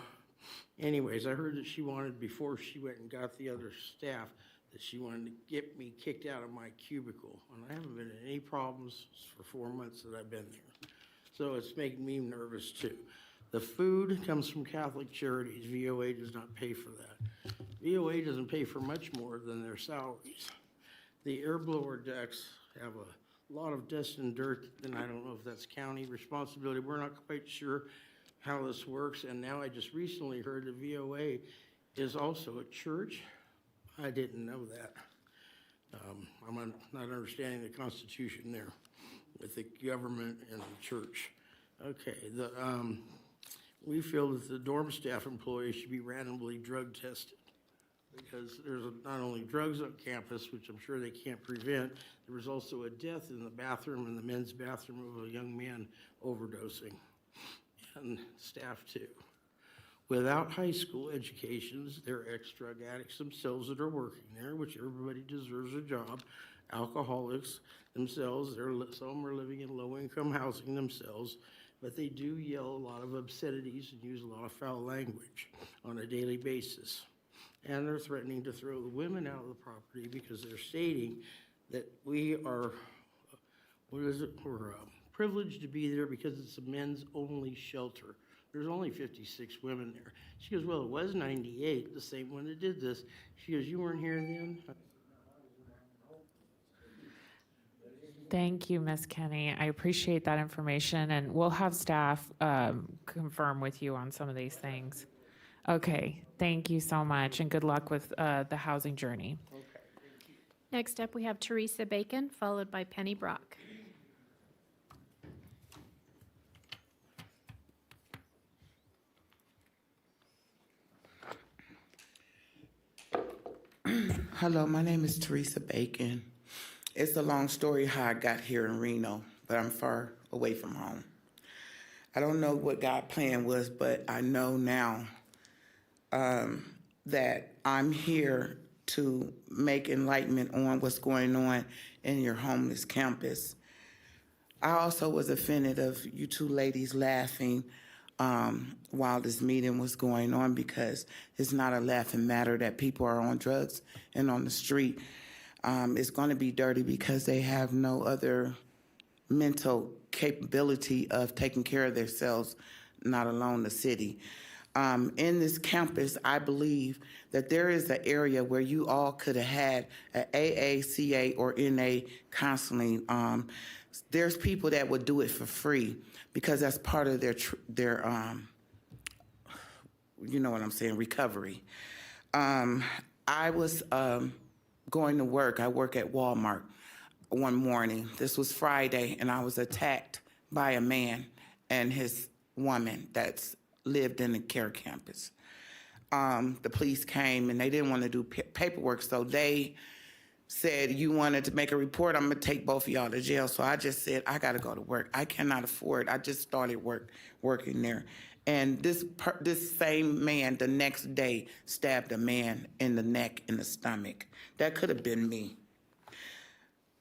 anyways, I heard that she wanted, before she went and got the other staff, that she wanted to get me kicked out of my cubicle. And I haven't been in any problems for 4 months that I've been there. So it's making me nervous too. The food comes from Catholic Charities. VOA does not pay for that. VOA doesn't pay for much more than their salaries. The air blower decks have a lot of dust and dirt, and I don't know if that's county responsibility. We're not quite sure how this works. And now I just recently heard that VOA is also a church. I didn't know that. I'm not understanding the Constitution there with the government and the church. Okay, we feel that the dorm staff employees should be randomly drug tested because there's not only drugs on campus, which I'm sure they can't prevent, there was also a death in the bathroom, in the men's bathroom, of a young man overdosing, and staff too. Without high school educations, they're ex-drug addicts themselves that are working there, which everybody deserves a job. Alcoholics themselves, some of them are living in low-income housing themselves, but they do yell a lot of obscenities and use a lot of foul language on a daily basis. And they're threatening to throw the women out of the property because they're stating that we are, we're privileged to be there because it's a men's-only shelter. There's only 56 women there. She goes, well, it was 98, the same one that did this. She goes, you weren't here then? Thank you, Ms. Kenny. I appreciate that information, and we'll have staff confirm with you on some of these things. Okay, thank you so much, and good luck with the housing journey. Next up, we have Teresa Bacon, followed by Penny Brock. Hello, my name is Teresa Bacon. It's a long story how I got here in Reno, but I'm far away from home. I don't know what God's plan was, but I know now that I'm here to make enlightenment on what's going on in your homeless campus. I also was offended of you two ladies laughing while this meeting was going on, because it's not a laughing matter that people are on drugs and on the street. It's going to be dirty because they have no other mental capability of taking care of themselves, not alone the city. In this campus, I believe that there is an area where you all could have had an AA, CA, or NA counseling. There's people that would do it for free because that's part of their you know what I'm saying, recovery. I was going to work. I work at Walmart one morning. This was Friday, and I was attacked by a man and his woman that's lived in the care campus. The police came, and they didn't want to do paperwork, so they said, you wanted to make a report, I'm gonna take both of y'all to jail. So I just said, I gotta go to work. I cannot afford, I just started working there. And this same man, the next day, stabbed a man in the neck, in the stomach. That could have been me.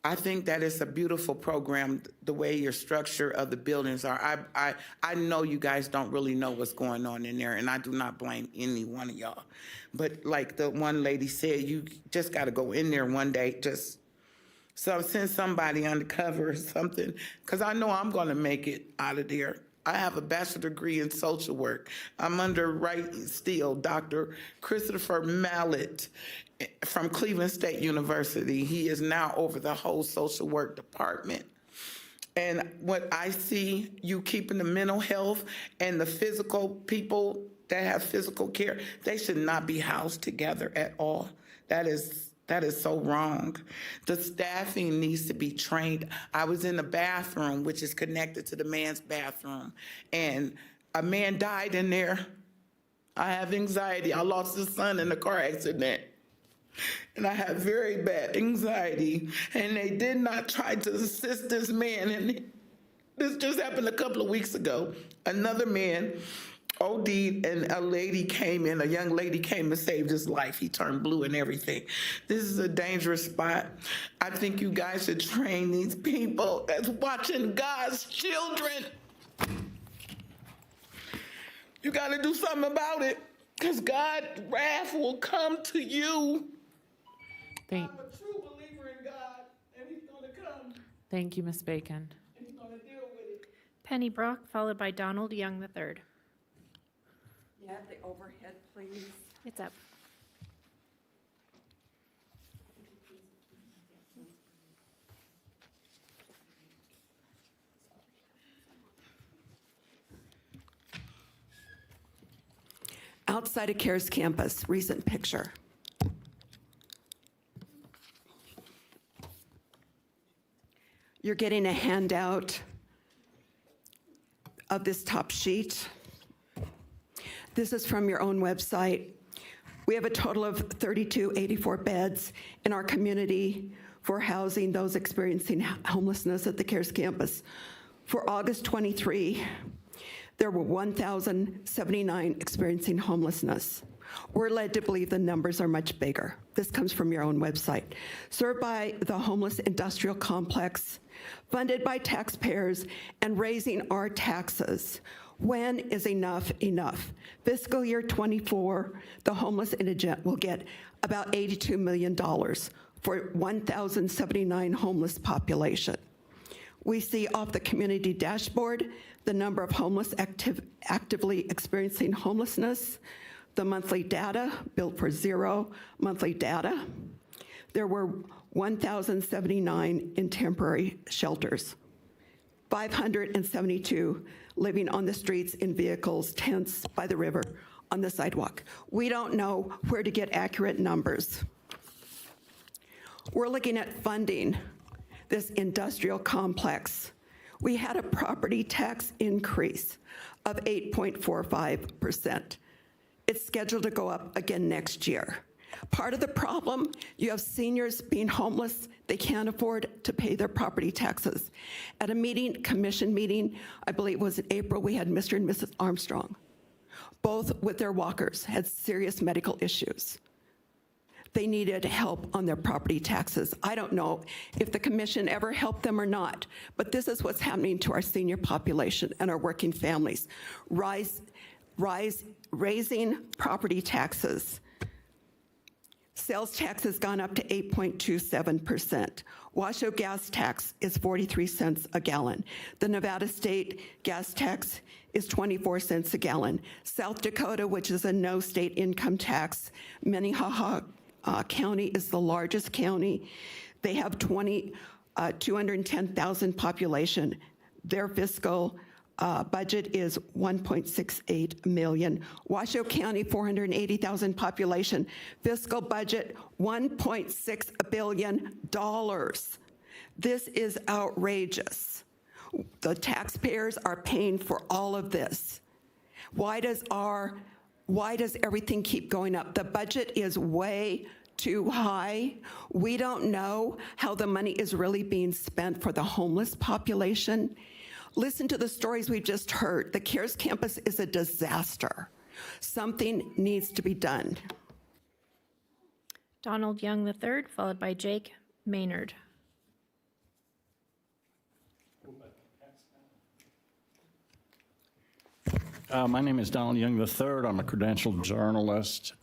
I think that it's a beautiful program, the way your structure of the buildings are. I know you guys don't really know what's going on in there, and I do not blame any one of y'all. But like the one lady said, you just got to go in there one day, just send somebody undercover or something, because I know I'm going to make it out of there. I have a bachelor's degree in social work. I'm under Dr. Christopher Mallett from Cleveland State University. He is now over the whole social work department. And what I see, you keeping the mental health and the physical people that have physical care, they should not be housed together at all. That is so wrong. The staffing needs to be trained. I was in the bathroom, which is connected to the man's bathroom, and a man died in there. I have anxiety. I lost a son in a car accident. And I have very bad anxiety, and they did not try to assist this man. And this just happened a couple of weeks ago. Another man OD'd, and a young lady came and saved his life. He turned blue and everything. This is a dangerous spot. I think you guys should train these people that's watching God's children. You got to do something about it, because God's wrath will come to you. I'm a true believer in God, and he's going to come. Thank you, Ms. Bacon. And he's going to deal with it. Penny Brock, followed by Donald Young III. Yeah, the overhead, please. It's up. Outside of CARES campus, recent picture. You're getting a handout of this top sheet. This is from your own website. We have a total of 3284 beds in our community for housing those experiencing homelessness at the CARES campus. For August 23, there were 1,079 experiencing homelessness. We're led to believe the numbers are much bigger. This comes from your own website. Served by the homeless industrial complex, funded by taxpayers, and raising our taxes. When is enough enough? Fiscal year 24, the homeless indigent will get about $82 million for 1,079 homeless population. We see off the community dashboard the number of homeless actively experiencing homelessness, the monthly data, billed for zero monthly data. There were 1,079 in temporary shelters, 572 living on the streets in vehicles, tents by the river, on the sidewalk. We don't know where to get accurate numbers. We're looking at funding this industrial complex. We had a property tax increase of 8.45%. It's scheduled to go up again next year. Part of the problem, you have seniors being homeless. They can't afford to pay their property taxes. At a meeting, commission meeting, I believe it was in April, we had Mr. and Mrs. Armstrong. Both with their walkers had serious medical issues. They needed help on their property taxes. I don't know if the commission ever helped them or not, but this is what's happening to our senior population and our working families. Raising property taxes. Sales tax has gone up to 8.27%. Washoe gas tax is 43 cents a gallon. The Nevada state gas tax is 24 cents a gallon. South Dakota, which is a no state income tax, Minnehaha County is the largest county. They have 210,000 population. Their fiscal budget is $1.68 million. Washoe County, 480,000 population. Fiscal budget, $1.6 billion. This is outrageous. The taxpayers are paying for all of this. Why does everything keep going up? The budget is way too high. We don't know how the money is really being spent for the homeless population. Listen to the stories we've just heard. The CARES campus is a disaster. Something needs to be done. Donald Young III, followed by Jake Maynard. My name is Donald Young III. I'm a credentialed journalist.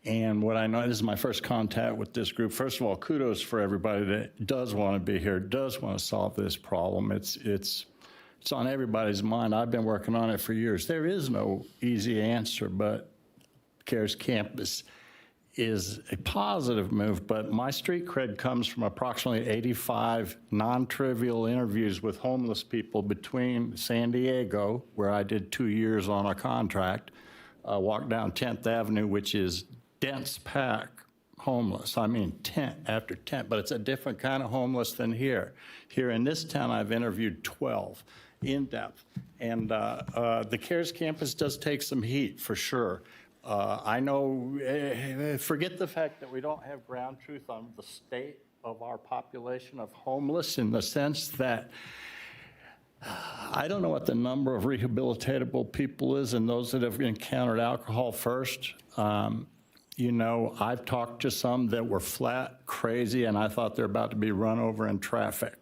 And what I know, this is my first contact with this group. First of all, kudos for everybody that does want to be here, does want to solve this problem. It's It's on everybody's mind. I've been working on it for years. There is no easy answer, but CARES Campus is a positive move, but my street cred comes from approximately 85 non-trivial interviews with homeless people between San Diego, where I did 2 years on a contract, walk down 10th Avenue, which is dense pack homeless. I mean, tent after tent, but it's a different kind of homeless than here. Here in this town, I've interviewed 12 in depth. And the CARES Campus does take some heat, for sure. I know, forget the fact that we don't have ground truth on the state of our population of homeless, in the sense that I don't know what the number of rehabilitatable people is and those that have encountered alcohol first. You know, I've talked to some that were flat crazy and I thought they're about to be run over in traffic.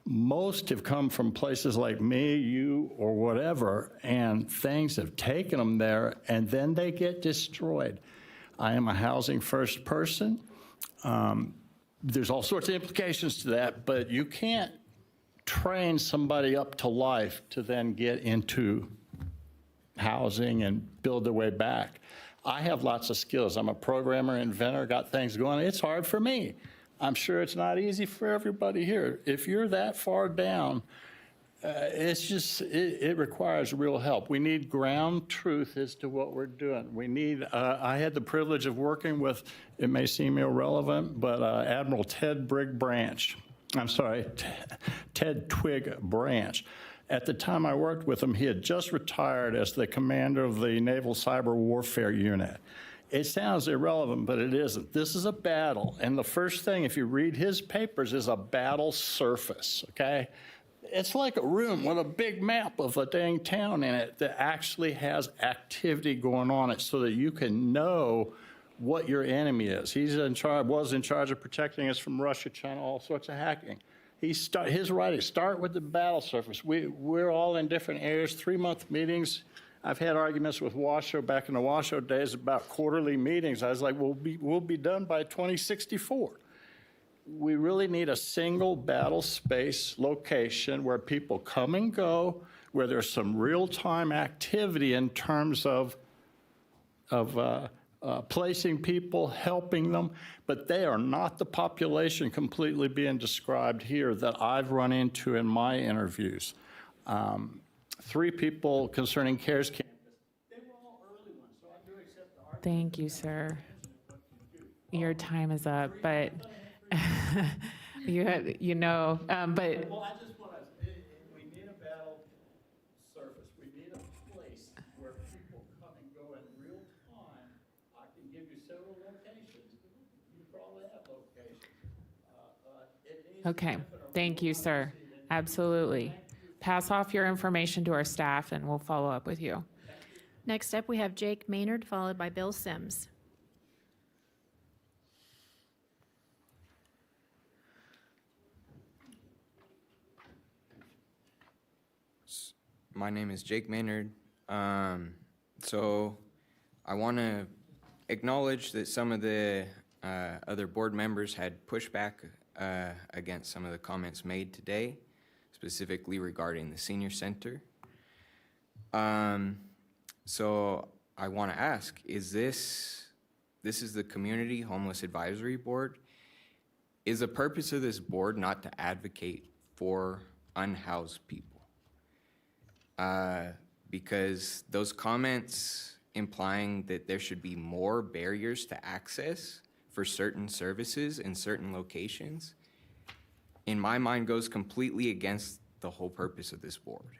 Most have come from places like me, you, or whatever, and things have taken them there, and then they get destroyed. I am a housing first person. There's all sorts of implications to that, but you can't train somebody up to life to then get into housing and build their way back. I have lots of skills. I'm a programmer, inventor, got things going. It's hard for me. I'm sure it's not easy for everybody here. If you're that far down, it's just, it requires real help. We need ground truth as to what we're doing. We need, I had the privilege of working with, it may seem irrelevant, but Admiral Ted Twigg Branch. At the time I worked with him, he had just retired as the commander of the Naval Cyber Warfare Unit. It sounds irrelevant, but it isn't. This is a battle, and the first thing, if you read his papers, is a battle surface, okay? It's like a room with a big map of a dang town in it that actually has activity going on it so that you can know what your enemy is. Was in charge of protecting us from Russia, China, all sorts of hacking. His writings start with the battle surface. We're all in different areas, 3-month meetings. I've had arguments with Washoe back in the Washoe days about quarterly meetings. I was like, we'll be done by 2064. We really need a single battle space location where people come and go, where there's some real-time activity in terms of placing people, helping them, but they are not the population completely being described here that I've run into in my interviews. 3 people concerning CARES Campus. They were all early ones, so I do accept the argument. Thank you, sir. Your time is up, but but Well, I just want to, we need a battle surface. We need a place where people come and go in real time. I can give you several locations. You probably have locations. okay. Thank you, sir. Absolutely. Pass off your information to our staff and we'll follow up with you. Next up, we have Jake Maynard, followed by Bill Sims. My name is Jake Maynard. So I want to acknowledge that some of the other board members had pushback against some of the comments made today, specifically regarding the senior center. So I want to ask, is this is the Community Homeless Advisory Board? Is the purpose of this board not to advocate for unhoused people? Because those comments implying that there should be more barriers to access for certain services in certain locations, in my mind, goes completely against the whole purpose of this board.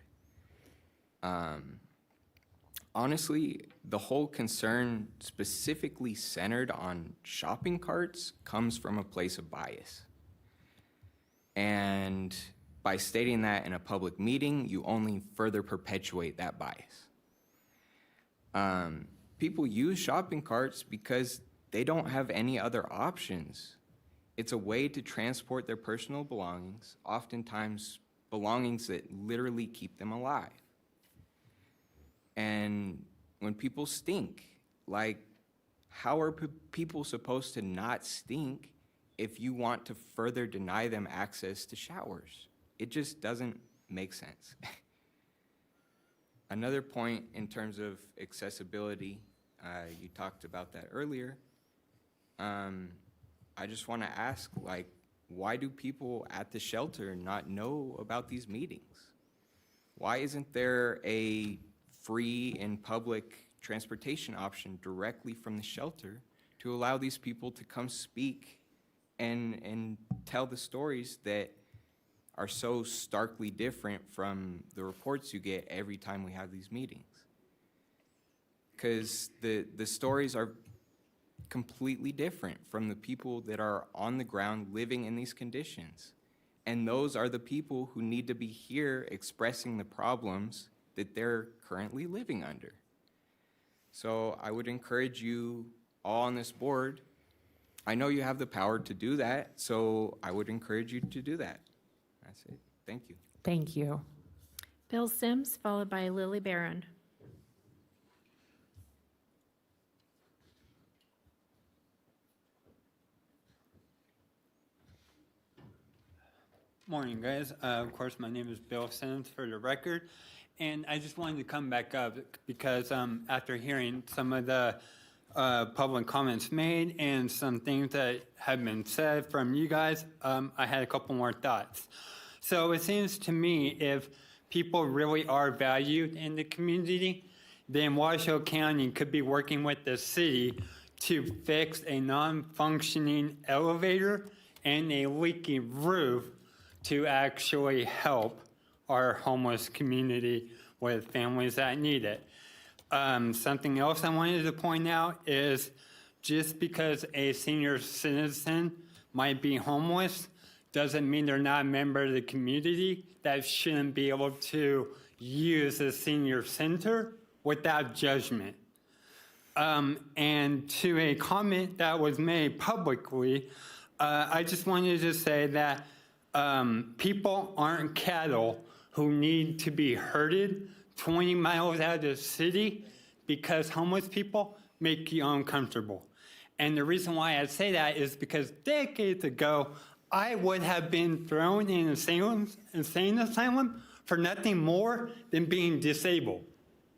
Honestly, the whole concern specifically centered on shopping carts comes from a place of bias. And by stating that in a public meeting, you only further perpetuate that bias. People use shopping carts because they don't have any other options. It's a way to transport their personal belongings, oftentimes belongings that literally keep them alive. And when people stink, like, how are people supposed to not stink if you want to further deny them access to showers? It just doesn't make sense. Another point in terms of accessibility, you talked about that earlier. I just want to ask, like, why do people at the shelter not know about these meetings? Why isn't there a free and public transportation option directly from the shelter to allow these people to come speak and tell the stories that are so starkly different from the reports you get every time we have these meetings? Because the stories are completely different from the people that are on the ground living in these conditions. And those are the people who need to be here expressing the problems that they're currently living under. So I would encourage you all on this board, I know you have the power to do that, so I would encourage you to do that. That's it. Thank you. Thank you. Bill Sims, followed by Lily Barron. Morning, guys. Of course, my name is Bill Sims for the record. And I just wanted to come back up because after hearing some of the public comments made and some things that have been said from you guys, I had a couple more thoughts. So it seems to me if people really are valued in the community, then Washoe County could be working with the city to fix a non-functioning elevator and a leaky roof to actually help our homeless community with families that need it. Something else I wanted to point out is just because a senior citizen might be homeless doesn't mean they're not a member of the community that shouldn't be able to use a senior center without judgment. And to a comment that was made publicly, I just wanted to say that people aren't cattle who need to be herded 20 miles out of the city because homeless people make you uncomfortable. And the reason why I say that is because decades ago, I would have been thrown in an insane asylum for nothing more than being disabled.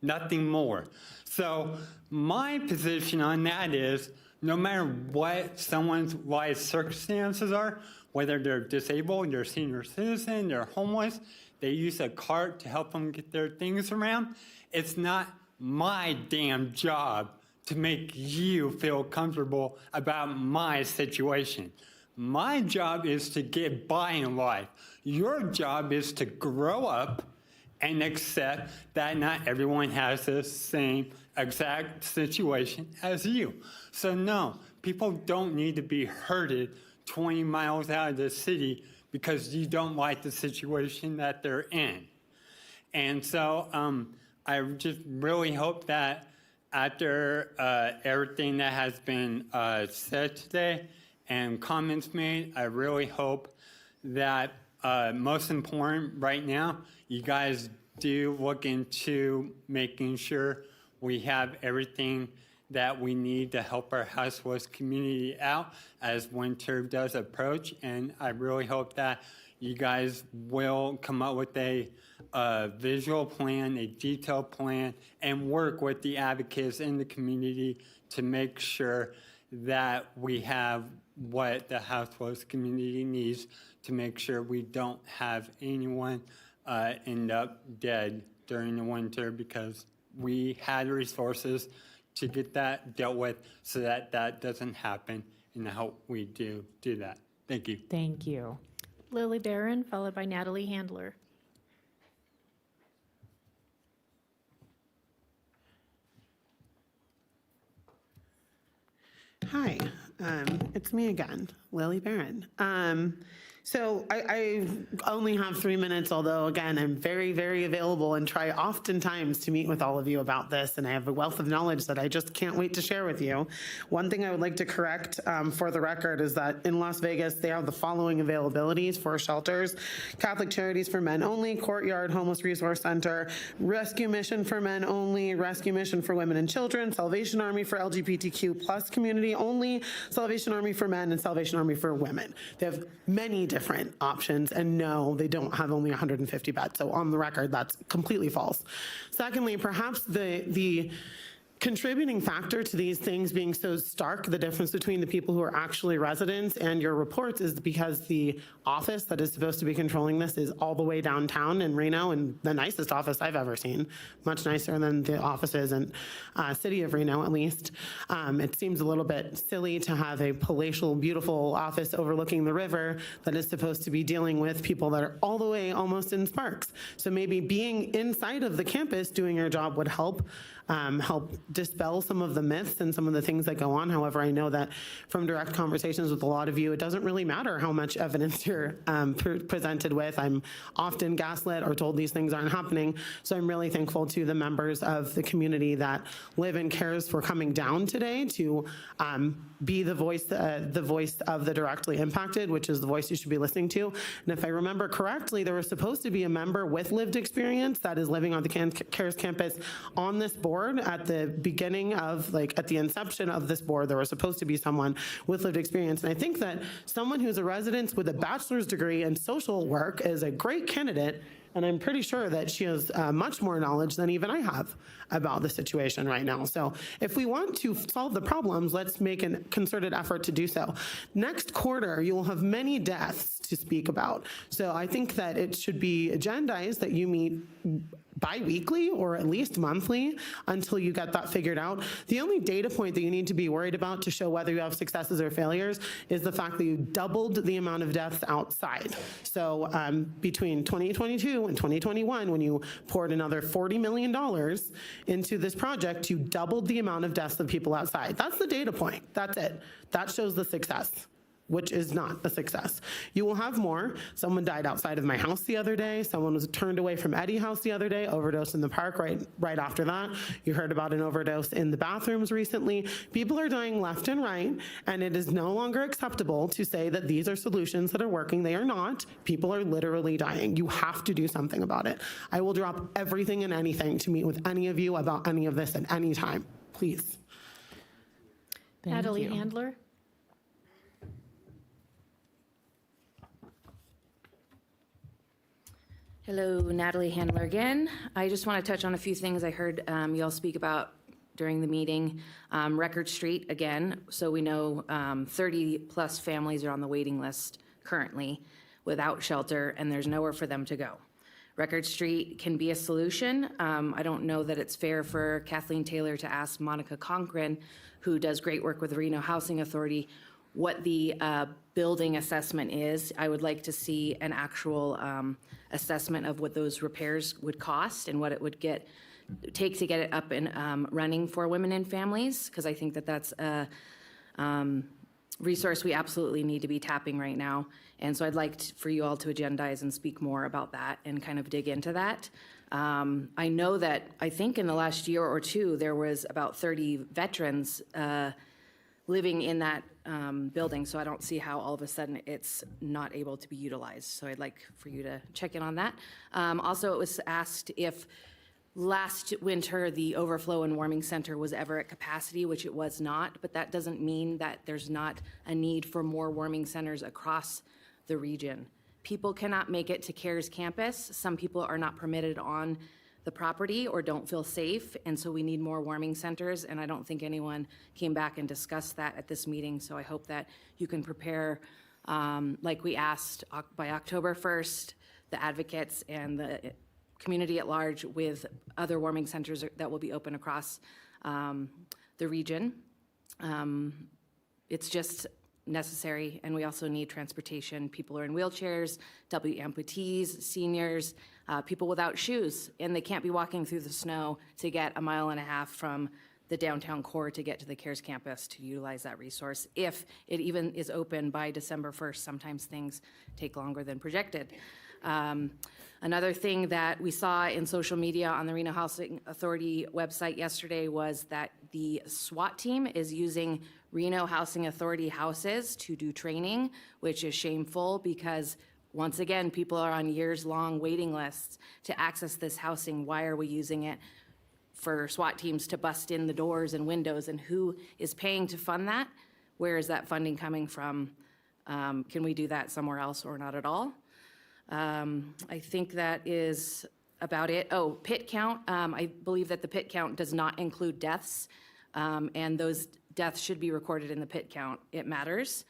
Nothing more. So my position on that is no matter what someone's life circumstances are, whether they're disabled, they're a senior citizen, they're homeless, they use a cart to help them get their things around, it's not my damn job to make you feel comfortable about my situation. My job is to get by in life. Your job is to grow up and accept that not everyone has the same exact situation as you. So no, people don't need to be herded 20 miles out of the city because you don't like the situation that they're in. And so I just really hope that after everything that has been said today and comments made, I really hope that most important right now, you guys do look into making sure we have everything that we need to help our houseless community out as winter does approach. And I really hope that you guys will come up with a visual plan, a detailed plan, and work with the advocates in the community to make sure that we have what the houseless community needs to make sure we don't have anyone end up dead during the winter, because we had resources to get that dealt with so that that doesn't happen, and I hope we do that. Thank you. Thank you. Lily Barron, followed by Natalie Handler. Hi, it's me again, Lily Barron. So I only have 3 minutes, although again, I'm very, very available and try oftentimes to meet with all of you about this, and I have a wealth of knowledge that I just can't wait to share with you. One thing I would like to correct for the record is that in Las Vegas, they have the following availabilities for shelters: Catholic Charities for Men Only, Courtyard Homeless Resource Center, Rescue Mission for Men Only, Rescue Mission for Women and Children, Salvation Army for LGBTQ+ community only, Salvation Army for Men, and Salvation Army for women. They have many different options, and no, they don't have only 150 beds. So on the record, that's completely false. Secondly, perhaps the contributing factor to these things being so stark, the difference between the people who are actually residents and your reports, is because the office that is supposed to be controlling this is all the way downtown in Reno, and the nicest office I've ever seen, much nicer than the offices in city of Reno, at least. It seems a little bit silly to have a palatial, beautiful office overlooking the river that is supposed to be dealing with people that are all the way almost in Sparks. So maybe being inside of the campus doing your job would help dispel some of the myths and some of the things that go on. However, I know that from direct conversations with a lot of you, it doesn't really matter how much evidence you're presented with. I'm often gaslit or told these things aren't happening. So I'm really thankful to the members of the community that live and cares for coming down today to be the voice of the directly impacted, which is the voice you should be listening to. And if I remember correctly, there was supposed to be a member with lived experience that is living on the CARES campus on this board. At the beginning of, at the inception of this board, there was supposed to be someone with lived experience. And I think that someone who's a resident with a bachelor's degree in social work is a great candidate. And I'm pretty sure that she has much more knowledge than even I have about the situation right now. So if we want to solve the problems, let's make a concerted effort to do so. Next quarter, you will have many deaths to speak about. So I think that it should be agendized that you meet bi-weekly or at least monthly until you get that figured out. The only data point that you need to be worried about to show whether you have successes or failures is the fact that you doubled the amount of deaths outside. So between 2022 and 2021, when you poured another $40 million into this project, you doubled the amount of deaths of people outside. That's the data point. That's it. That shows the success, which is not a success. You will have more. Someone died outside of my house the other day. Someone was turned away from Eddie House the other day, overdosed in the park right after that. You heard about an overdose in the bathrooms recently. People are dying left and right, and it is no longer acceptable to say that these are solutions that are working. They are not. People are literally dying. You have to do something about it. I will drop everything and anything to meet with any of you about any of this at any time. Please. Natalie Handler. Hello, Natalie Handler again. I just want to touch on a few things I heard you all speak about during the meeting. Record Street, again, so we know 30-plus families are on the waiting list currently without shelter, and there's nowhere for them to go. Record Street can be a solution. I don't know that it's fair for Kathleen Taylor to ask Monica Conkrin, who does great work with the Reno Housing Authority, what the building assessment is. I would like to see an actual assessment of what those repairs would cost and what it would take to get it up and running for women and families, because I think that that's a resource we absolutely need to be tapping right now. And so I'd like for you all to agendize and speak more about that and kind of dig into that. I know that I think in the last year or two, there was about 30 veterans living in that building, so I don't see how all of a sudden it's not able to be utilized. So I'd like for you to check in on that. Also, it was asked if last winter the overflow and warming center was ever at capacity, which it was not, but that doesn't mean that there's not a need for more warming centers across the region. People cannot make it to CARES campus. Some people are not permitted on the property or don't feel safe, and so we need more warming centers, and I don't think anyone came back and discussed that at this meeting, so I hope that you can prepare, like we asked, by October 1st, the advocates and the community at large with other warming centers that will be open across the region. It's just necessary, and we also need transportation. People are in wheelchairs, W amputees, seniors, people without shoes, and they can't be walking through the snow to get a mile and a half from the downtown core to get to the CARES campus to utilize that resource. If it even is open by December 1st, sometimes things take longer than projected. Another thing that we saw in social media on the Reno Housing Authority website yesterday was that the SWAT team is using Reno Housing Authority houses to do training, which is shameful because, once again, people are on years-long waiting lists to access this housing. Why are we using it for SWAT teams to bust in the doors and windows, and who is paying to fund that? Where is that funding coming from Can we do that somewhere else or not at all? I think that is about it. Oh, pit count. I believe that the pit count does not include deaths, and those deaths should be recorded in the pit count. It matters.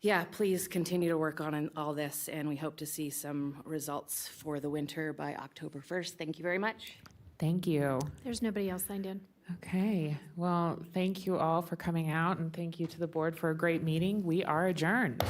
Yeah, please continue to work on all this, and we hope to see some results for the winter by October 1st. Thank you very much. Thank you. There's nobody else signed in. Okay, well, thank you all for coming out, and thank you to the board for a great meeting. We are adjourned.